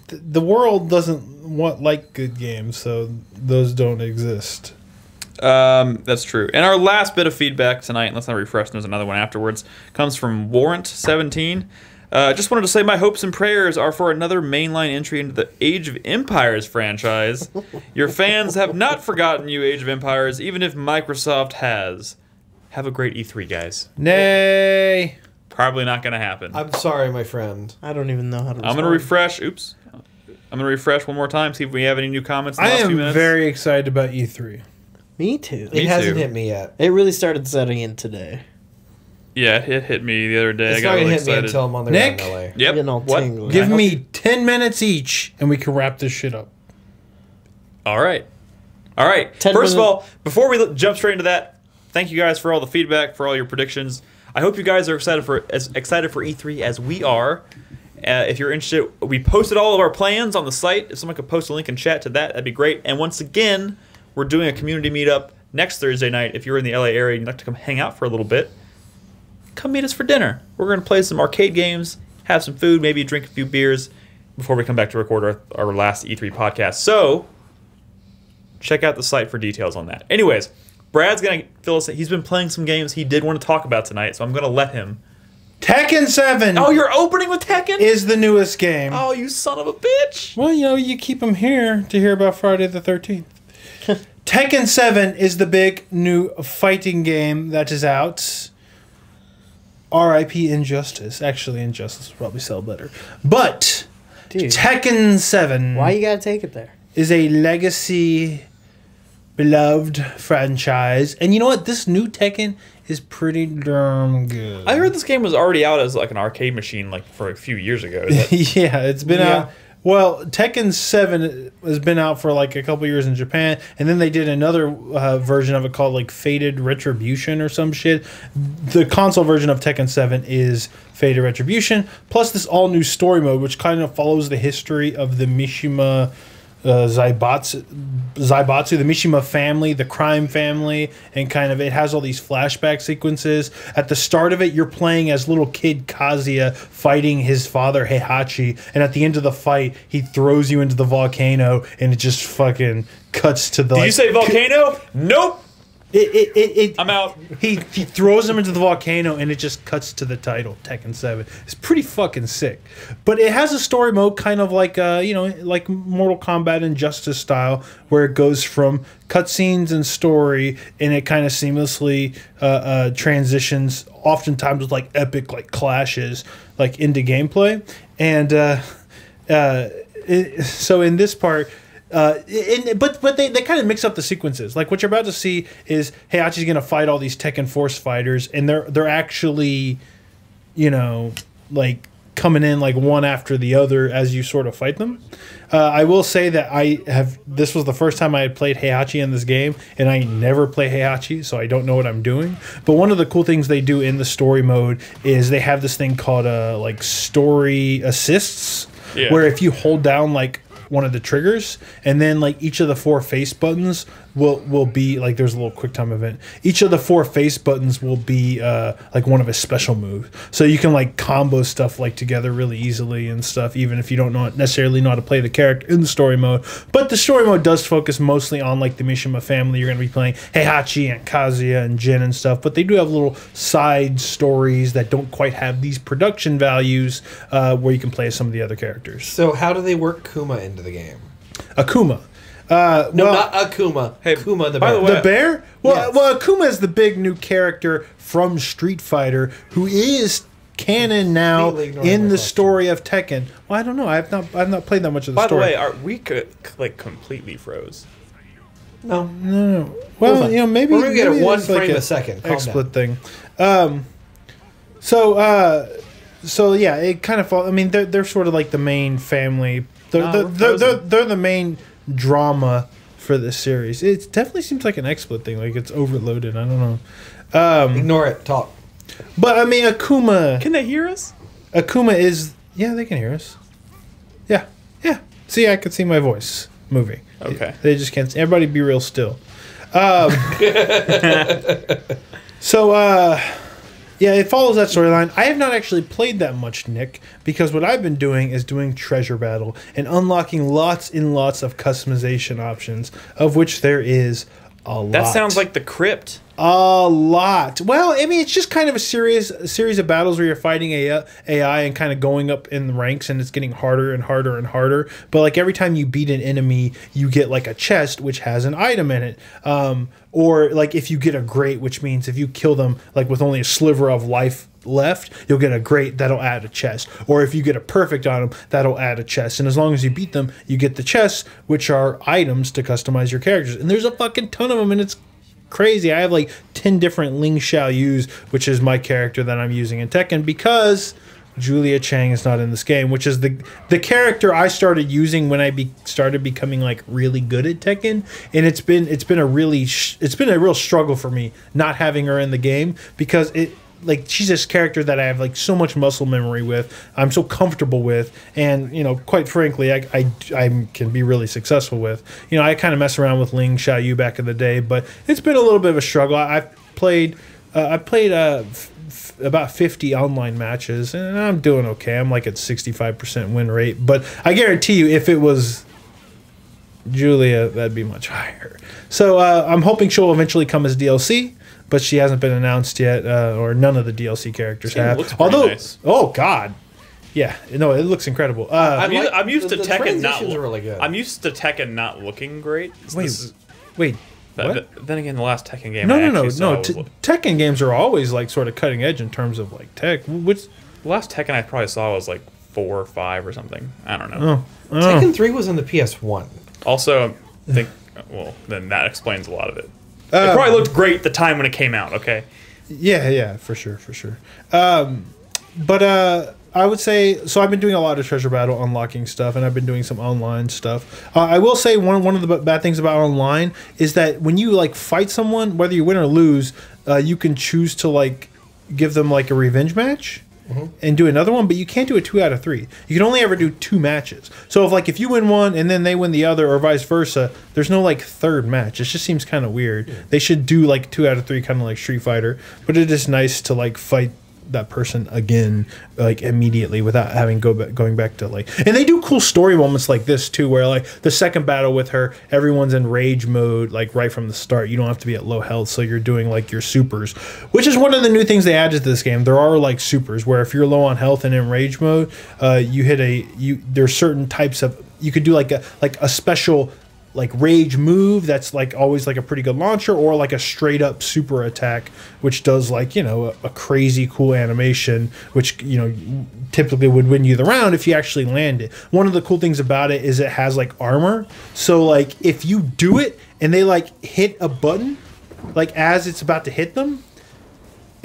the world doesn't like good games, so those don't exist. That's true. And our last bit of feedback tonight, let's not refresh, there's another one afterwards, comes from Warrant17. Just wanted to say my hopes and prayers are for another mainline entry into the Age of Empires franchise. Your fans have not forgotten you, Age of Empires, even if Microsoft has. Have a great E3, guys. Nay. Probably not going to happen. I'm sorry, my friend. I don't even know how to. I'm going to refresh. Oops. I'm going to refresh one more time, see if we have any new comments in I the last few am minutes. very excited about E3. Me too. It hasn't too. hit me yet. It really started setting in today. Yeah, it hit me the other day. It's I got not gonna really hit me excited. until I'm on the Nick? ground in LA. Yep. Getting all What? tingly. Give I me 10 minutes each, and we can wrap this shit up. All right. All right. 10 First of minute- all, before we jump straight into that, thank you guys for all the feedback, for all your predictions. I hope you guys are excited for E3 as we are. If you're interested, we posted all of our plans on the site. If someone could post a link in chat to that, that'd be great. And once again, we're doing a community meetup next Thursday night. If you're in the LA area and you'd like to come hang out for a little bit, come meet us for dinner. We're going to play some arcade games, have some food, maybe drink a few beers before we come back to record our last E3 podcast. So, check out the site for details on that. Anyways, Brad's going to fill us in. He's been playing some games he did want to talk about tonight, so I'm going to let him. Tekken 7 Oh, you're opening with Tekken? is the newest game. Oh, you son of a bitch. Well, you keep them here to hear about Friday the 13th. Tekken 7 is the big new fighting game that is out. R.I.P. Injustice. Actually, Injustice will probably sell better. But Dude, Tekken 7 why you gotta take it there? is a legacy beloved franchise. And you know what? This new Tekken is pretty darn good. I heard this game was already out as like an arcade machine like for a few years ago. Is that- Yeah, it's been Yeah. out. Well, Tekken 7 has been out for like a couple years in Japan, and then they did another version of it called like Fated Retribution or some shit. The console version of Tekken 7 is Fated Retribution, plus this all new story mode, which kind of follows the history of the Mishima Zaibatsu, the Mishima family, the crime family, and kind of it has all these flashback sequences. At the start of it, you're playing as little kid Kazuya fighting his father Heihachi, and at the end of the fight, he throws you into the volcano, and it just fucking cuts to the. Did you say volcano? Nope. I'm out. He throws him into the volcano and it just cuts to the title, Tekken 7. It's pretty fucking sick. But it has a story mode kind of like like Mortal Kombat Injustice style, where it goes from cutscenes and story and it kind of seamlessly transitions, oftentimes with like epic like clashes like into gameplay. And so in this part, but they kind of mix up the sequences. Like what you're about to see is Heihachi's going to fight all these Tekken Force fighters, and they're actually, like coming in like one after the other as you sort of fight them. I will say that this was the first time I had played Heihachi in this game, and I never play Heihachi, so I don't know what I'm doing. But one of the cool things they do in the story mode is they have this thing called like story assists, where if you hold down like one of the triggers, and then like each of the 4 face buttons will be like, there's a little quick time event. Each of the 4 face buttons will be like one of his special moves, so you can like combo stuff like together really easily and stuff, even if you don't necessarily know how to play the character in the story mode. But the story mode does focus mostly on like the Mishima family. You're going to be playing Heihachi and Kazuya and Jin and stuff, but they do have little side stories that don't quite have these production values, where you can play as some of the other characters. So how do they work Kuma into the game? Akuma. No, not Akuma. Hey, Kuma the by bear. the way, The bear? Well, Yes. well, Akuma is the big new character from Street Fighter who is canon now Completely ignoring in my the question. story of Tekken. Well, I don't know. I've not played that much of the by the story. way, we could like completely froze. No. No. Well, fine. maybe We're gonna get maybe it one it's like frame a second. Calm XSplit thing. So yeah, it kind of. I mean, they're sort of like the main family. They're the main drama for this series. It definitely seems like an XSplit thing. Like it's overloaded. I don't know. Ignore it. Talk. But I mean, Akuma. Can they hear us? Akuma is. Yeah, they can hear us. Yeah. See, I can see my voice moving. Okay. They just can't. Everybody, be real still. So, yeah, it follows that storyline. I have not actually played that much, Nick, because what I've been doing is doing Treasure Battle and unlocking lots and lots of customization options, of which there is a lot. That sounds like the Crypt. A lot. Well, I mean, it's just kind of a series of battles where you're fighting AI and kind of going up in the ranks, and it's getting harder and harder and harder. But like every time you beat an enemy, you get like a chest which has an item in it. Or like if you get a grate, which means if you kill them like with only a sliver of life left, you'll get a grate that'll add a chest. Or if you get a perfect on them, that'll add a chest. And as long as you beat them, you get the chests, which are items to customize your characters. And there's a fucking ton of them, and it's crazy. I have like 10 different Ling Xiaoyus, which is my character that I'm using in Tekken, because Julia Chang is not in this game, which is the character I started using when I started becoming like really good at Tekken. And it's been a real struggle for me not having her in the game, because she's this character that I have like so much muscle memory with, I'm so comfortable with, and quite frankly, I can be really successful with. I kind of mess around with Ling Xiaoyu back in the day, but it's been a little bit of a struggle. I've played about 50 online matches, and I'm doing okay. I'm like at 65% win rate, but I guarantee you, if it was Julia, that'd be much higher. So I'm hoping she'll eventually come as DLC. But she hasn't been announced yet, or none of the DLC characters have. Looks pretty nice. Oh god, yeah, no, it looks incredible. I'm used to the Tekken not. transitions are really good. I'm used to Tekken not looking great. Wait, what? Then again, the last Tekken game. No. Tekken games are always like sort of cutting edge in terms of like tech. Which the last Tekken I probably saw was like 4 or 5 or something. I don't know. Tekken 3 was on the PS1. Also, I think then that explains a lot of it. It probably looked great the time when it came out. Okay. Yeah, for sure. But I would say, so I've been doing a lot of Treasure Battle unlocking stuff, and I've been doing some online stuff. I will say one of the bad things about online is that when you like fight someone, whether you win or lose, you can choose to like give them like a revenge match. and do another one, but you can't do a 2 out of 3. You can only ever do 2 matches. So if you win one and then they win the other, or vice versa, there's no like third match. It just seems kind of weird. Yeah. They should do like 2 out of 3, kind of like Street Fighter. But it is nice to like fight that person again, like immediately, without having going back to like. And they do cool story moments like this too, where like the second battle with her, everyone's in rage mode like right from the start. You don't have to be at low health, so you're doing like your supers, which is one of the new things they added to this game. There are like supers where if you're low on health and in rage mode, you hit there's certain types of, you could do like a special like rage move that's like always like a pretty good launcher, or like a straight up super attack which does like, you know, a crazy cool animation, which, you know, typically would win you the round if you actually land it. One of the cool things about it is it has like armor, so like if you do it and they like hit a button like as it's about to hit them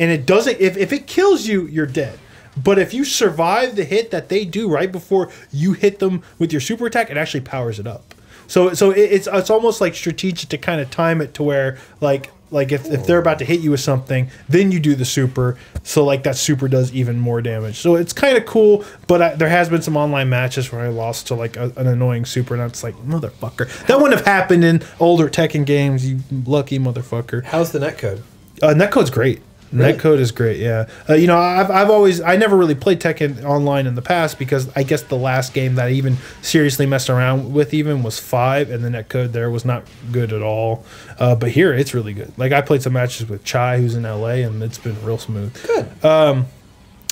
and it doesn't, if it kills you, you're dead. But if you survive the hit that they do right before you hit them with your super attack, it actually powers it up. So it's almost like strategic to kind of time it to where like if they're about to hit you with something, then you do the super, so like that super does even more damage. So it's kind of cool, but there has been some online matches where I lost to like an annoying super, and it's like, motherfucker, that wouldn't have happened in older Tekken games, you lucky motherfucker. How's the netcode? Netcode's great. Really? Netcode is great, yeah. You know, I never really played Tekken online in the past, because I guess the last game that I even seriously messed around with even was 5, and the netcode there was not good at all. But here, it's really good. Like, I played some matches with Chai, who's in LA, and it's been real smooth. Good.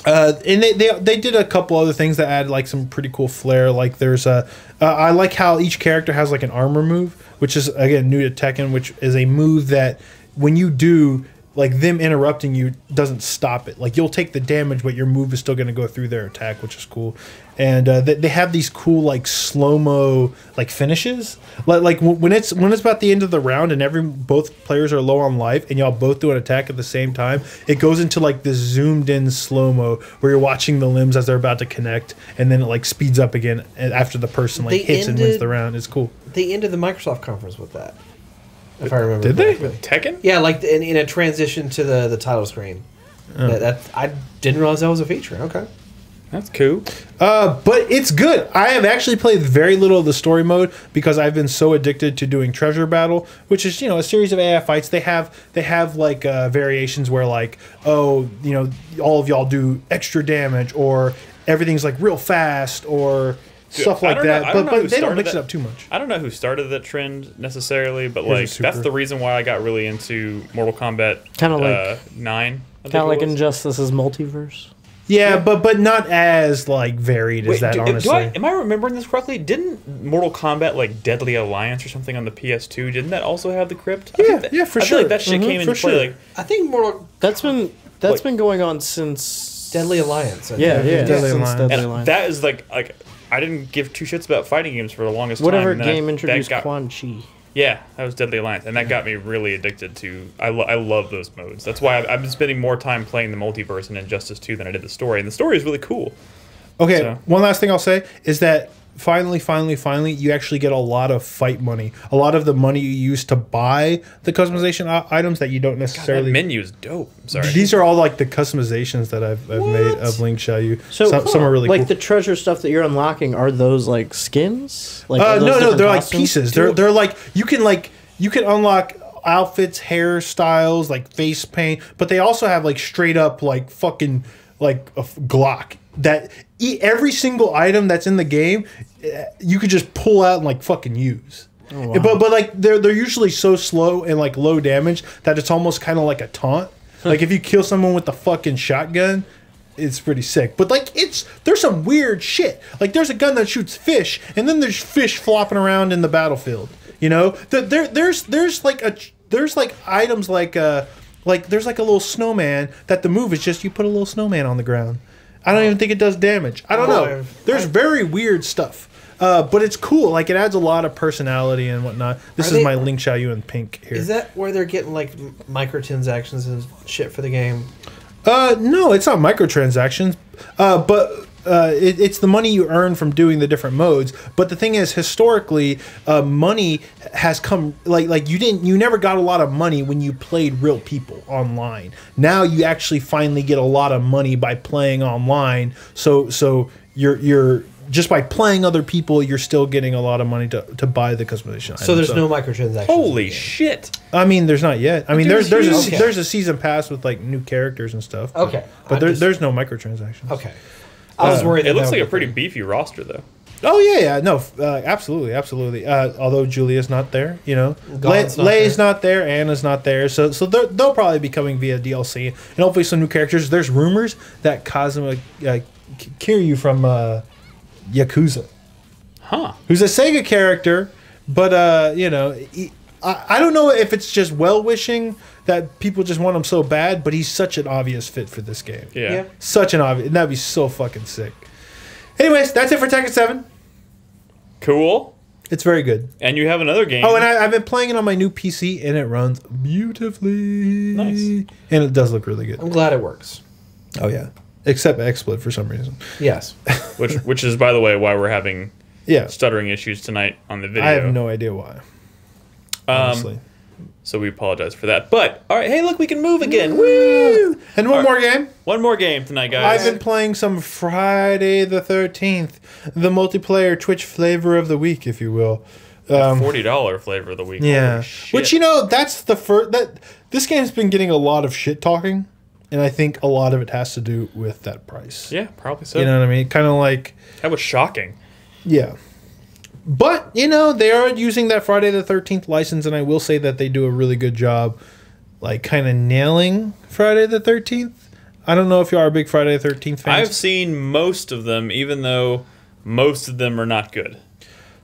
And they did a couple other things that add like some pretty cool flair. Like there's I like how each character has like an armor move, which is again new to Tekken, which is a move that when you do, like them interrupting you doesn't stop it. Like you'll take the damage, but your move is still going to go through their attack, which is cool. And they have these cool like slow mo like finishes. Like when it's about the end of the round and both players are low on life and y'all both do an attack at the same time, it goes into like this zoomed in slow mo where you're watching the limbs as they're about to connect, and then it like speeds up again after the person like hits and wins the round. It's cool. They ended the Microsoft conference with that. If I remember. Did they? With Tekken? Yeah, like in a transition to the title screen. Oh. That I didn't realize that was a feature. Okay. That's cool. But it's good. I have actually played very little of the story mode because I've been so addicted to doing treasure battle, which is, you know, a series of AI fights. They have like variations where like, oh, you know, all of y'all do extra damage, or everything's like real fast, or stuff like that, but they don't mix it up too much. I don't know who started that trend necessarily, but like that's the reason why I got really into Mortal Kombat. Kind of like 9. Kind of like Injustice's multiverse. Yeah, but not as like varied as that. Honestly, am I remembering this correctly? Didn't Mortal Kombat like Deadly Alliance or something on the PS2? Didn't that also have the crypt? Yeah, for sure. I feel like that shit came into play. Like, I think that's been going on since Deadly Alliance. Deadly Alliance. That is like I didn't give two shits about fighting games for the longest time. Whatever game introduced Quan Chi. Yeah, that was Deadly Alliance, and that got me really addicted to. I love those modes. That's why I've been spending more time playing the multiverse in Injustice 2 than I did the story, and the story is really cool. Okay, so. One last thing I'll say is that finally, you actually get a lot of fight money. A lot of the money you use to buy the customization items that you don't necessarily. God, that menu is dope. I'm sorry. These are all like the customizations that I've made of Link Xiaoyu. So some are really like cool. The treasure stuff that you're unlocking, are those like skins? Like no, they're like pieces. They're like you can unlock outfits, hairstyles, like face paint, but they also have like straight up like fucking like a Glock that every single item that's in the game you could just pull out and like fucking use. Oh, wow. But like they're usually so slow and like low damage that it's almost kind of like a taunt. Like if you kill someone with the fucking shotgun, it's pretty sick. But like there's some weird shit. Like there's a gun that shoots fish, and then there's fish flopping around in the battlefield. You know, there's like items like there's like a little snowman that the move is just you put a little snowman on the ground. I don't even think it does damage. I don't know. There's very weird stuff. But it's cool. Like it adds a lot of personality and whatnot. This is my Link Xiaoyu in pink here. Is that where they're getting like microtransactions and shit for the game? No, it's not microtransactions. But it's the money you earn from doing the different modes. But the thing is, historically, money has come like you never got a lot of money when you played real people online. Now you actually finally get a lot of money by playing online. So you're just by playing other people, you're still getting a lot of money to buy the customization. So there's no microtransactions. Holy shit! I mean, there's not yet. I mean, there's Okay. there's a season pass with like new characters and stuff. Okay. but there's no microtransactions. Okay. I was worried. It looks like a pretty beefy roster, though. Oh yeah, no, absolutely. Although Julia's not there, you know, God's not Leigh's not there, Anna's not there, so they'll probably be coming via DLC and hopefully some new characters. There's rumors that Kazuma Kiryu from Yakuza, who's a Sega character, but you know, I don't know if it's just well wishing that people just want him so bad, but he's such an obvious fit for this game. Yeah. Such an obvious, and that'd be so fucking sick. Anyways, that's it for Tekken 7. Cool. It's very good. And you have another game. Oh, and I've been playing it on my new PC, and it runs beautifully. Nice. And it does look really good. I'm glad it works. Oh, yeah. Except XSplit for some reason. Yes. which is, by the way, why we're having Yeah. stuttering issues tonight on the video. I have no idea why. Honestly. So we apologize for that. But, all right, hey, look, we can move again. Woo! And one more game. One more game tonight, guys. I've been playing some Friday the 13th, the multiplayer Twitch flavor of the week, if you will. $40 flavor of the week. Yeah. Holy shit. Which, you know, that's the first... This game's been getting a lot of shit talking, and I think a lot of it has to do with that price. Yeah, probably so. You know what I mean? Kind of like... That was shocking. Yeah. But, you know, they are using that Friday the 13th license, and I will say that they do a really good job, like, kind of nailing Friday the 13th. I don't know if you are a big Friday the 13th fan. I've seen most of them, even though most of them are not good.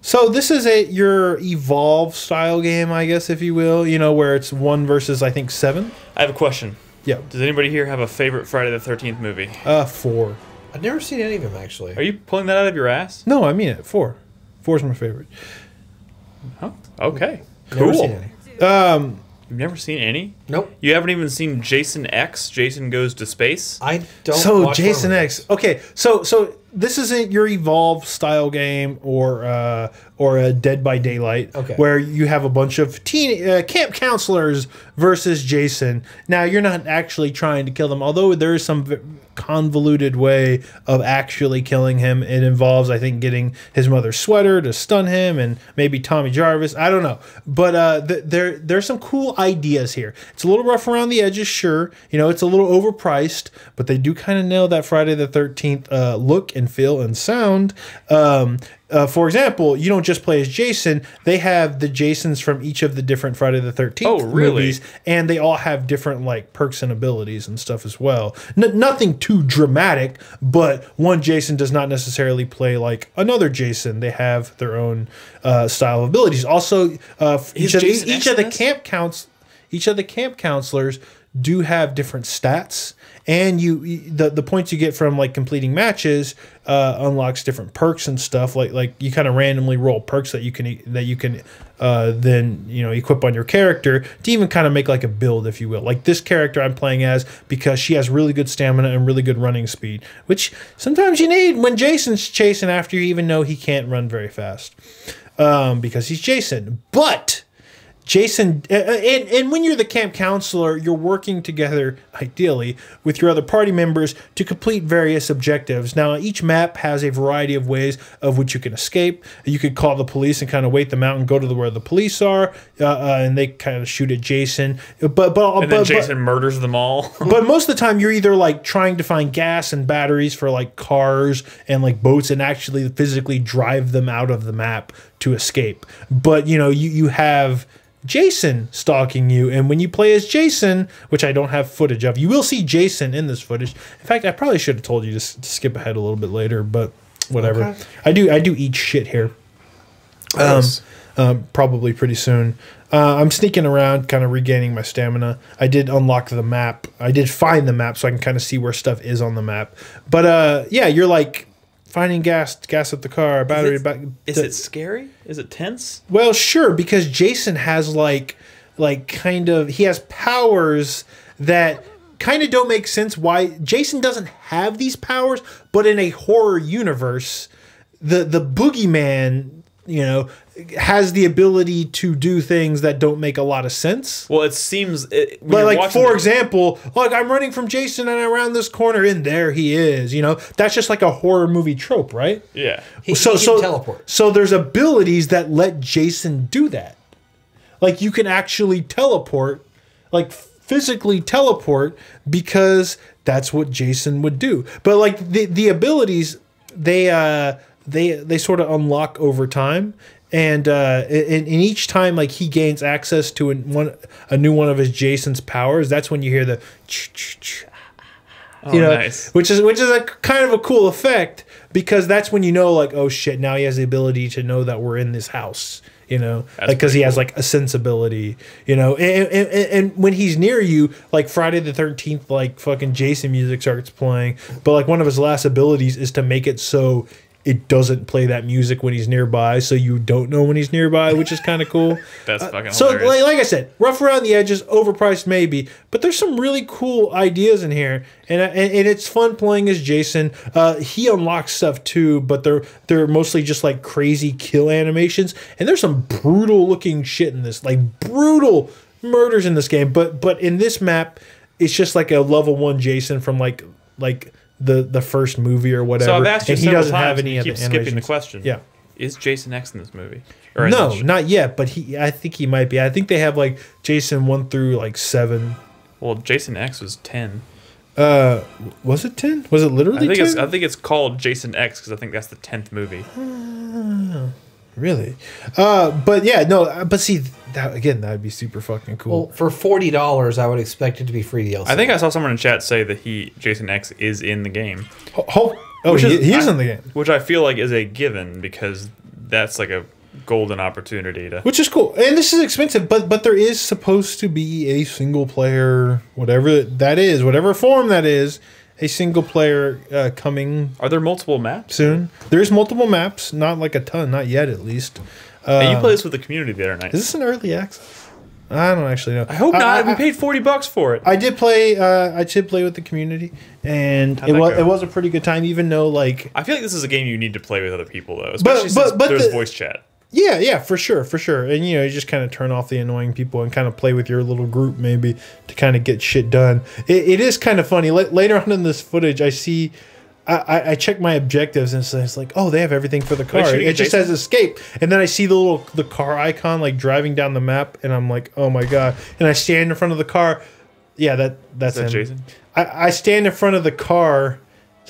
So this is your Evolve style game, I guess, if you will, you know, where it's 1 versus, I think, 7. I have a question. Yeah. Does anybody here have a favorite Friday the 13th movie? 4. I've never seen any of them, actually. Are you pulling that out of your ass? No, I mean it. 4. 4 is my favorite. Oh, okay. Never Cool. seen any. You've never seen any? Nope. You haven't even seen Jason X, Jason Goes to Space? I don't So watch Jason horror X. Okay, so this isn't your Evolve style game or a Dead by Daylight, Okay. where you have a bunch of camp counselors versus Jason. Now you're not actually trying to kill them, although there is some convoluted way of actually killing him. It involves, I think, getting his mother's sweater to stun him, and maybe Tommy Jarvis. I don't know, but there's some cool ideas here. It's a little rough around the edges, sure. You know, it's a little overpriced, but they do kind of nail that Friday the 13th look and feel and sound. For example, you don't just play as Jason. They have the Jasons from each of the different Friday the 13th movies, and they all have different like perks and abilities and stuff as well. Nothing too dramatic, but one Jason does not necessarily play like another Jason. They have their own style of abilities. Also, each of the camp counselors do have different stats, and the points you get from like completing matches unlocks different perks and stuff. Like you kind of randomly roll perks that you can then equip on your character to even kind of make like a build, if you will. Like this character I'm playing as, because she has really good stamina and really good running speed, which sometimes you need when Jason's chasing after you, even though he can't run very fast because he's Jason. But Jason, and when you're the camp counselor, you're working together, ideally, with your other party members to complete various objectives. Now, each map has a variety of ways of which you can escape. You could call the police and kind of wait them out and go to where the police are, and they kind of shoot at Jason. But then Jason murders them all. But most of the time, you're either like trying to find gas and batteries for like cars and like boats, and actually physically drive them out of the map to escape. But you have Jason stalking you, and when you play as Jason, which I don't have footage of, you will Jason in this footage. In fact, I probably should have told you to skip ahead a little bit later, but whatever. Okay. I do eat shit here. Probably pretty soon. I'm sneaking around, kind of regaining my stamina. I did unlock the map. I did find the map, so I can kind of see where stuff is on the map. But yeah, you're like finding gas at the car, battery. Is it scary? Is it tense? Well, sure, because Jason has like kind of, he has powers that kind of don't make sense why Jason doesn't have these powers, but in a horror universe, the boogeyman, you know, has the ability to do things that don't make a lot of sense. Well, it seems... But like, for example, like I'm running from Jason and around this corner and there he is, you know? That's just like a horror movie trope, right? Yeah. He can teleport. So there's abilities that let Jason do that. Like you can actually teleport, like physically teleport, because that's what Jason would do. But like the abilities, they sort of unlock over time. And in each time, like he gains access to a new one of his Jason's powers, that's when you hear the, you know, nice. which is a kind of a cool effect, because that's when you know, like, oh shit, now he has the ability to know that we're in this house, you know, that's like because he has like a sensibility, you know, and when he's near you, like Friday the 13th, like fucking Jason music starts playing, but like one of his last abilities is to make it so it doesn't play that music when he's nearby, so you don't know when he's nearby, which is kind of cool. That's fucking so hilarious. like I said, rough around the edges, overpriced maybe, but there's some really cool ideas in here, and it's fun playing as Jason. He unlocks stuff too, but they're mostly just like crazy kill animations, and there's some brutal looking shit in this, like brutal murders in this game. But in this map, it's just like a level 1 Jason from like the first movie or whatever. So I've asked you and he several doesn't times, have any and you other keep skipping the animations. question. Yeah. Is Jason X in this movie? Or in No, this not yet, but I think he might be. I think they have like Jason 1 through like 7. Well, Jason X was 10. Was it 10? Was it literally 10? I think it's called Jason X because I think that's the 10th movie. Really? But yeah, no, but see, that would be super fucking cool. Well, for $40, I would expect it to be free DLC. I think I saw someone in chat say that Jason X is in the game. He is in the game. Which I feel like is a given because that's like a golden opportunity to... Which is cool. And this is expensive, but there is supposed to be a single player, whatever that is, whatever form that is, a single player coming. Are there multiple maps? Soon. There's multiple maps, not like a ton, not yet at least. And you play this with the community the other night. Is this an early access? I don't actually know. I hope not. We paid $40 for it. I did play. I did play with the community, and it was a pretty good time. Even though, like, I feel like this is a game you need to play with other people, though, especially since there's voice chat. Yeah, for sure. And you just kind of turn off the annoying people and kind of play with your little group maybe to kind of get shit done. It is kind of funny. Later on in this footage, I see. I check my objectives and it's like, oh, they have everything for the car. It just says escape, and then I see the car icon like driving down the map, and I'm like, oh my god! And I stand in front of the car. Yeah, that's him. Jason. I stand in front of the car,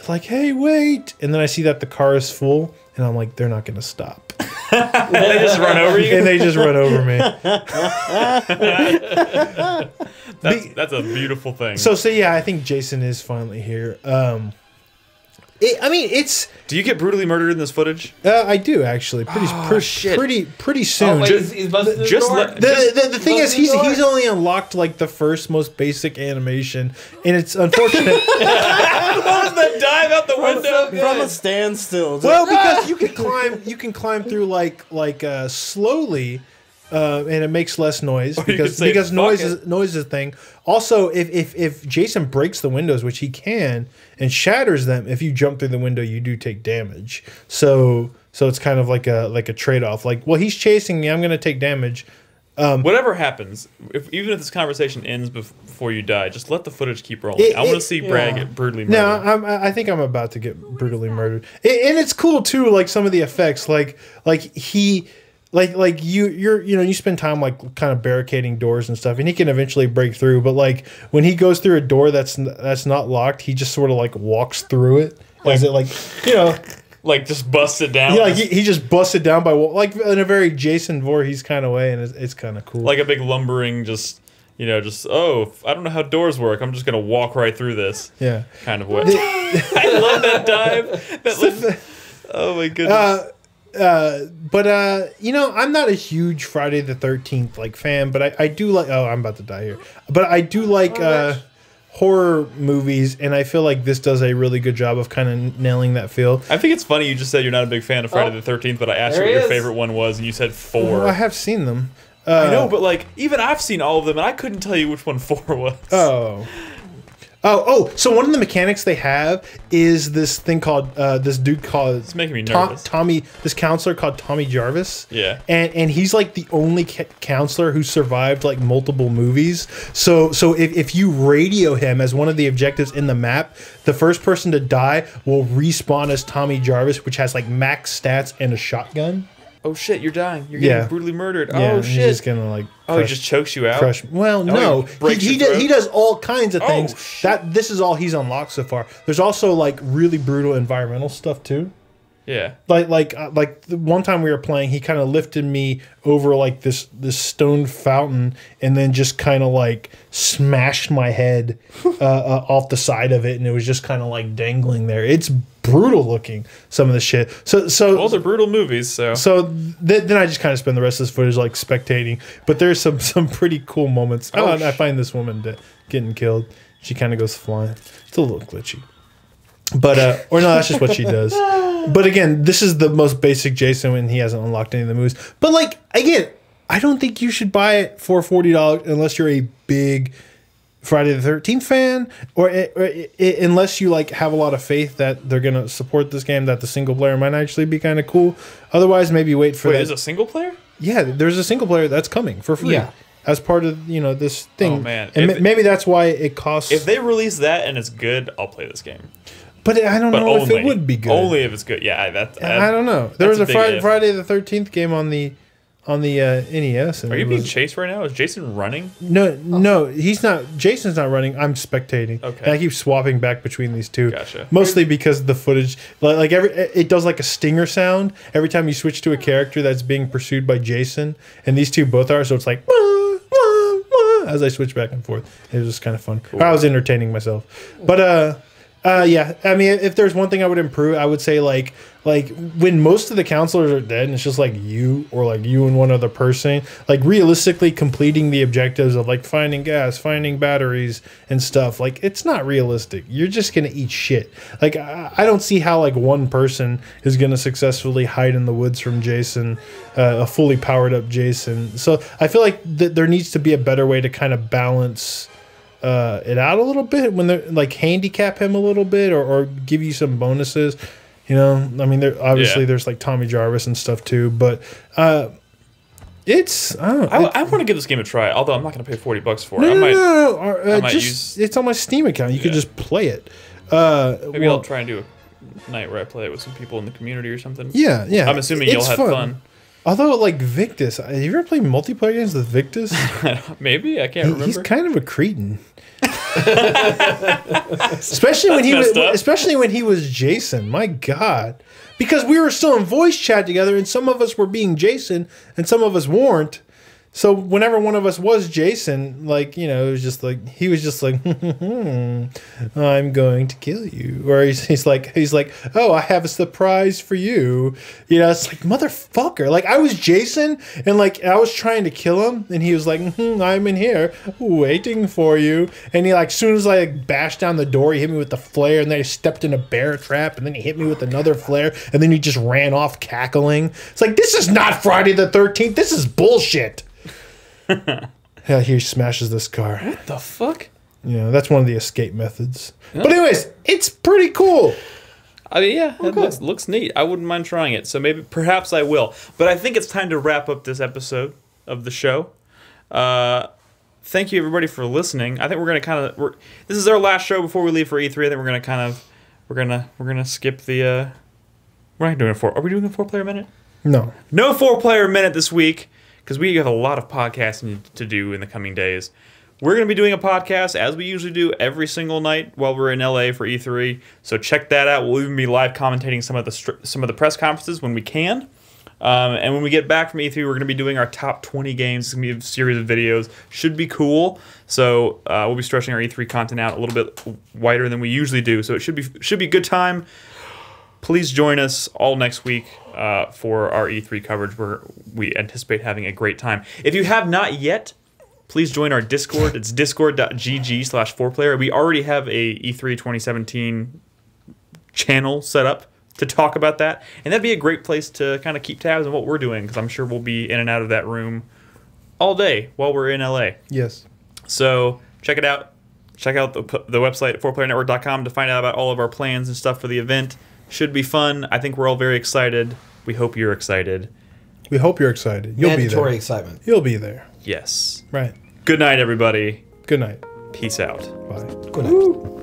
like, hey, wait! And then I see that the car is full, and I'm like, they're not gonna stop. And they just run over you. And they just run over me. That's a beautiful thing. So yeah, I think Jason is finally here. Do you get brutally murdered in this footage? I do actually. Pretty soon. He's busted The thing is, he's only unlocked like the first most basic animation, and it's unfortunate. What was that dive out the window from a standstill? Well, because you can climb through like slowly. And it makes less noise because noise is a thing. Also, if Jason breaks the windows, which he can, and shatters them, if you jump through the window, you do take damage. So it's kind of like a trade off. Like, well, he's chasing me, I'm gonna take damage. Whatever happens, even if this conversation ends before you die, just let the footage keep rolling. I want to see Brad get brutally murdered. No, I think I'm about to get brutally murdered, and it's cool too. Like some of the effects, like he. Like you spend time like kind of barricading doors and stuff, and he can eventually break through. But like when he goes through a door that's not locked, he just sort of like walks through it. As it like just busts it down. Yeah, like he just busts it down by like in a very Jason Voorhees kind of way, and it's kind of cool. Like a big lumbering, I don't know how doors work. I'm just gonna walk right through this. Yeah, kind of way. I love that dive. Oh my goodness. But I'm not a huge Friday the 13th like fan, but I do like. Oh, I'm about to die here. But I do like horror movies, and I feel like this does a really good job of kind of nailing that feel. I think it's funny you just said you're not a big fan of Friday the 13th, but I asked you what your favorite one was, and you said 4. Well, I have seen them. I know, but like even I've seen all of them, and I couldn't tell you which one 4 was. Oh. So one of the mechanics they have is this thing called this dude called It's making me nervous. Tommy. This counselor called Tommy Jarvis. Yeah. And he's like the only counselor who survived like multiple movies. So if you radio him as one of the objectives in the map, the first person to die will respawn as Tommy Jarvis, which has like max stats and a shotgun. Oh shit, you're dying. You're getting brutally murdered. Yeah, Oh he's shit. just gonna like He just chokes you out. crush. Well, no, he breaks he your throat? does all kinds of things. shit. This is all he's unlocked so far. There's also like really brutal environmental stuff too. Yeah. Like the one time we were playing, he kind of lifted me over like this stone fountain, and then just kind of like smashed my head off the side of it, and it was just kind of like dangling there. It's brutal looking, some of the shit. So Well, they're brutal movies, so. then I just kind of spend the rest of this footage like spectating. But there's some pretty cool moments. I find this woman getting killed. She kind of goes flying. It's a little glitchy. But or no, that's just what she does. But again, this is the most basic Jason when he hasn't unlocked any of the moves. But like again, I don't think you should buy it for $40 unless you're a big Friday the 13th fan, or unless you like have a lot of faith that they're gonna support this game, that the single player might actually be kind of cool. Otherwise, maybe wait for. Wait, there's a single player? Yeah, there's a single player that's coming for free. Yeah. As part of this thing. Oh, man. And maybe that's why it costs. If they release that and it's good, I'll play this game. But I don't know if it would be good. Only if it's good. Yeah, I don't know. There was a a big if. Friday the 13th game on the NES. And Are you being chased right now? Is Jason running? No, he's not. Jason's not running. I'm spectating. Okay. And I keep swapping back between these two. Gotcha. Mostly because the footage, it does like a stinger sound every time you switch to a character that's being pursued by Jason, and these two both are. So it's like as I switch back and forth. It was just kind of fun. Cool. I was entertaining myself, but yeah. I mean, if there's one thing I would improve, I would say like when most of the counselors are dead and it's just like you and one other person, like realistically completing the objectives of like finding gas, finding batteries and stuff, like it's not realistic. You're just gonna eat shit. Like I don't see how like one person is gonna successfully hide in the woods from Jason, a fully powered up Jason. So I feel like there needs to be a better way to kind of balance it out a little bit when they're like handicap him a little bit or give you some bonuses. I mean, there's like Tommy Jarvis and stuff too, but it's I want to give this game a try. Although I'm not going to pay $40 for it. No. It's on my Steam account. You could just play it. Maybe I'll try and do a night where I play it with some people in the community or something. Yeah. I'm assuming you'll have fun. Although, like Victus, have you ever played multiplayer games with Victus? Maybe I can't remember. He's kind of a cretin. especially when he was Jason. My God, because we were still in voice chat together, and some of us were being Jason, and some of us weren't. So whenever one of us was Jason, it was just like he was just like, "I'm going to kill you," or he's like, "Oh, I have a surprise for you." It's like motherfucker. Like I was Jason, and like I was trying to kill him, and he was like, "I'm in here waiting for you." And he as soon as I bashed down the door, he hit me with the flare, and then I stepped in a bear trap, and then he hit me with another flare, and then he just ran off cackling. It's like this is not Friday the 13th. This is bullshit. Yeah, he smashes this car. What the fuck? That's one of the escape methods. But anyways, it's pretty cool. I mean, yeah, it looks neat. I wouldn't mind trying it. So perhaps I will. But I think it's time to wrap up this episode of the show. Thank you everybody for listening. I think we're gonna this is our last show before we leave for E3. I think we're gonna skip the. We're not doing Are we doing a 4-player minute? No 4-player minute this week. Because we have a lot of podcasting to do in the coming days. We're going to be doing a podcast, as we usually do, every single night while we're in LA for E3. So check that out. We'll even be live commentating some of the press conferences when we can. And when we get back from E3, we're going to be doing our top 20 games. It's going to be a series of videos. Should be cool. So we'll be stretching our E3 content out a little bit wider than we usually do. So it should be a good time. Please join us all next week for our E3 coverage, where we anticipate having a great time. If you have not yet, please join our Discord. It's discord.gg/4player. We already have a E3 2017 channel set up to talk about that. And that'd be a great place to kind of keep tabs on what we're doing, because I'm sure we'll be in and out of that room all day while we're in LA. Yes. So check it out. check out the website at 4playernetwork.com to find out about all of our plans and stuff for the event. Should be fun. I think we're all very excited. We hope you're excited. We hope you're excited. You'll be Mandatory there. excitement. You'll be there. Yes. Right. Good night, everybody. Good night. Peace out. Bye. Good night.